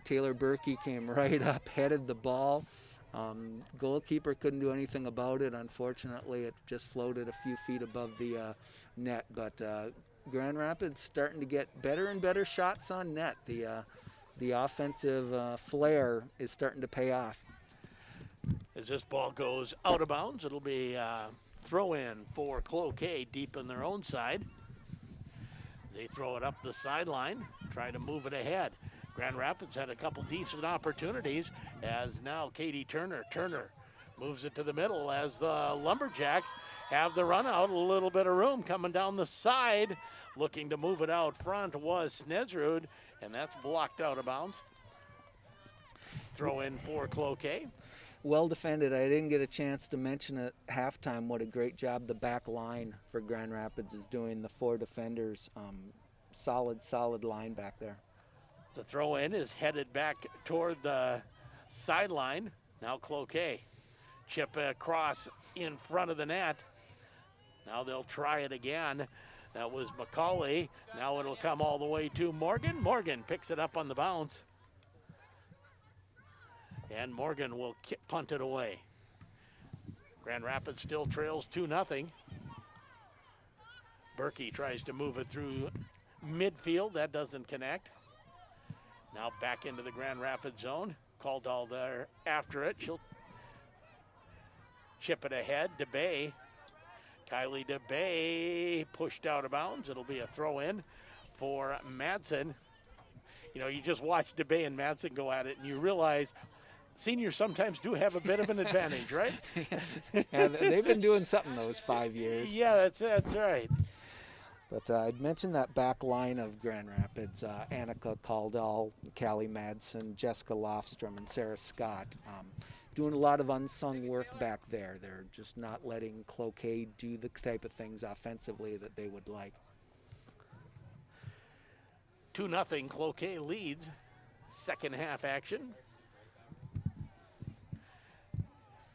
[SPEAKER 3] Taylor Berkey came right up, headed the ball. Goalkeeper couldn't do anything about it. Unfortunately, it just floated a few feet above the net. But Grand Rapids starting to get better and better shots on net. The offensive flair is starting to pay off.
[SPEAKER 1] As this ball goes out of bounds, it'll be a throw-in for Cloquet deep in their own side. They throw it up the sideline, try to move it ahead. Grand Rapids had a couple decent opportunities as now Katie Turner moves it to the middle as the Lumberjacks have the run out. A little bit of room coming down the side. Looking to move it out front was Snedsrud, and that's blocked out of bounds. Throw in for Cloquet.
[SPEAKER 3] Well defended. I didn't get a chance to mention at halftime what a great job the back line for Grand Rapids is doing. The four defenders, solid line back there.
[SPEAKER 1] The throw in is headed back toward the sideline. Now Cloquet. Chip across in front of the net. Now they'll try it again. That was McCauley. Now it'll come all the way to Morgan. Morgan picks it up on the bounce. And Morgan will punt it away. Grand Rapids still trails 2-0. Berkey tries to move it through midfield. That doesn't connect. Now back into the Grand Rapids zone. Caldall there after it. She'll chip it ahead. DeBay. Kylie DeBay pushed out of bounds. It'll be a throw in for Madsen. You know, you just watch DeBay and Madsen go at it and you realize seniors sometimes do have a bit of an advantage, right?
[SPEAKER 3] Yeah, they've been doing something those 5 years.
[SPEAKER 1] Yeah, that's right.
[SPEAKER 3] But I'd mentioned that back line of Grand Rapids, Annika Caldall, Callie Madsen, Jessica Lofstrom, and Sarah Scott. Doing a lot of unsung work back there. They're just not letting Cloquet do the type of things offensively that they would like.
[SPEAKER 1] 2-0, Cloquet leads. Second half action.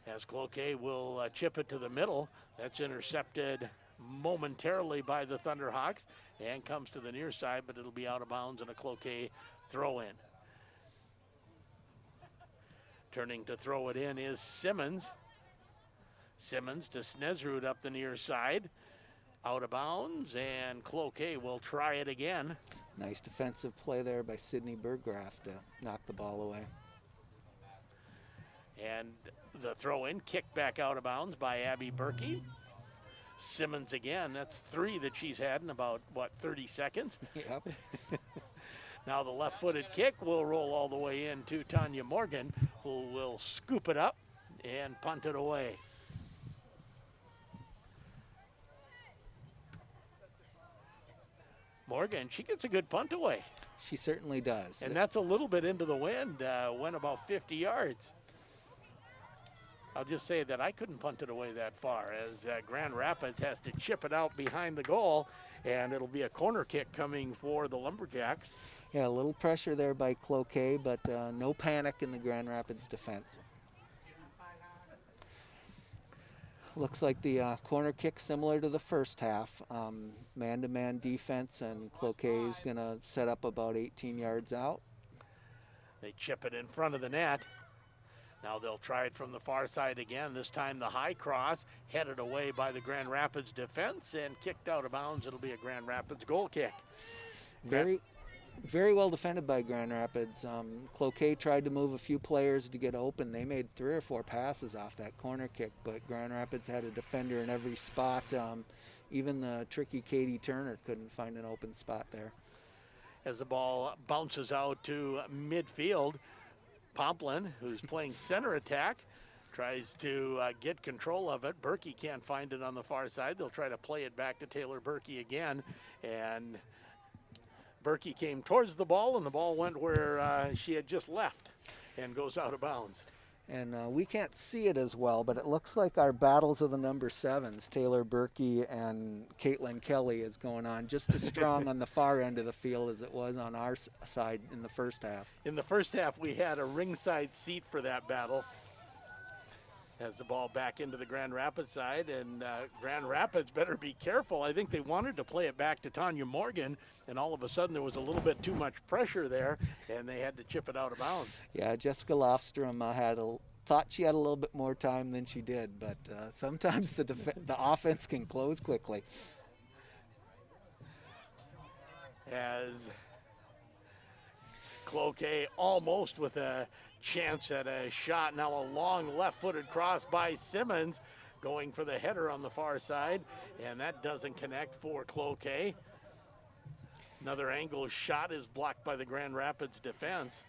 [SPEAKER 1] As Cloquet will chip it to the middle. That's intercepted momentarily by the Thunderhawks and comes to the near side, but it'll be out of bounds and a Cloquet throw in. Turning to throw it in is Simmons. Simmons to Snedsrud up the near side. Out of bounds, and Cloquet will try it again.
[SPEAKER 3] Nice defensive play there by Sydney Berggraf to knock the ball away.
[SPEAKER 1] And the throw in, kicked back out of bounds by Abby Berkey. Simmons again, that's three that she's had in about, 30 seconds?
[SPEAKER 3] Yep.
[SPEAKER 1] Now the left-footed kick will roll all the way in to Tanya Morgan, who will scoop it up and punt it away. Morgan, she gets a good punt away.
[SPEAKER 3] She certainly does.
[SPEAKER 1] And that's a little bit into the wind, went about 50 yards. I'll just say that I couldn't punt it away that far, as Grand Rapids has to chip it out behind the goal, and it'll be a corner kick coming for the Lumberjacks.
[SPEAKER 3] Yeah, a little pressure there by Cloquet, but no panic in the Grand Rapids defense. Looks like the corner kick similar to the first half. Man-to-man defense, and Cloquet is going to set up about 18 yards out.
[SPEAKER 1] They chip it in front of the net. Now they'll try it from the far side again. This time the high cross headed away by the Grand Rapids defense and kicked out of bounds. It'll be a Grand Rapids goal kick.
[SPEAKER 3] Very well defended by Grand Rapids. Cloquet tried to move a few players to get open. They made 3 or 4 passes off that corner kick, but Grand Rapids had a defender in every spot. Even the tricky Katie Turner couldn't find an open spot there.
[SPEAKER 1] As the ball bounces out to midfield, Pomplin, who's playing center attack, tries to get control of it. Berkey can't find it on the far side. They'll try to play it back to Taylor Berkey again, and Berkey came towards the ball, and the ball went where she had just left and goes out of bounds.
[SPEAKER 3] And we can't see it as well, but it looks like our battles of the number 7s, Taylor Berkey and Caitlin Kelly, is going on just as strong on the far end of the field as it was on our side in the first half.
[SPEAKER 1] In the first half, we had a ringside seat for that battle. Has the ball back into the Grand Rapids side, and Grand Rapids better be careful. I think they wanted to play it back to Tanya Morgan, and all of a sudden there was a little bit too much pressure there, and they had to chip it out of bounds.
[SPEAKER 3] Yeah, Jessica Lofstrom thought she had a little bit more time than she did, but sometimes the offense can close quickly.
[SPEAKER 1] As Cloquet almost with a chance at a shot. Now a long left-footed cross by Simmons, going for the header on the far side, and that doesn't connect for Cloquet. Another angle shot is blocked by the Grand Rapids defense.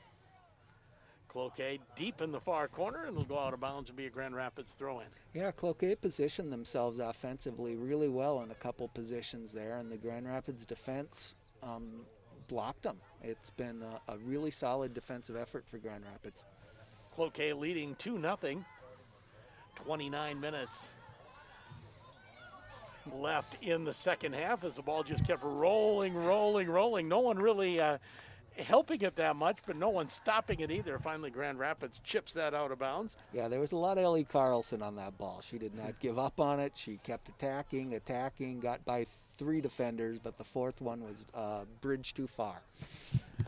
[SPEAKER 1] Cloquet deep in the far corner, and will go out of bounds and be a Grand Rapids throw-in.
[SPEAKER 3] Yeah, Cloquet positioned themselves offensively really well in a couple positions there, and the Grand Rapids defense blocked them. It's been a really solid defensive effort for Grand Rapids.
[SPEAKER 1] Cloquet leading 2-0. 29 minutes left in the second half as the ball just kept rolling. No one really helping it that much, but no one stopping it either. Finally, Grand Rapids chips that out of bounds.
[SPEAKER 3] Yeah, there was a lot of Ellie Carlson on that ball. She did not give up on it. She kept attacking, got by 3 defenders, but the 4th one was bridge too far.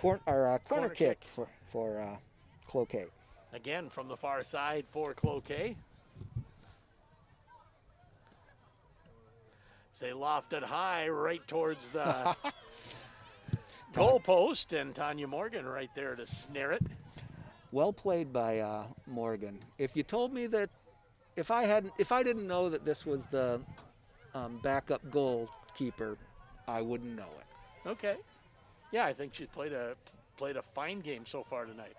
[SPEAKER 3] Corner kick for Cloquet.
[SPEAKER 1] Again from the far side for Cloquet. They lofted high right towards the goal post, and Tanya Morgan right there to snare it.
[SPEAKER 3] Well played by Morgan. If you told me that, if I didn't know that this was the backup goalkeeper, I wouldn't know it.
[SPEAKER 1] Okay. Yeah, I think she's played a fine game so far tonight.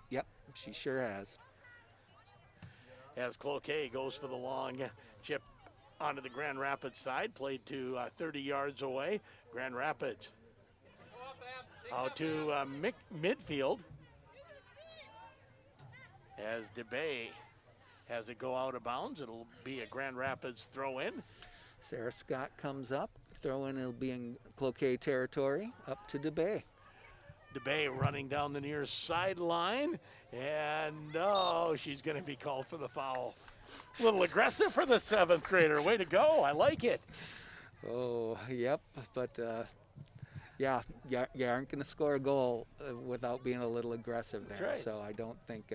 [SPEAKER 3] Yep, she sure has.
[SPEAKER 1] As Cloquet goes for the long chip onto the Grand Rapids side, played to 30 yards away. Grand Rapids out to midfield as DeBay has it go out of bounds. It'll be a Grand Rapids throw-in.
[SPEAKER 3] Sarah Scott comes up. Throw-in will be in Cloquet territory, up to DeBay.
[SPEAKER 1] DeBay running down the near sideline, and she's going to be called for the foul. A little aggressive for the 7th grader. Way to go. I like it.
[SPEAKER 3] Oh, yep. But, yeah, you aren't going to score a goal without being a little aggressive there.
[SPEAKER 1] That's right.
[SPEAKER 3] So I don't think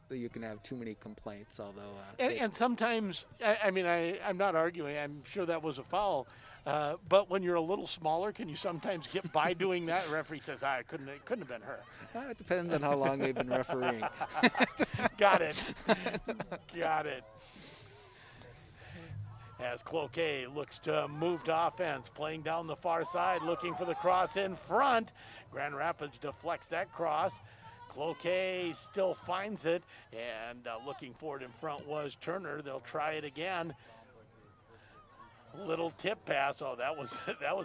[SPEAKER 3] that you can have too many complaints, although...
[SPEAKER 1] And sometimes, I'm not arguing. I'm sure that was a foul. But when you're a little smaller, can you sometimes get by doing that? The referee says, it couldn't have been her.
[SPEAKER 3] It depends on how long they've been refereeing.
[SPEAKER 1] Got it. as Cloquet looks to move to offense, playing down the far side, looking for the cross in front. Grand Rapids deflects that cross. Cloquet still finds it, and looking for it in front was Turner. They'll try it again. Little tip pass. Oh, that was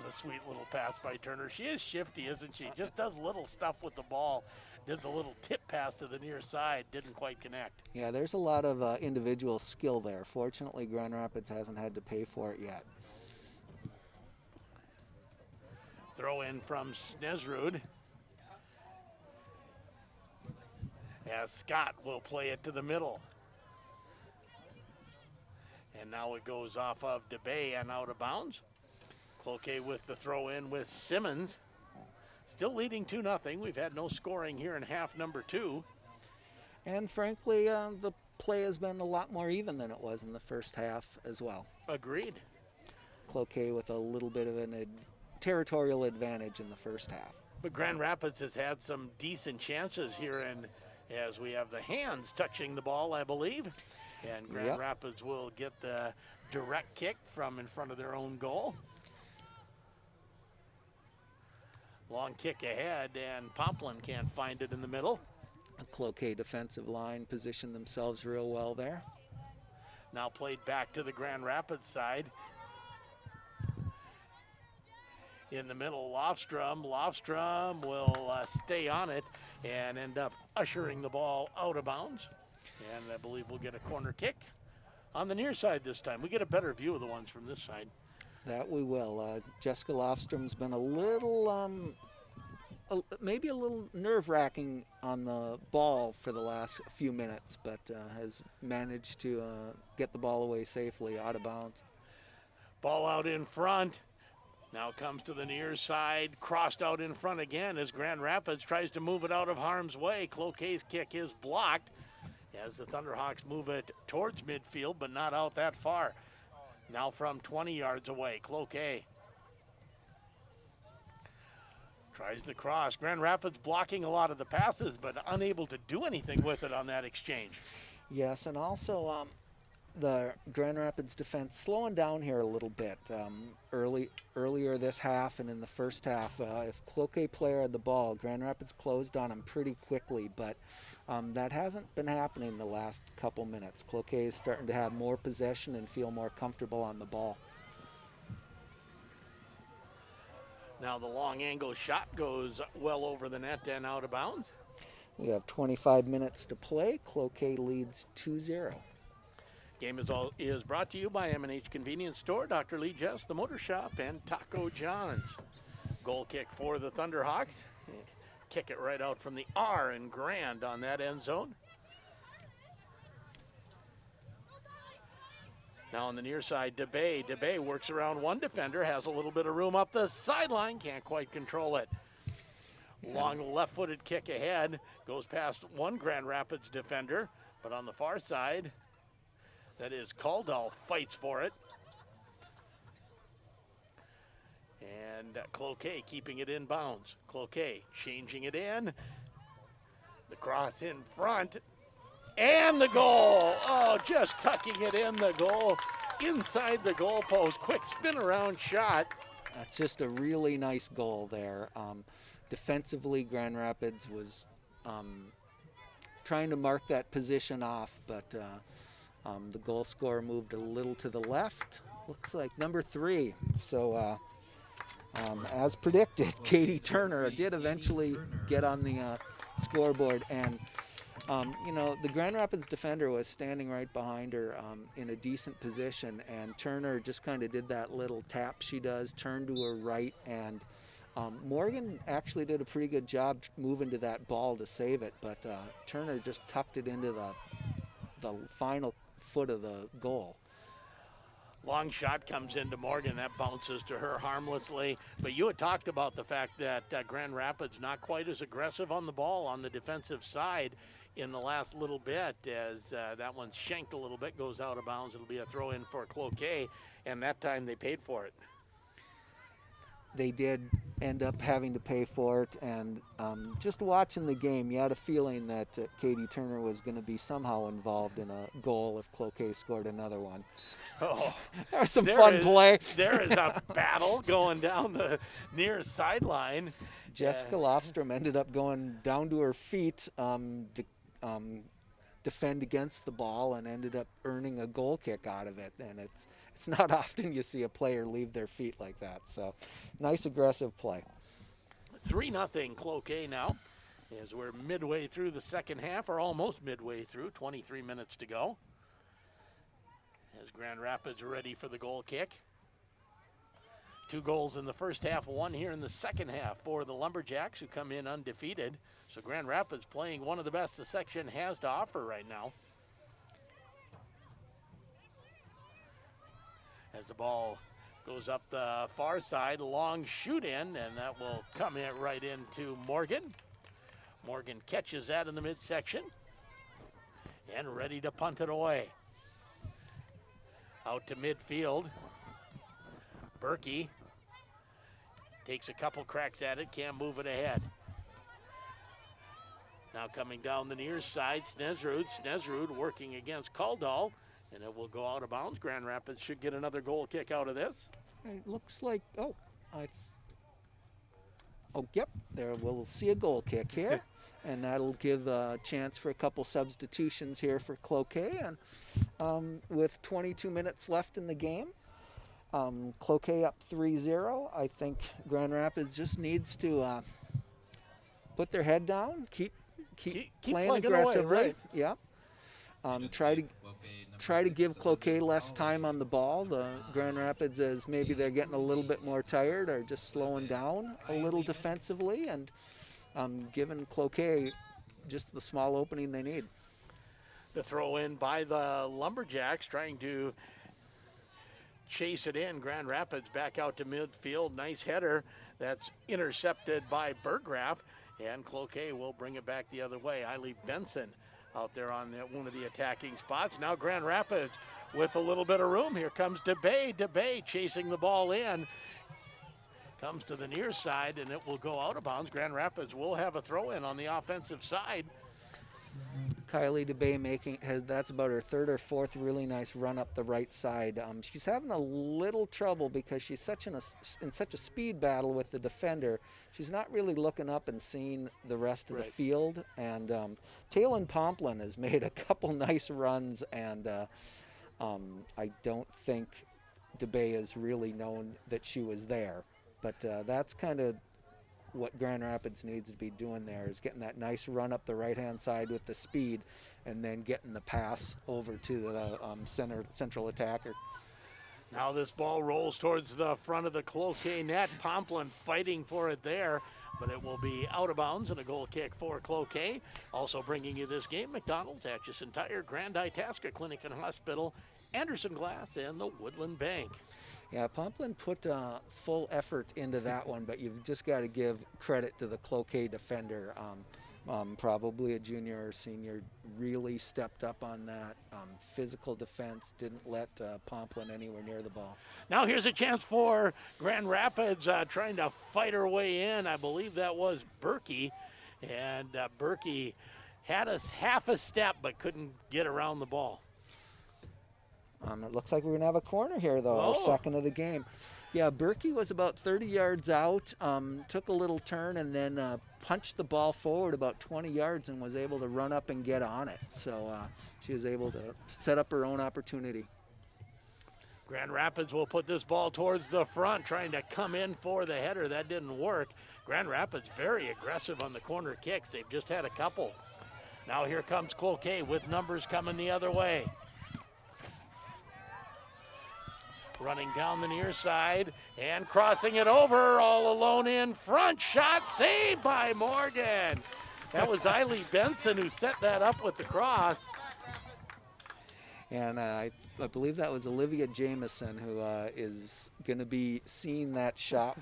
[SPEAKER 1] a sweet little pass by Turner. She is shifty, isn't she? Just does little stuff with the ball. Did the little tip pass to the near side, didn't quite connect.
[SPEAKER 3] Yeah, there's a lot of individual skill there. Fortunately, Grand Rapids hasn't had to pay for it yet.
[SPEAKER 1] Throw in from Snesrud. As Scott will play it to the middle. And now it goes off of DeBay and out of bounds. Cloquet with the throw in with Simmons. Still leading 2-0. We've had no scoring here in half number 2.
[SPEAKER 3] And frankly, the play has been a lot more even than it was in the first half as well.
[SPEAKER 1] Agreed.
[SPEAKER 3] Cloquet with a little bit of a territorial advantage in the first half.
[SPEAKER 1] But Grand Rapids has had some decent chances here, and as we have the hands touching the ball, I believe. And Grand Rapids will get the direct kick from in front of their own goal. Long kick ahead, and Pomplin can't find it in the middle.
[SPEAKER 3] A Cloquet defensive line positioned themselves real well there.
[SPEAKER 1] Now played back to the Grand Rapids side. In the middle, Lofstrom. Lofstrom will stay on it and end up ushering the ball out of bounds. And I believe we'll get a corner kick on the near side this time. We get a better view of the ones from this side.
[SPEAKER 3] That we will. Jessica Lofstrom's been a little, maybe a little nerve-wracking on the ball for the last few minutes, but has managed to get the ball away safely out of bounds.
[SPEAKER 1] Ball out in front. Now comes to the near side, crossed out in front again as Grand Rapids tries to move it out of harm's way. Cloquet's kick is blocked as the Thunderhawks move it towards midfield, but not out that far. Now from 20 yards away, Cloquet tries the cross. Grand Rapids blocking a lot of the passes, but unable to do anything with it on that exchange.
[SPEAKER 3] Yes, and also the Grand Rapids defense slowing down here a little bit. Earlier this half and in the first half, if Cloquet player had the ball, Grand Rapids closed on him pretty quickly, but that hasn't been happening the last couple minutes. Cloquet is starting to have more possession and feel more comfortable on the ball.
[SPEAKER 1] Now the long angle shot goes well over the net and out of bounds.
[SPEAKER 3] We have 25 minutes to play. Cloquet leads 2-0.
[SPEAKER 1] Game is brought to you by M&H Convenience Store, Dr. Lee Jess, the Motor Shop, and Taco John's. Goal kick for the Thunderhawks. Kick it right out from the R and Grand on that end zone. Now on the near side, DeBay. DeBay works around one defender, has a little bit of room up the sideline, can't quite control it. Long left-footed kick ahead, goes past one Grand Rapids defender, but on the far side, that is Caldwell fights for it. And Cloquet keeping it in bounds. Cloquet changing it in. The cross in front. And the goal. Oh, just tucking it in the goal. Inside the goal post. Quick spin around shot.
[SPEAKER 3] That's just a really nice goal there. Defensively, Grand Rapids was trying to mark that position off, but the goal scorer moved a little to the left. Looks like number 3. So as predicted, Katie Turner did eventually get on the scoreboard, and the Grand Rapids defender was standing right behind her in a decent position, and Turner just kind of did that little tap she does, turned to her right, and Morgan actually did a pretty good job moving to that ball to save it, but Turner just tucked it into the final foot of the goal.
[SPEAKER 1] Long shot comes into Morgan. That bounces to her harmlessly. But you had talked about the fact that Grand Rapids not quite as aggressive on the ball on the defensive side in the last little bit, as that one's shanked a little bit, goes out of bounds. It'll be a throw in for Cloquet, and that time they paid for it.
[SPEAKER 3] They did. end up having to pay for it. And just watching the game, you had a feeling that Katie Turner was going to be somehow involved in a goal if Cloquet scored another one.
[SPEAKER 1] Oh,
[SPEAKER 3] There was some fun play.
[SPEAKER 1] There is a battle going down the near sideline.
[SPEAKER 3] Jessica Lofstrom ended up going down to her feet to defend against the ball and ended up earning a goal kick out of it. And it's not often you see a player leave their feet like that. So nice aggressive play.
[SPEAKER 1] 3-0 Cloquet now as we're midway through the second half, or almost midway through, 23 minutes to go. As Grand Rapids ready for the goal kick. 2 goals in the first half, 1 here in the second half for the Lumberjacks, who come in undefeated. So Grand Rapids playing one of the best the section has to offer right now. As the ball goes up the far side, long shoot in, and that will come in right into Morgan. Morgan catches that in the midsection and ready to punt it away. Out to midfield. Berkey takes a couple cracks at it, can't move it ahead. Now coming down the near side, Snesrud. Snesrud working against Caldall, and it will go out of bounds. Grand Rapids should get another goal kick out of this.
[SPEAKER 3] It looks like, yep, there we'll see a goal kick here. And that'll give a chance for a couple substitutions here for Cloquet. And with 22 minutes left in the game, Cloquet up 3-0. I think Grand Rapids just needs to put their head down, keep playing aggressively.
[SPEAKER 1] Away, right?
[SPEAKER 3] Yeah. Try to give Cloquet less time on the ball. The Grand Rapids, as maybe they're getting a little bit more tired, are just slowing down a little defensively and giving Cloquet just the small opening they need.
[SPEAKER 1] The throw in by the Lumberjacks, trying to chase it in. Grand Rapids back out to midfield. Nice header that's intercepted by Berggraf, and Cloquet will bring it back the other way. Eileen Benson out there on one of the attacking spots. Now Grand Rapids with a little bit of room. Here comes DeBay. DeBay chasing the ball in. Comes to the near side, and it will go out of bounds. Grand Rapids will have a throw in on the offensive side.
[SPEAKER 3] Kylie DeBay that's about her 3rd or 4th really nice run up the right side. She's having a little trouble because she's in such a speed battle with the defender. She's not really looking up and seeing the rest of the field. And Taylon Pomplin has made a couple nice runs, and I don't think DeBay has really known that she was there. But that's kind of what Grand Rapids needs to be doing there, is getting that nice run up the right-hand side with the speed and then getting the pass over to the central attacker.
[SPEAKER 1] Now this ball rolls towards the front of the Cloquet net. Pomplin fighting for it there, but it will be out of bounds and a goal kick for Cloquet. Also bringing you this game, McDonald's, Atchison Tire, Grand Itasca Clinic and Hospital, Anderson Glass, and the Woodland Bank.
[SPEAKER 3] Yeah, Pomplin put full effort into that one, but you've just got to give credit to the Cloquet defender. Probably a junior or senior, really stepped up on that. Physical defense, didn't let Pomplin anywhere near the ball.
[SPEAKER 1] Now here's a chance for Grand Rapids trying to fight her way in. I believe that was Berkey, and Berkey had us half a step but couldn't get around the ball.
[SPEAKER 3] It looks like we're going to have a corner here, though, our second of the game. Yeah, Berkey was about 30 yards out, took a little turn, and then punched the ball forward about 20 yards and was able to run up and get on it. So she was able to set up her own opportunity.
[SPEAKER 1] Grand Rapids will put this ball towards the front, trying to come in for the header. That didn't work. Grand Rapids very aggressive on the corner kicks. They've just had a couple. Now here comes Cloquet with numbers coming the other way. Running down the near side and crossing it over, all alone in front. Shot saved by Morgan. That was Eileen Benson who set that up with the cross.
[SPEAKER 3] And I believe that was Olivia Jameson who is going to be seeing that shot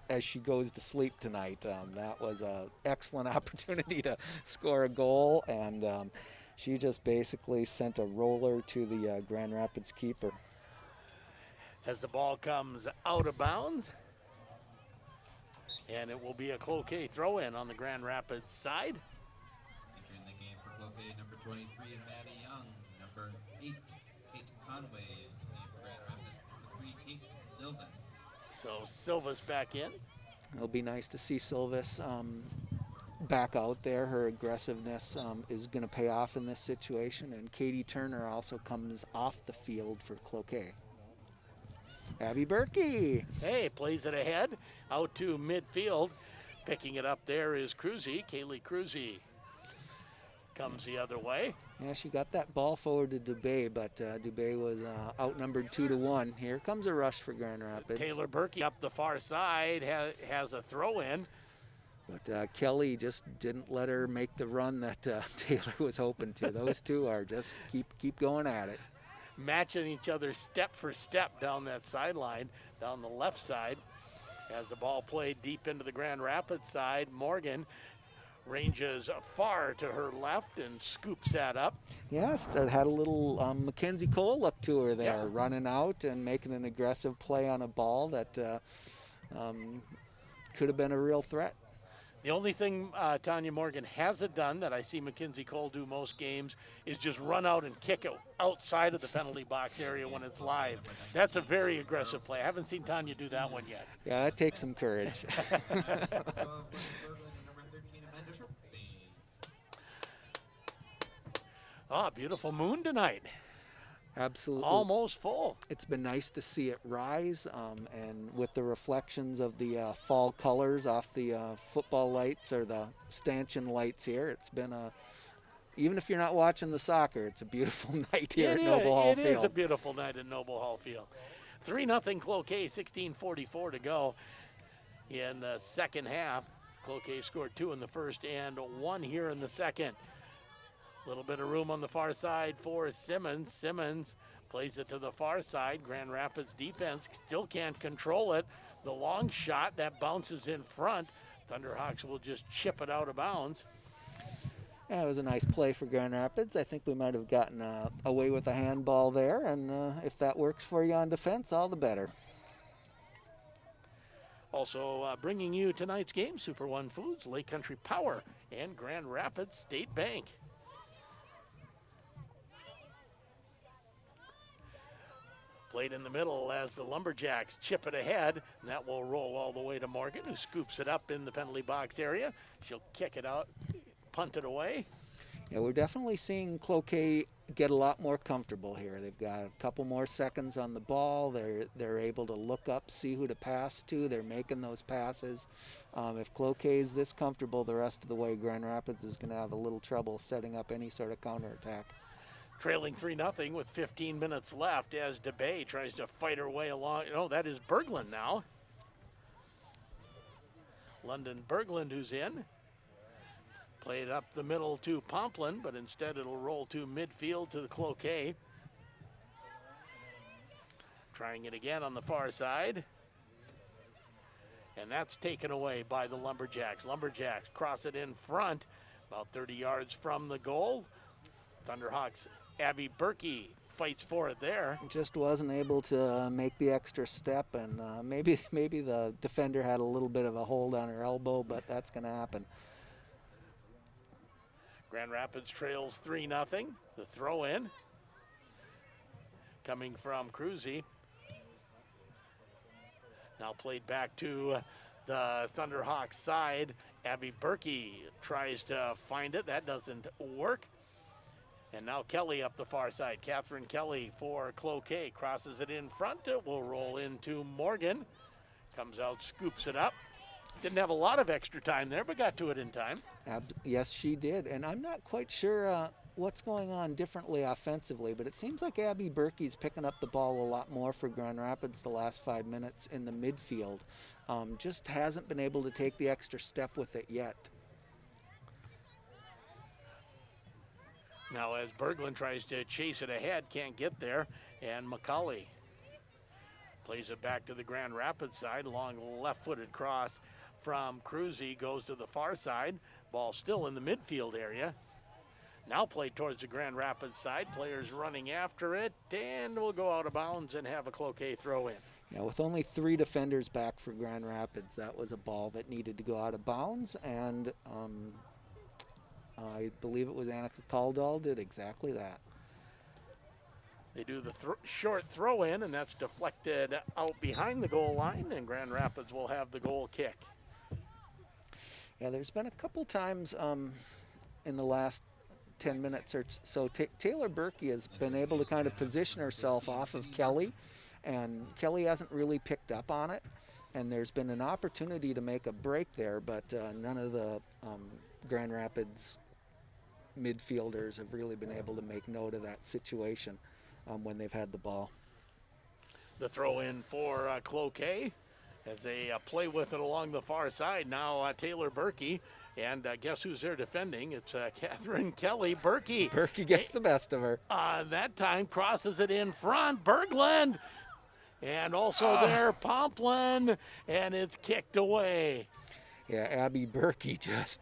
[SPEAKER 3] as she goes to sleep tonight. That was an excellent opportunity to score a goal, and she just basically sent a roller to the Grand Rapids keeper.
[SPEAKER 1] As the ball comes out of bounds. And it will be a Cloquet throw-in on the Grand Rapids side.
[SPEAKER 4] Entering the game for Cloquet, number 23, Maddie Young. Number 8, Kate Conway. In the game for Grand Rapids, number 3, Kate Silvas.
[SPEAKER 1] So Silva's back in.
[SPEAKER 3] It'll be nice to see Silvis back out there. Her aggressiveness is going to pay off in this situation. And Katie Turner also comes off the field for Cloquet. Abby Berkey.
[SPEAKER 1] Hey, plays it ahead, out to midfield. Picking it up there is Cruzy. Kaylee Cruzy comes the other way.
[SPEAKER 3] Yeah, she got that ball forward to Dubé, but Dubé was outnumbered 2-1. Here comes a rush for Grand Rapids.
[SPEAKER 1] Taylor Berkey up the far side has a throw-in.
[SPEAKER 3] But Kelly just didn't let her make the run that Taylor was hoping to. Those two are just keep going at it.
[SPEAKER 1] Matching each other step for step down that sideline, down the left side. As the ball played deep into the Grand Rapids side, Morgan ranges far to her left and scoops that up.
[SPEAKER 3] Yes, that had a little Mackenzie Cole look to her there,
[SPEAKER 1] Yeah.
[SPEAKER 3] running out and making an aggressive play on a ball that could have been a real threat.
[SPEAKER 1] The only thing Tanya Morgan hasn't done that I see Mackenzie Cole do most games is just run out and kick it outside of the penalty box area when it's live. That's a very aggressive play. I haven't seen Tanya do that one yet.
[SPEAKER 3] Yeah, that takes some courage.
[SPEAKER 4] Number 13, Amanda Sharpe.
[SPEAKER 1] Beautiful moon tonight.
[SPEAKER 3] Absolutely.
[SPEAKER 1] Almost full.
[SPEAKER 3] It's been nice to see it rise, and with the reflections of the fall colors off the football lights or the stanchion lights here, it's been even if you're not watching the soccer, it's a beautiful night here at Noble Hall Field.
[SPEAKER 1] It is a beautiful night at Noble Hall Field. 3-0 Cloquet, 16:44 to go in the second half. Cloquet scored 2 in the first and 1 here in the second. A little bit of room on the far side for Simmons. Simmons plays it to the far side. Grand Rapids defense still can't control it. The long shot that bounces in front. Thunderhawks will just chip it out of bounds.
[SPEAKER 3] Yeah, it was a nice play for Grand Rapids. I think we might have gotten away with a handball there, and if that works for you on defense, all the better.
[SPEAKER 1] Also bringing you tonight's game, Super One Foods, Lake Country Power, and Grand Rapids State Bank. Played in the middle as the Lumberjacks chip it ahead, and that will roll all the way to Morgan, who scoops it up in the penalty box area. She'll kick it out, punt it away.
[SPEAKER 3] Yeah, we're definitely seeing Cloquet get a lot more comfortable here. They've got a couple more seconds on the ball. They're able to look up, see who to pass to. They're making those passes. If Cloquet is this comfortable the rest of the way, Grand Rapids is going to have a little trouble setting up any sort of counterattack.
[SPEAKER 1] Trailing 3-0 with 15 minutes left as DeBay tries to fight her way along. No, that is Berglund now. London Berglund who's in. Played up the middle to Pomplin, but instead it'll roll to midfield to the Cloquet. Trying it again on the far side. And that's taken away by the Lumberjacks. Lumberjacks cross it in front, about 30 yards from the goal. Thunderhawks' Abby Berkey fights for it there.
[SPEAKER 3] Just wasn't able to make the extra step, and maybe the defender had a little bit of a hold on her elbow, but that's going to happen.
[SPEAKER 1] Grand Rapids trails 3-0. The throw in coming from Cruzy. Now played back to the Thunderhawks side. Abby Berkey tries to find it. That doesn't work. And now Kelly up the far side. Catherine Kelly for Cloquet crosses it in front. It will roll into Morgan. Comes out, scoops it up. Didn't have a lot of extra time there, but got to it in time.
[SPEAKER 3] Yes, she did. And I'm not quite sure what's going on differently offensively, but it seems like Abby Berkey's picking up the ball a lot more for Grand Rapids the last 5 minutes in the midfield. Just hasn't been able to take the extra step with it yet.
[SPEAKER 1] Now as Berglund tries to chase it ahead, can't get there, and McCauley plays it back to the Grand Rapids side. Long left-footed cross from Cruzy goes to the far side. Ball still in the midfield area. Now played towards the Grand Rapids side. Players running after it, and will go out of bounds and have a Cloquet throw in.
[SPEAKER 3] Yeah, with only 3 defenders back for Grand Rapids, that was a ball that needed to go out of bounds, and I believe it was Annika Kaldal did exactly that.
[SPEAKER 1] They do the short throw in, and that's deflected out behind the goal line, and Grand Rapids will have the goal kick.
[SPEAKER 3] Yeah, there's been a couple times in the last 10 minutes or so, Taylor Berkey has been able to kind of position herself off of Kelly, and Kelly hasn't really picked up on it. And there's been an opportunity to make a break there, but none of the Grand Rapids midfielders have really been able to make note of that situation when they've had the ball.
[SPEAKER 1] The throw in for Cloquet as they play with it along the far side. Now Taylor Berkey, and guess who's there defending? It's Catherine Kelly. Berkey.
[SPEAKER 3] Berkey gets the best of her.
[SPEAKER 1] That time crosses it in front. Berglund. And also there, Pomplin, and it's kicked away.
[SPEAKER 3] Yeah, Abby Berkey just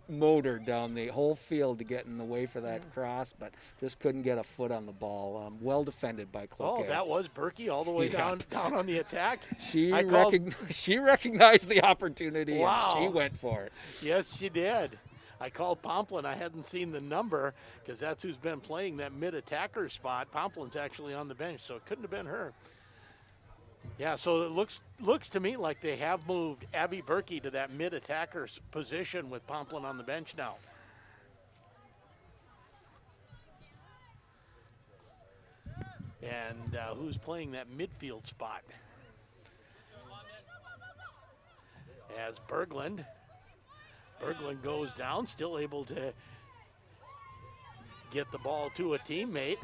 [SPEAKER 3] motored down the whole field to get in the way for that cross, but just couldn't get a foot on the ball. Well defended by Cloquet.
[SPEAKER 1] Oh, that was Berkey all the way down on the attack.
[SPEAKER 3] She recognized the opportunity.
[SPEAKER 1] Wow.
[SPEAKER 3] And she went for it.
[SPEAKER 1] Yes, she did. I called Pomplin. I hadn't seen the number because that's who's been playing that mid-attacker spot. Pomplin's actually on the bench, so it couldn't have been her. Yeah, so it looks to me like they have moved Abby Berkey to that mid-attacker position with Pomplin on the bench now. And who's playing that midfield spot? As Berglund. Berglund goes down, still able to get the ball to a teammate.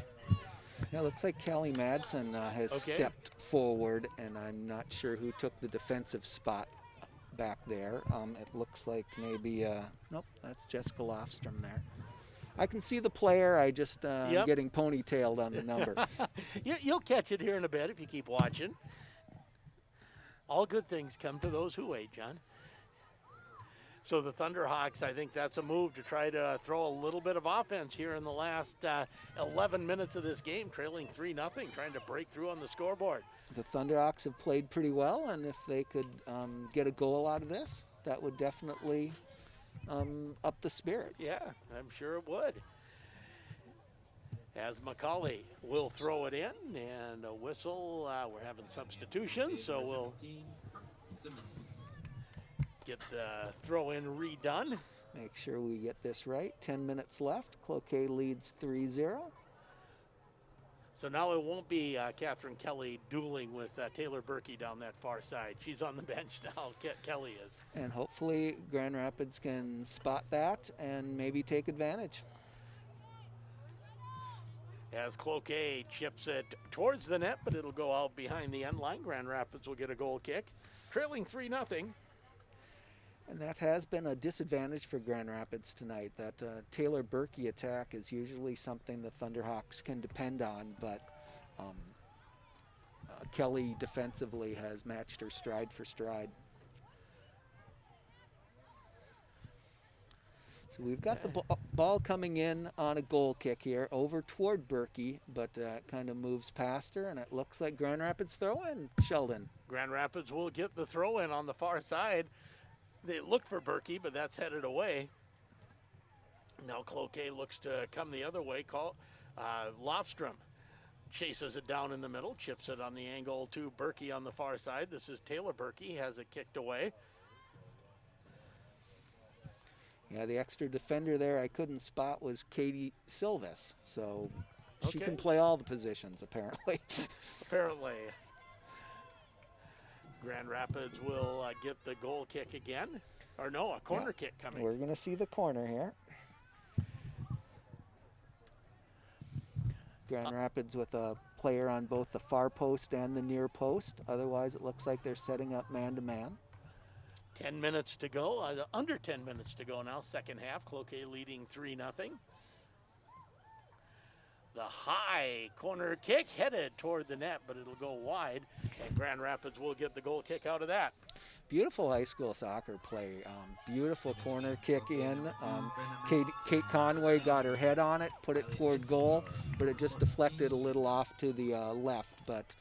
[SPEAKER 3] Yeah, it looks like Callie Madsen has stepped forward, and I'm not sure who took the defensive spot back there. It looks like maybe, nope, that's Jessica Lofstrom there. I can see the player, I just am getting ponytailed on the number.
[SPEAKER 1] You'll catch it here in a bit if you keep watching. All good things come to those who wait, John. So the Thunderhawks, I think that's a move to try to throw a little bit of offense here in the last 11 minutes of this game, trailing 3-0, trying to break through on the scoreboard.
[SPEAKER 3] The Thunderhawks have played pretty well, and if they could get a goal out of this, that would definitely up the spirits.
[SPEAKER 1] Yeah, I'm sure it would. As McCauley will throw it in, and a whistle. We're having substitutions, so we'll get the throw-in redone.
[SPEAKER 3] Make sure we get this right. 10 minutes left. Cloquet leads 3-0.
[SPEAKER 1] So now it won't be Catherine Kelly dueling with Taylor Berkey down that far side. She's on the bench now. Kelly is.
[SPEAKER 3] And hopefully Grand Rapids can spot that and maybe take advantage.
[SPEAKER 1] As Cloquet chips it towards the net, but it'll go out behind the end line. Grand Rapids will get a goal kick, trailing 3-0.
[SPEAKER 3] And that has been a disadvantage for Grand Rapids tonight. That Taylor Berkey attack is usually something the Thunderhawks can depend on, but Kelly defensively has matched her stride for stride. So we've got the ball coming in on a goal kick here over toward Berkey, but kind of moves past her, and it looks like Grand Rapids throw in, Sheldon.
[SPEAKER 1] Grand Rapids will get the throw in on the far side. They look for Berkey, but that's headed away. Now Cloquet looks to come the other way. Lofstrom chases it down in the middle, chips it on the angle to Berkey on the far side. This is Taylor Berkey, has it kicked away.
[SPEAKER 3] Yeah, the extra defender there I couldn't spot was Katie Silvis, so she can play all the positions apparently.
[SPEAKER 1] Apparently. Grand Rapids will get the goal kick again. Or no, a corner kick coming.
[SPEAKER 3] We're going to see the corner here. Grand Rapids with a player on both the far post and the near post. Otherwise, it looks like they're setting up man-to-man.
[SPEAKER 1] 10 minutes to go. Under 10 minutes to go now, second half. Cloquet leading 3-0. The high corner kick headed toward the net, but it'll go wide, and Grand Rapids will get the goal kick out of that.
[SPEAKER 3] Beautiful high school soccer play. Beautiful corner kick in. Kate Conway got her head on it, put it toward goal, but it just deflected a little off to the left. But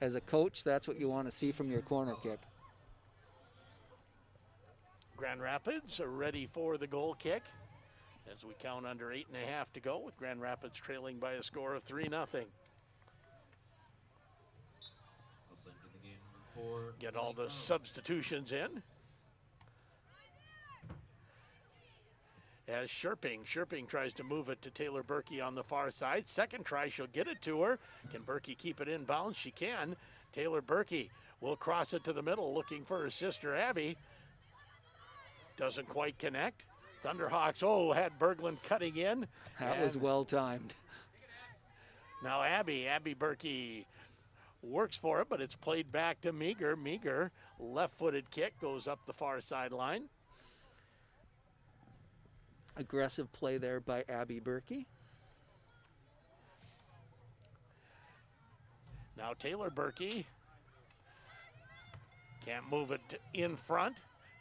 [SPEAKER 3] as a coach, that's what you want to see from your corner kick.
[SPEAKER 1] Grand Rapids are ready for the goal kick as we count under 8.5 to go, with Grand Rapids trailing by a score of 3-0.
[SPEAKER 4] I'll send you the game number 4.
[SPEAKER 1] Get all the substitutions in. As Sherping tries to move it to Taylor Berkey on the far side. Second try, she'll get it to her. Can Berkey keep it in bounds? She can. Taylor Berkey will cross it to the middle, looking for her sister Abby. Doesn't quite connect. Thunderhawks, had Berglund cutting in.
[SPEAKER 3] That was well timed.
[SPEAKER 1] Now Abby Berkey works for it, but it's played back to Meager. Meager, left-footed kick, goes up the far sideline.
[SPEAKER 3] Aggressive play there by Abby Berkey.
[SPEAKER 1] Now Taylor Berkey can't move it in front.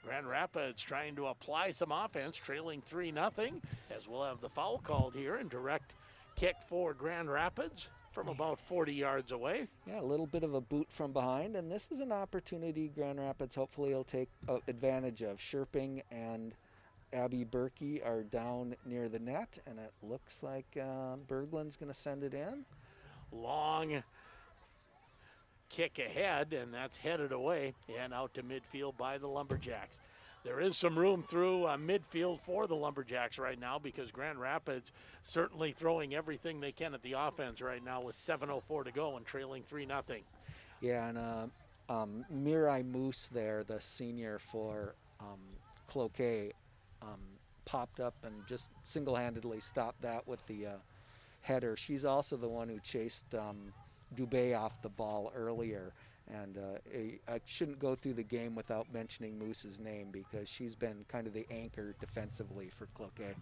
[SPEAKER 1] Grand Rapids trying to apply some offense, trailing 3-0, as we'll have the foul called here, and direct kick for Grand Rapids from about 40 yards away.
[SPEAKER 3] Yeah, a little bit of a boot from behind, and this is an opportunity Grand Rapids hopefully will take advantage of. Sherping and Abby Berkey are down near the net, and it looks like Berglund's going to send it in.
[SPEAKER 1] Long kick ahead, and that's headed away and out to midfield by the Lumberjacks. There is some room through midfield for the Lumberjacks right now, because Grand Rapids certainly throwing everything they can at the offense right now with 7:04 to go and trailing 3-0.
[SPEAKER 3] Yeah, and Mirai Moose there, the senior for Cloquet, popped up and just single-handedly stopped that with the header. She's also the one who chased Dubé off the ball earlier. And I shouldn't go through the game without mentioning Moose's name, because she's been kind of the anchor defensively for Cloquet.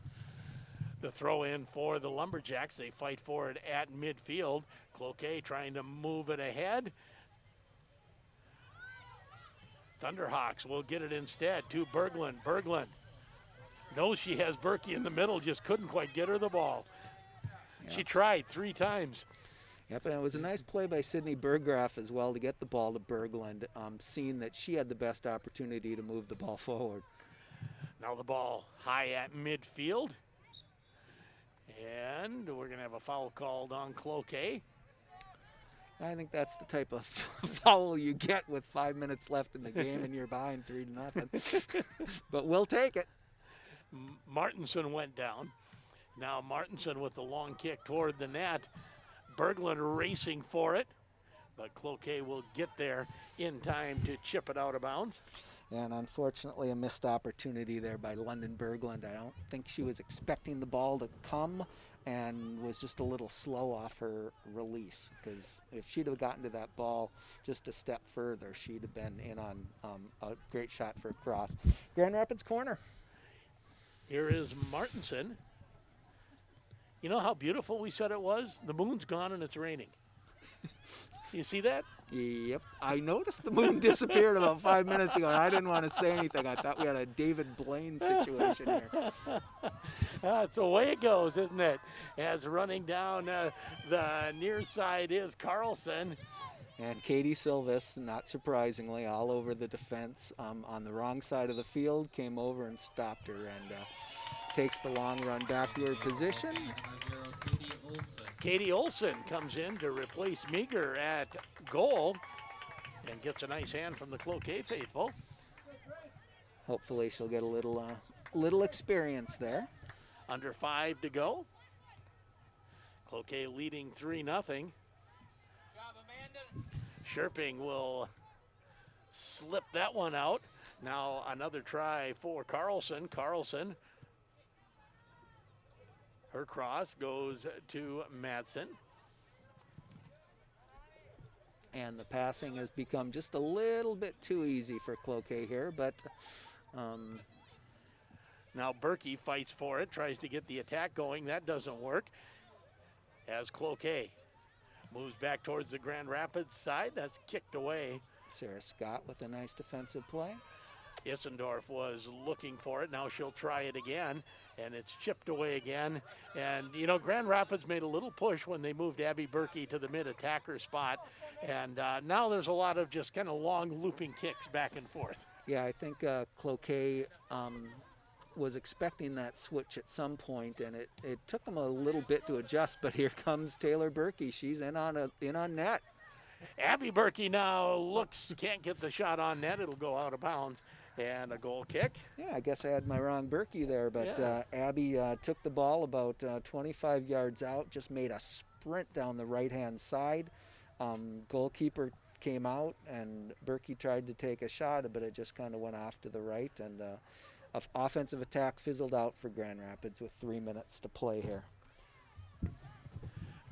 [SPEAKER 1] The throw in for the Lumberjacks. They fight for it at midfield. Cloquet trying to move it ahead. Thunderhawks will get it instead to Berglund. Berglund knows she has Berkey in the middle, just couldn't quite get her the ball. Yeah. She tried 3 times.
[SPEAKER 3] Yep, and it was a nice play by Sydney Berggraf as well to get the ball to Berglund, seeing that she had the best opportunity to move the ball forward.
[SPEAKER 1] Now the ball high at midfield. And we're going to have a foul called on Cloquet.
[SPEAKER 3] I think that's the type of foul you get with 5 minutes left in the game and you're behind 3-0. But we'll take it.
[SPEAKER 1] Martinson went down. Now Martinson with the long kick toward the net. Berglund racing for it, but Cloquet will get there in time to chip it out of bounds.
[SPEAKER 3] And unfortunately a missed opportunity there by London Berglund. I don't think she was expecting the ball to come and was just a little slow off her release, because if she'd have gotten to that ball just a step further, she'd have been in on a great shot for a cross. Grand Rapids corner.
[SPEAKER 1] Here is Martinson. You know how beautiful we said it was? The moon's gone and it's raining. You see that?
[SPEAKER 3] Yep. I noticed the moon disappeared about 5 minutes ago, and I didn't want to say anything. I thought we had a David Blaine situation here.
[SPEAKER 1] That's the way it goes, isn't it? As running down the near side is Carlson.
[SPEAKER 3] And Katie Silvis, not surprisingly, all over the defense on the wrong side of the field, came over and stopped her, and takes the long run back to her position.
[SPEAKER 1] Katie Olson comes in to replace Meager at goal and gets a nice hand from the Cloquet faithful.
[SPEAKER 3] Hopefully she'll get a little experience there.
[SPEAKER 1] Under 5 to go. Cloquet leading 3-0. Sherping will slip that one out. Now another try for Carlson. Carlson, her cross goes to Madsen.
[SPEAKER 3] And the passing has become just a little bit too easy for Cloquet here, but
[SPEAKER 1] now Berkey fights for it, tries to get the attack going. That doesn't work. As Cloquet moves back towards the Grand Rapids side, that's kicked away.
[SPEAKER 3] Sarah Scott with a nice defensive play.
[SPEAKER 1] Issendorf was looking for it. Now she'll try it again, and it's chipped away again. And, you know, Grand Rapids made a little push when they moved Abby Berkey to the mid-attacker spot. And now there's a lot of just kind of long looping kicks back and forth.
[SPEAKER 3] Yeah, I think Cloquet was expecting that switch at some point, and it took them a little bit to adjust, but here comes Taylor Berkey. She's in on net.
[SPEAKER 1] Abby Berkey now can't get the shot on net. It'll go out of bounds. And a goal kick.
[SPEAKER 3] Yeah, I guess I had my wrong Berkey there, but
[SPEAKER 1] Yeah.
[SPEAKER 3] Abby took the ball about 25 yards out, just made a sprint down the right-hand side. Goalkeeper came out, and Berkey tried to take a shot, but it just kind of went off to the right, and offensive attack fizzled out for Grand Rapids with 3 minutes to play here.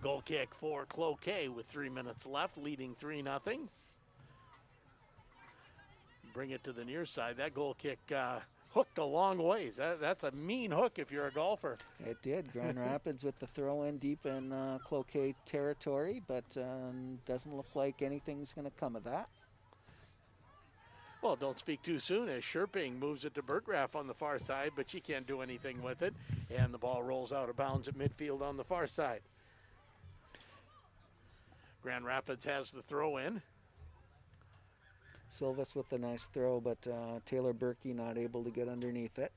[SPEAKER 1] Goal kick for Cloquet with 3 minutes left, leading 3-0. Bring it to the near side. That goal kick hooked a long ways. That's a mean hook if you're a golfer.
[SPEAKER 3] It did. Grand Rapids with the throw in deep in Cloquet territory, but doesn't look like anything's going to come of that.
[SPEAKER 1] Well, don't speak too soon as Sherping moves it to Berggraf on the far side, but she can't do anything with it. And the ball rolls out of bounds at midfield on the far side. Grand Rapids has the throw in.
[SPEAKER 3] Silvas with a nice throw, but Taylor Berkey not able to get underneath it.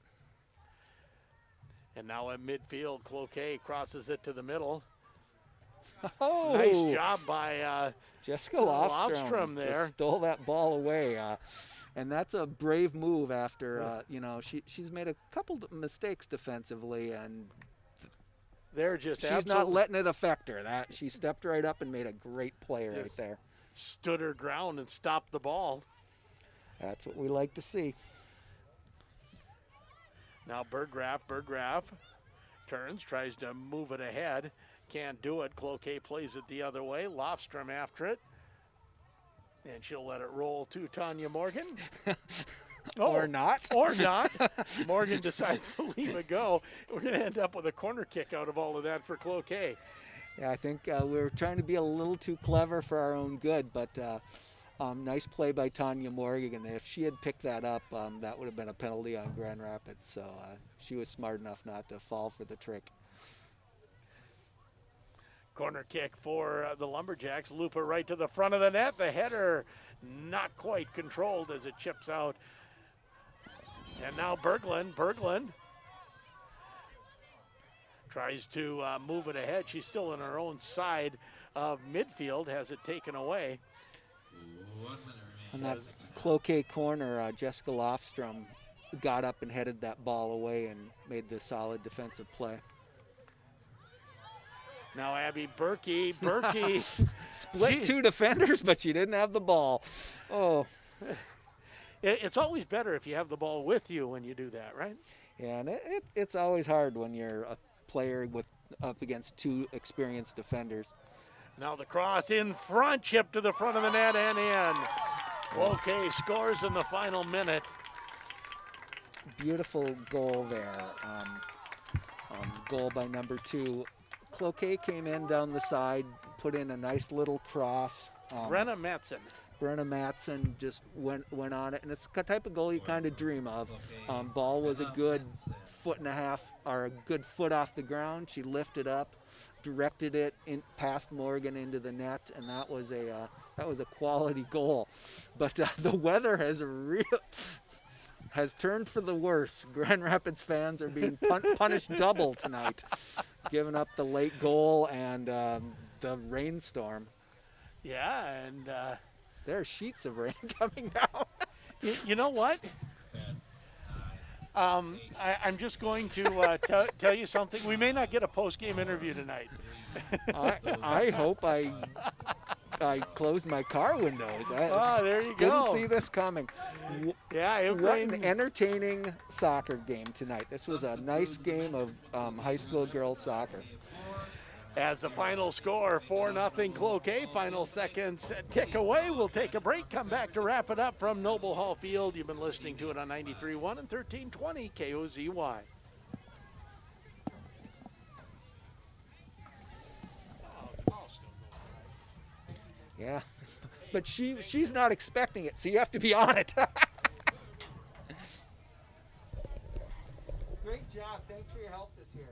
[SPEAKER 1] And now at midfield, Cloquet crosses it to the middle.
[SPEAKER 3] Oh,
[SPEAKER 1] Nice job by
[SPEAKER 3] Jessica
[SPEAKER 1] Lofstrom
[SPEAKER 3] Lofstrom
[SPEAKER 1] there.
[SPEAKER 3] just stole that ball away. And that's a brave move after, she's made a couple mistakes defensively, and
[SPEAKER 1] they're just
[SPEAKER 3] she's not letting it affect her. That she stepped right up and made a great play right
[SPEAKER 1] Just
[SPEAKER 3] there.
[SPEAKER 1] stood her ground and stopped the ball.
[SPEAKER 3] That's what we like to see.
[SPEAKER 1] Now Berggraf turns, tries to move it ahead. Can't do it. Cloquet plays it the other way. Lofstrom after it. And she'll let it roll to Tanya Morgan.
[SPEAKER 3] Or not.
[SPEAKER 1] Or not. Morgan decides to leave it go. We're going to end up with a corner kick out of all of that for Cloquet.
[SPEAKER 3] Yeah, I think we were trying to be a little too clever for our own good, but nice play by Tanya Morgan. If she had picked that up, that would have been a penalty on Grand Rapids, so she was smart enough not to fall for the trick.
[SPEAKER 1] Corner kick for the Lumberjacks. Loop it right to the front of the net. The header not quite controlled as it chips out. And now Berglund tries to move it ahead. She's still in her own side of midfield, has it taken away.
[SPEAKER 4] 1 minute
[SPEAKER 3] On
[SPEAKER 4] remaining.
[SPEAKER 3] that Cloquet corner, Jessica Lofstrom got up and headed that ball away and made the solid defensive play.
[SPEAKER 1] Now Abby Berkey.
[SPEAKER 3] Split two defenders, but she didn't have the ball. Oh,
[SPEAKER 1] It's always better if you have the ball with you when you do that, right?
[SPEAKER 3] yeah, and it's always hard when you're a player up against two experienced defenders.
[SPEAKER 1] Now the cross in front, chip to the front of the net and in. Cloquet scores in the final minute.
[SPEAKER 3] Beautiful goal there. Goal by number 2. Cloquet came in down the side, put in a nice little cross.
[SPEAKER 1] Brenna Metzen.
[SPEAKER 3] Brenna Matson just went on it, and it's the type of goal you kind of dream of. Ball was a good foot and a half, or a good foot off the ground. She lifted up, directed it in past Morgan into the net, and that was a quality goal. But the weather has turned for the worse. Grand Rapids fans are being punished double tonight, giving up the late goal and the rainstorm.
[SPEAKER 1] Yeah, and
[SPEAKER 3] There are sheets of rain coming down.
[SPEAKER 1] you know what? I'm just going to tell you something. We may not get a post-game interview tonight.
[SPEAKER 3] I hope I closed my car windows.
[SPEAKER 1] There you
[SPEAKER 3] Didn't
[SPEAKER 1] go.
[SPEAKER 3] see this coming.
[SPEAKER 1] Yeah, it
[SPEAKER 3] What
[SPEAKER 1] rained.
[SPEAKER 3] an entertaining soccer game tonight. This was a nice game of high school girls soccer.
[SPEAKER 1] As the final score, 4-0 Cloquet. Final seconds tick away. We'll take a break, come back to wrap it up from Noble Hall Field. You've been listening to it on 93.1 and 1320 KOZY.
[SPEAKER 3] Yeah, but she's not expecting it, so you have to be on it. Thanks for your help this year.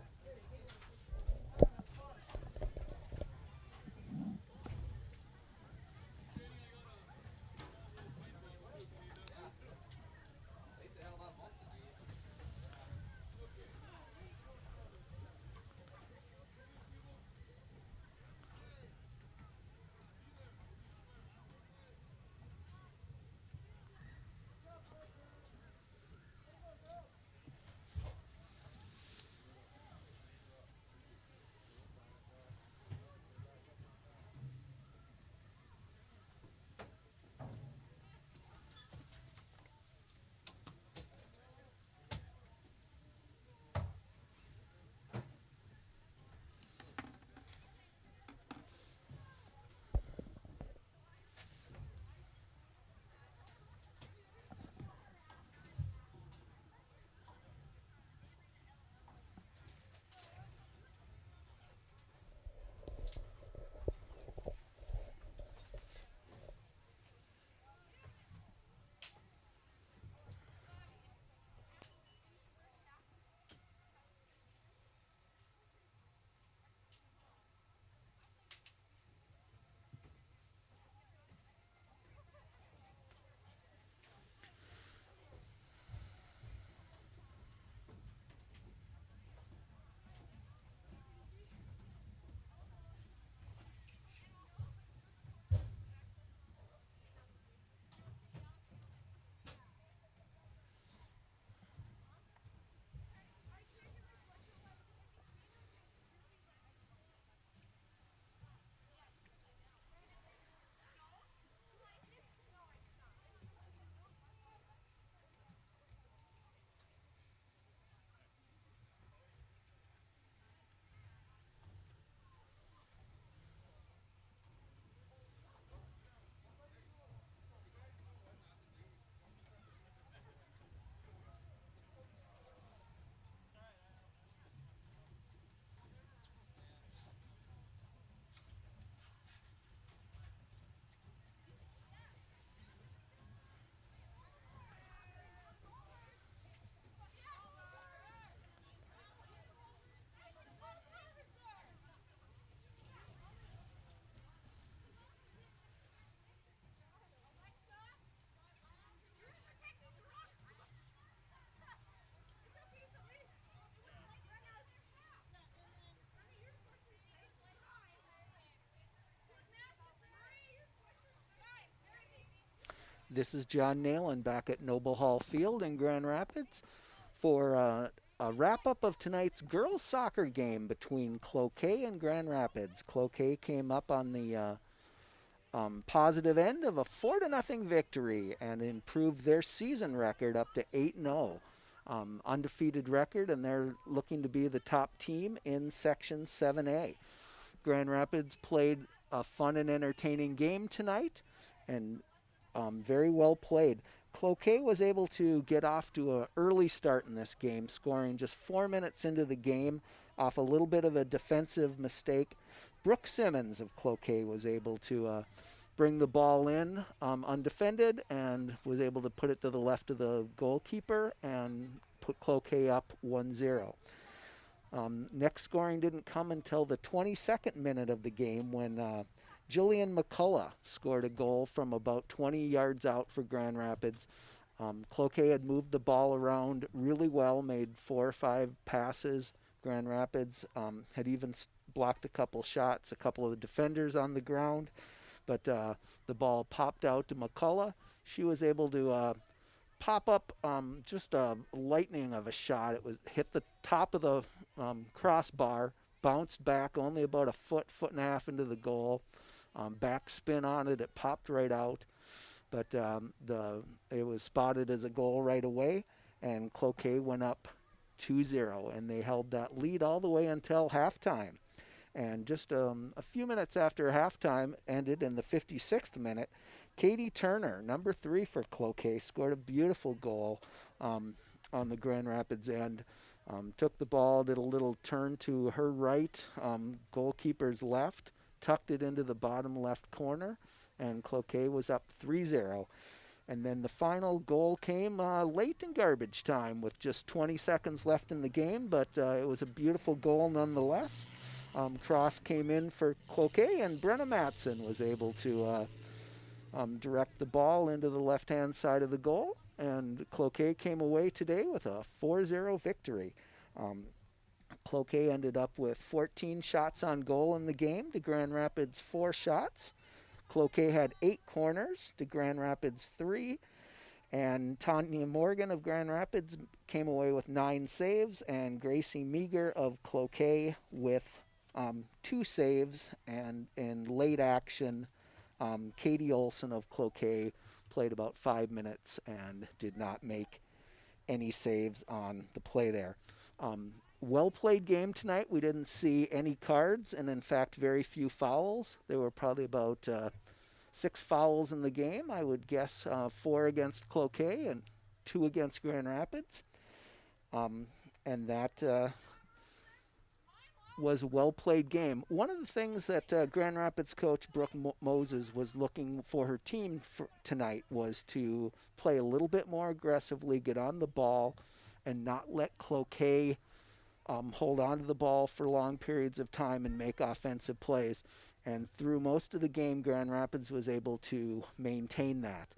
[SPEAKER 3] This is John Nalen back at Noble Hall Field in Grand Rapids for a wrap-up of tonight's girls soccer game between Cloquet and Grand Rapids. Cloquet came up on the positive end of a 4-0 victory and improved their season record up to 8-0. Undefeated record, and they're looking to be the top team in Section 7A. Grand Rapids played a fun and entertaining game tonight, and very well played. Cloquet was able to get off to an early start in this game, scoring just 4 minutes into the game off a little bit of a defensive mistake. Brooke Simmons of Cloquet was able to bring the ball in undefended and was able to put it to the left of the goalkeeper and put Cloquet up 1-0. Next scoring didn't come until the 22nd minute of the game when Jillian McCullough scored a goal from about 20 yards out for Grand Rapids. Cloquet had moved the ball around really well, made 4 or 5 passes. Grand Rapids had even blocked a couple shots, a couple of the defenders on the ground. But the ball popped out to McCullough. She was able to pop up just a lightning of a shot. It was hit the top of the crossbar, bounced back only about a foot and a half into the goal. Back spin on it, it popped right out. But it was spotted as a goal right away, and Cloquet went up 2-0, and they held that lead all the way until halftime. And just a few minutes after halftime ended in the 56th minute, Katie Turner, number 3 for Cloquet, scored a beautiful goal on the Grand Rapids end. Took the ball, did a little turn to her right, goalkeeper's left, tucked it into the bottom left corner, and Cloquet was up 3-0. And then the final goal came late in garbage time with just 20 seconds left in the game, but it was a beautiful goal nonetheless. Cross came in for Cloquet, and Brenna Matson was able to direct the ball into the left-hand side of the goal, and Cloquet came away today with a 4-0 victory. Cloquet ended up with 14 shots on goal in the game to Grand Rapids 4 shots. Cloquet had 8 corners to Grand Rapids 3, and Tanya Morgan of Grand Rapids came away with 9 saves, and Gracie Meager of Cloquet with 2 saves. And in late action, Katie Olson of Cloquet played about 5 minutes and did not make any saves on the play there. Well-played game tonight. We didn't see any cards, and in fact, very few fouls. There were probably about 6 fouls in the game. I would guess 4 against Cloquet and 2 against Grand Rapids. And that was a well-played game. One of the things that Grand Rapids coach Brooke Moses was looking for her team for tonight was to play a little bit more aggressively, get on the ball, and not let Cloquet hold on to the ball for long periods of time and make offensive plays. And through most of the game, Grand Rapids was able to maintain that.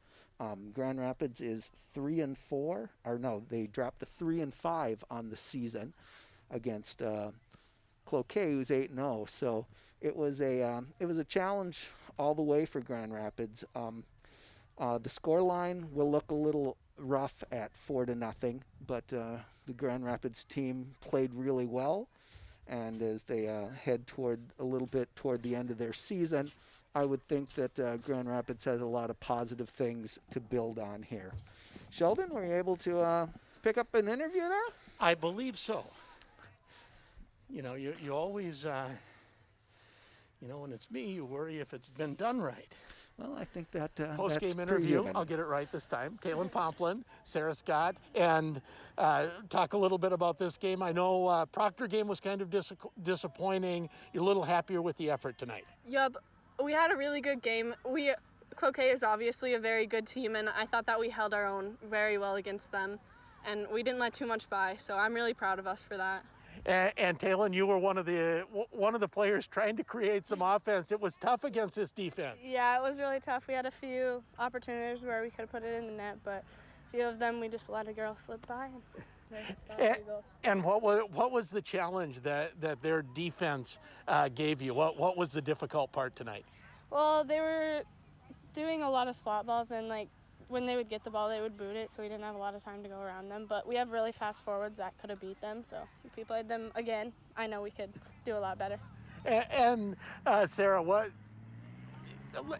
[SPEAKER 3] Grand Rapids is 3-4, or no, they dropped to 3-5 on the season against Cloquet, who's 8-0. So it was a challenge all the way for Grand Rapids. The scoreline will look a little rough at 4-0, but the Grand Rapids team played really well, and as they head toward the end of their season, I would think that Grand Rapids has a lot of positive things to build on here. Sheldon, were you able to pick up an interview there?
[SPEAKER 1] I believe so. You know, you always, when it's me, you worry if it's been done right.
[SPEAKER 3] Well, I think that
[SPEAKER 1] Post-game
[SPEAKER 3] that's
[SPEAKER 1] interview,
[SPEAKER 3] human.
[SPEAKER 1] I'll get it right this time. Kaylin Pomplin, Sarah Scott, and talk a little bit about this game. I know Proctor game was kind of disappointing. You're a little happier with the effort tonight.
[SPEAKER 6] Yep, we had a really good game. Cloquet is obviously a very good team, and I thought that we held our own very well against them, and we didn't let too much by, so I'm really proud of us for that.
[SPEAKER 1] And Kaylin, you were one of the players trying to create some offense. It was tough against this defense.
[SPEAKER 7] Yeah, it was really tough. We had a few opportunities where we could have put it in the net, but a few of them we just let a girl slip by.
[SPEAKER 1] And what was the challenge that their defense gave you? What was the difficult part tonight?
[SPEAKER 7] Well, they were doing a lot of slot balls, and when they would get the ball, they would boot it, so we didn't have a lot of time to go around them. But we have really fast forwards that could have beat them, so if we played them again, I know we could do a lot better.
[SPEAKER 1] And Sarah,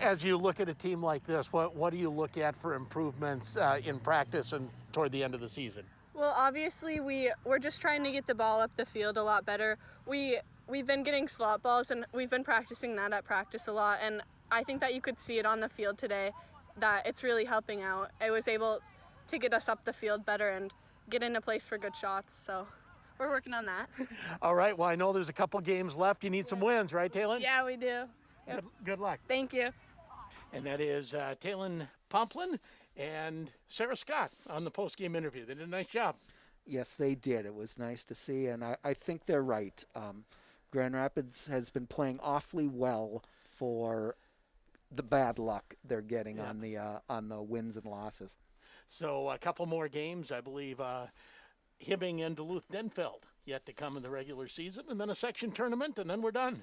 [SPEAKER 1] as you look at a team like this, what do you look at for improvements in practice and toward the end of the season?
[SPEAKER 6] Well, obviously we're just trying to get the ball up the field a lot better. We've been getting slot balls, and we've been practicing that at practice a lot, and I think that you could see it on the field today, that it's really helping out. It was able to get us up the field better and get in a place for good shots, so we're working on that.
[SPEAKER 1] All right, well, I know there's a couple games left. You need some wins, right, Taylin?
[SPEAKER 7] Yeah, we do. Yep.
[SPEAKER 1] Good luck.
[SPEAKER 7] Thank you.
[SPEAKER 1] And that is Taylin Pomplin and Sarah Scott on the post-game interview. They did a nice job.
[SPEAKER 3] Yes, they did. It was nice to see, and I think they're right. Grand Rapids has been playing awfully well for the bad luck they're getting on the wins and losses.
[SPEAKER 1] So a couple more games, I believe. Hibbing and Duluth-Denfeld yet to come in the regular season, and then a section tournament, and then we're done.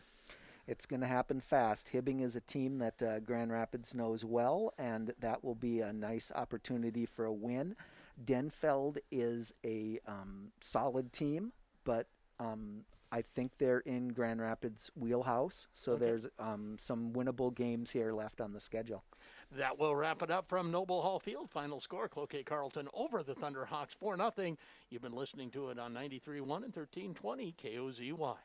[SPEAKER 3] It's going to happen fast. Hibbing is a team that Grand Rapids knows well, and that will be a nice opportunity for a win. Denfeld is a solid team, but I think they're in Grand Rapids' wheelhouse, so there's some winnable games here left on the schedule.
[SPEAKER 1] That will wrap it up from Noble Hall Field. Final score, Cloquet Carleton over the Thunderhawks 4-0. You've been listening to it on 93.1 and 1320 KOZY.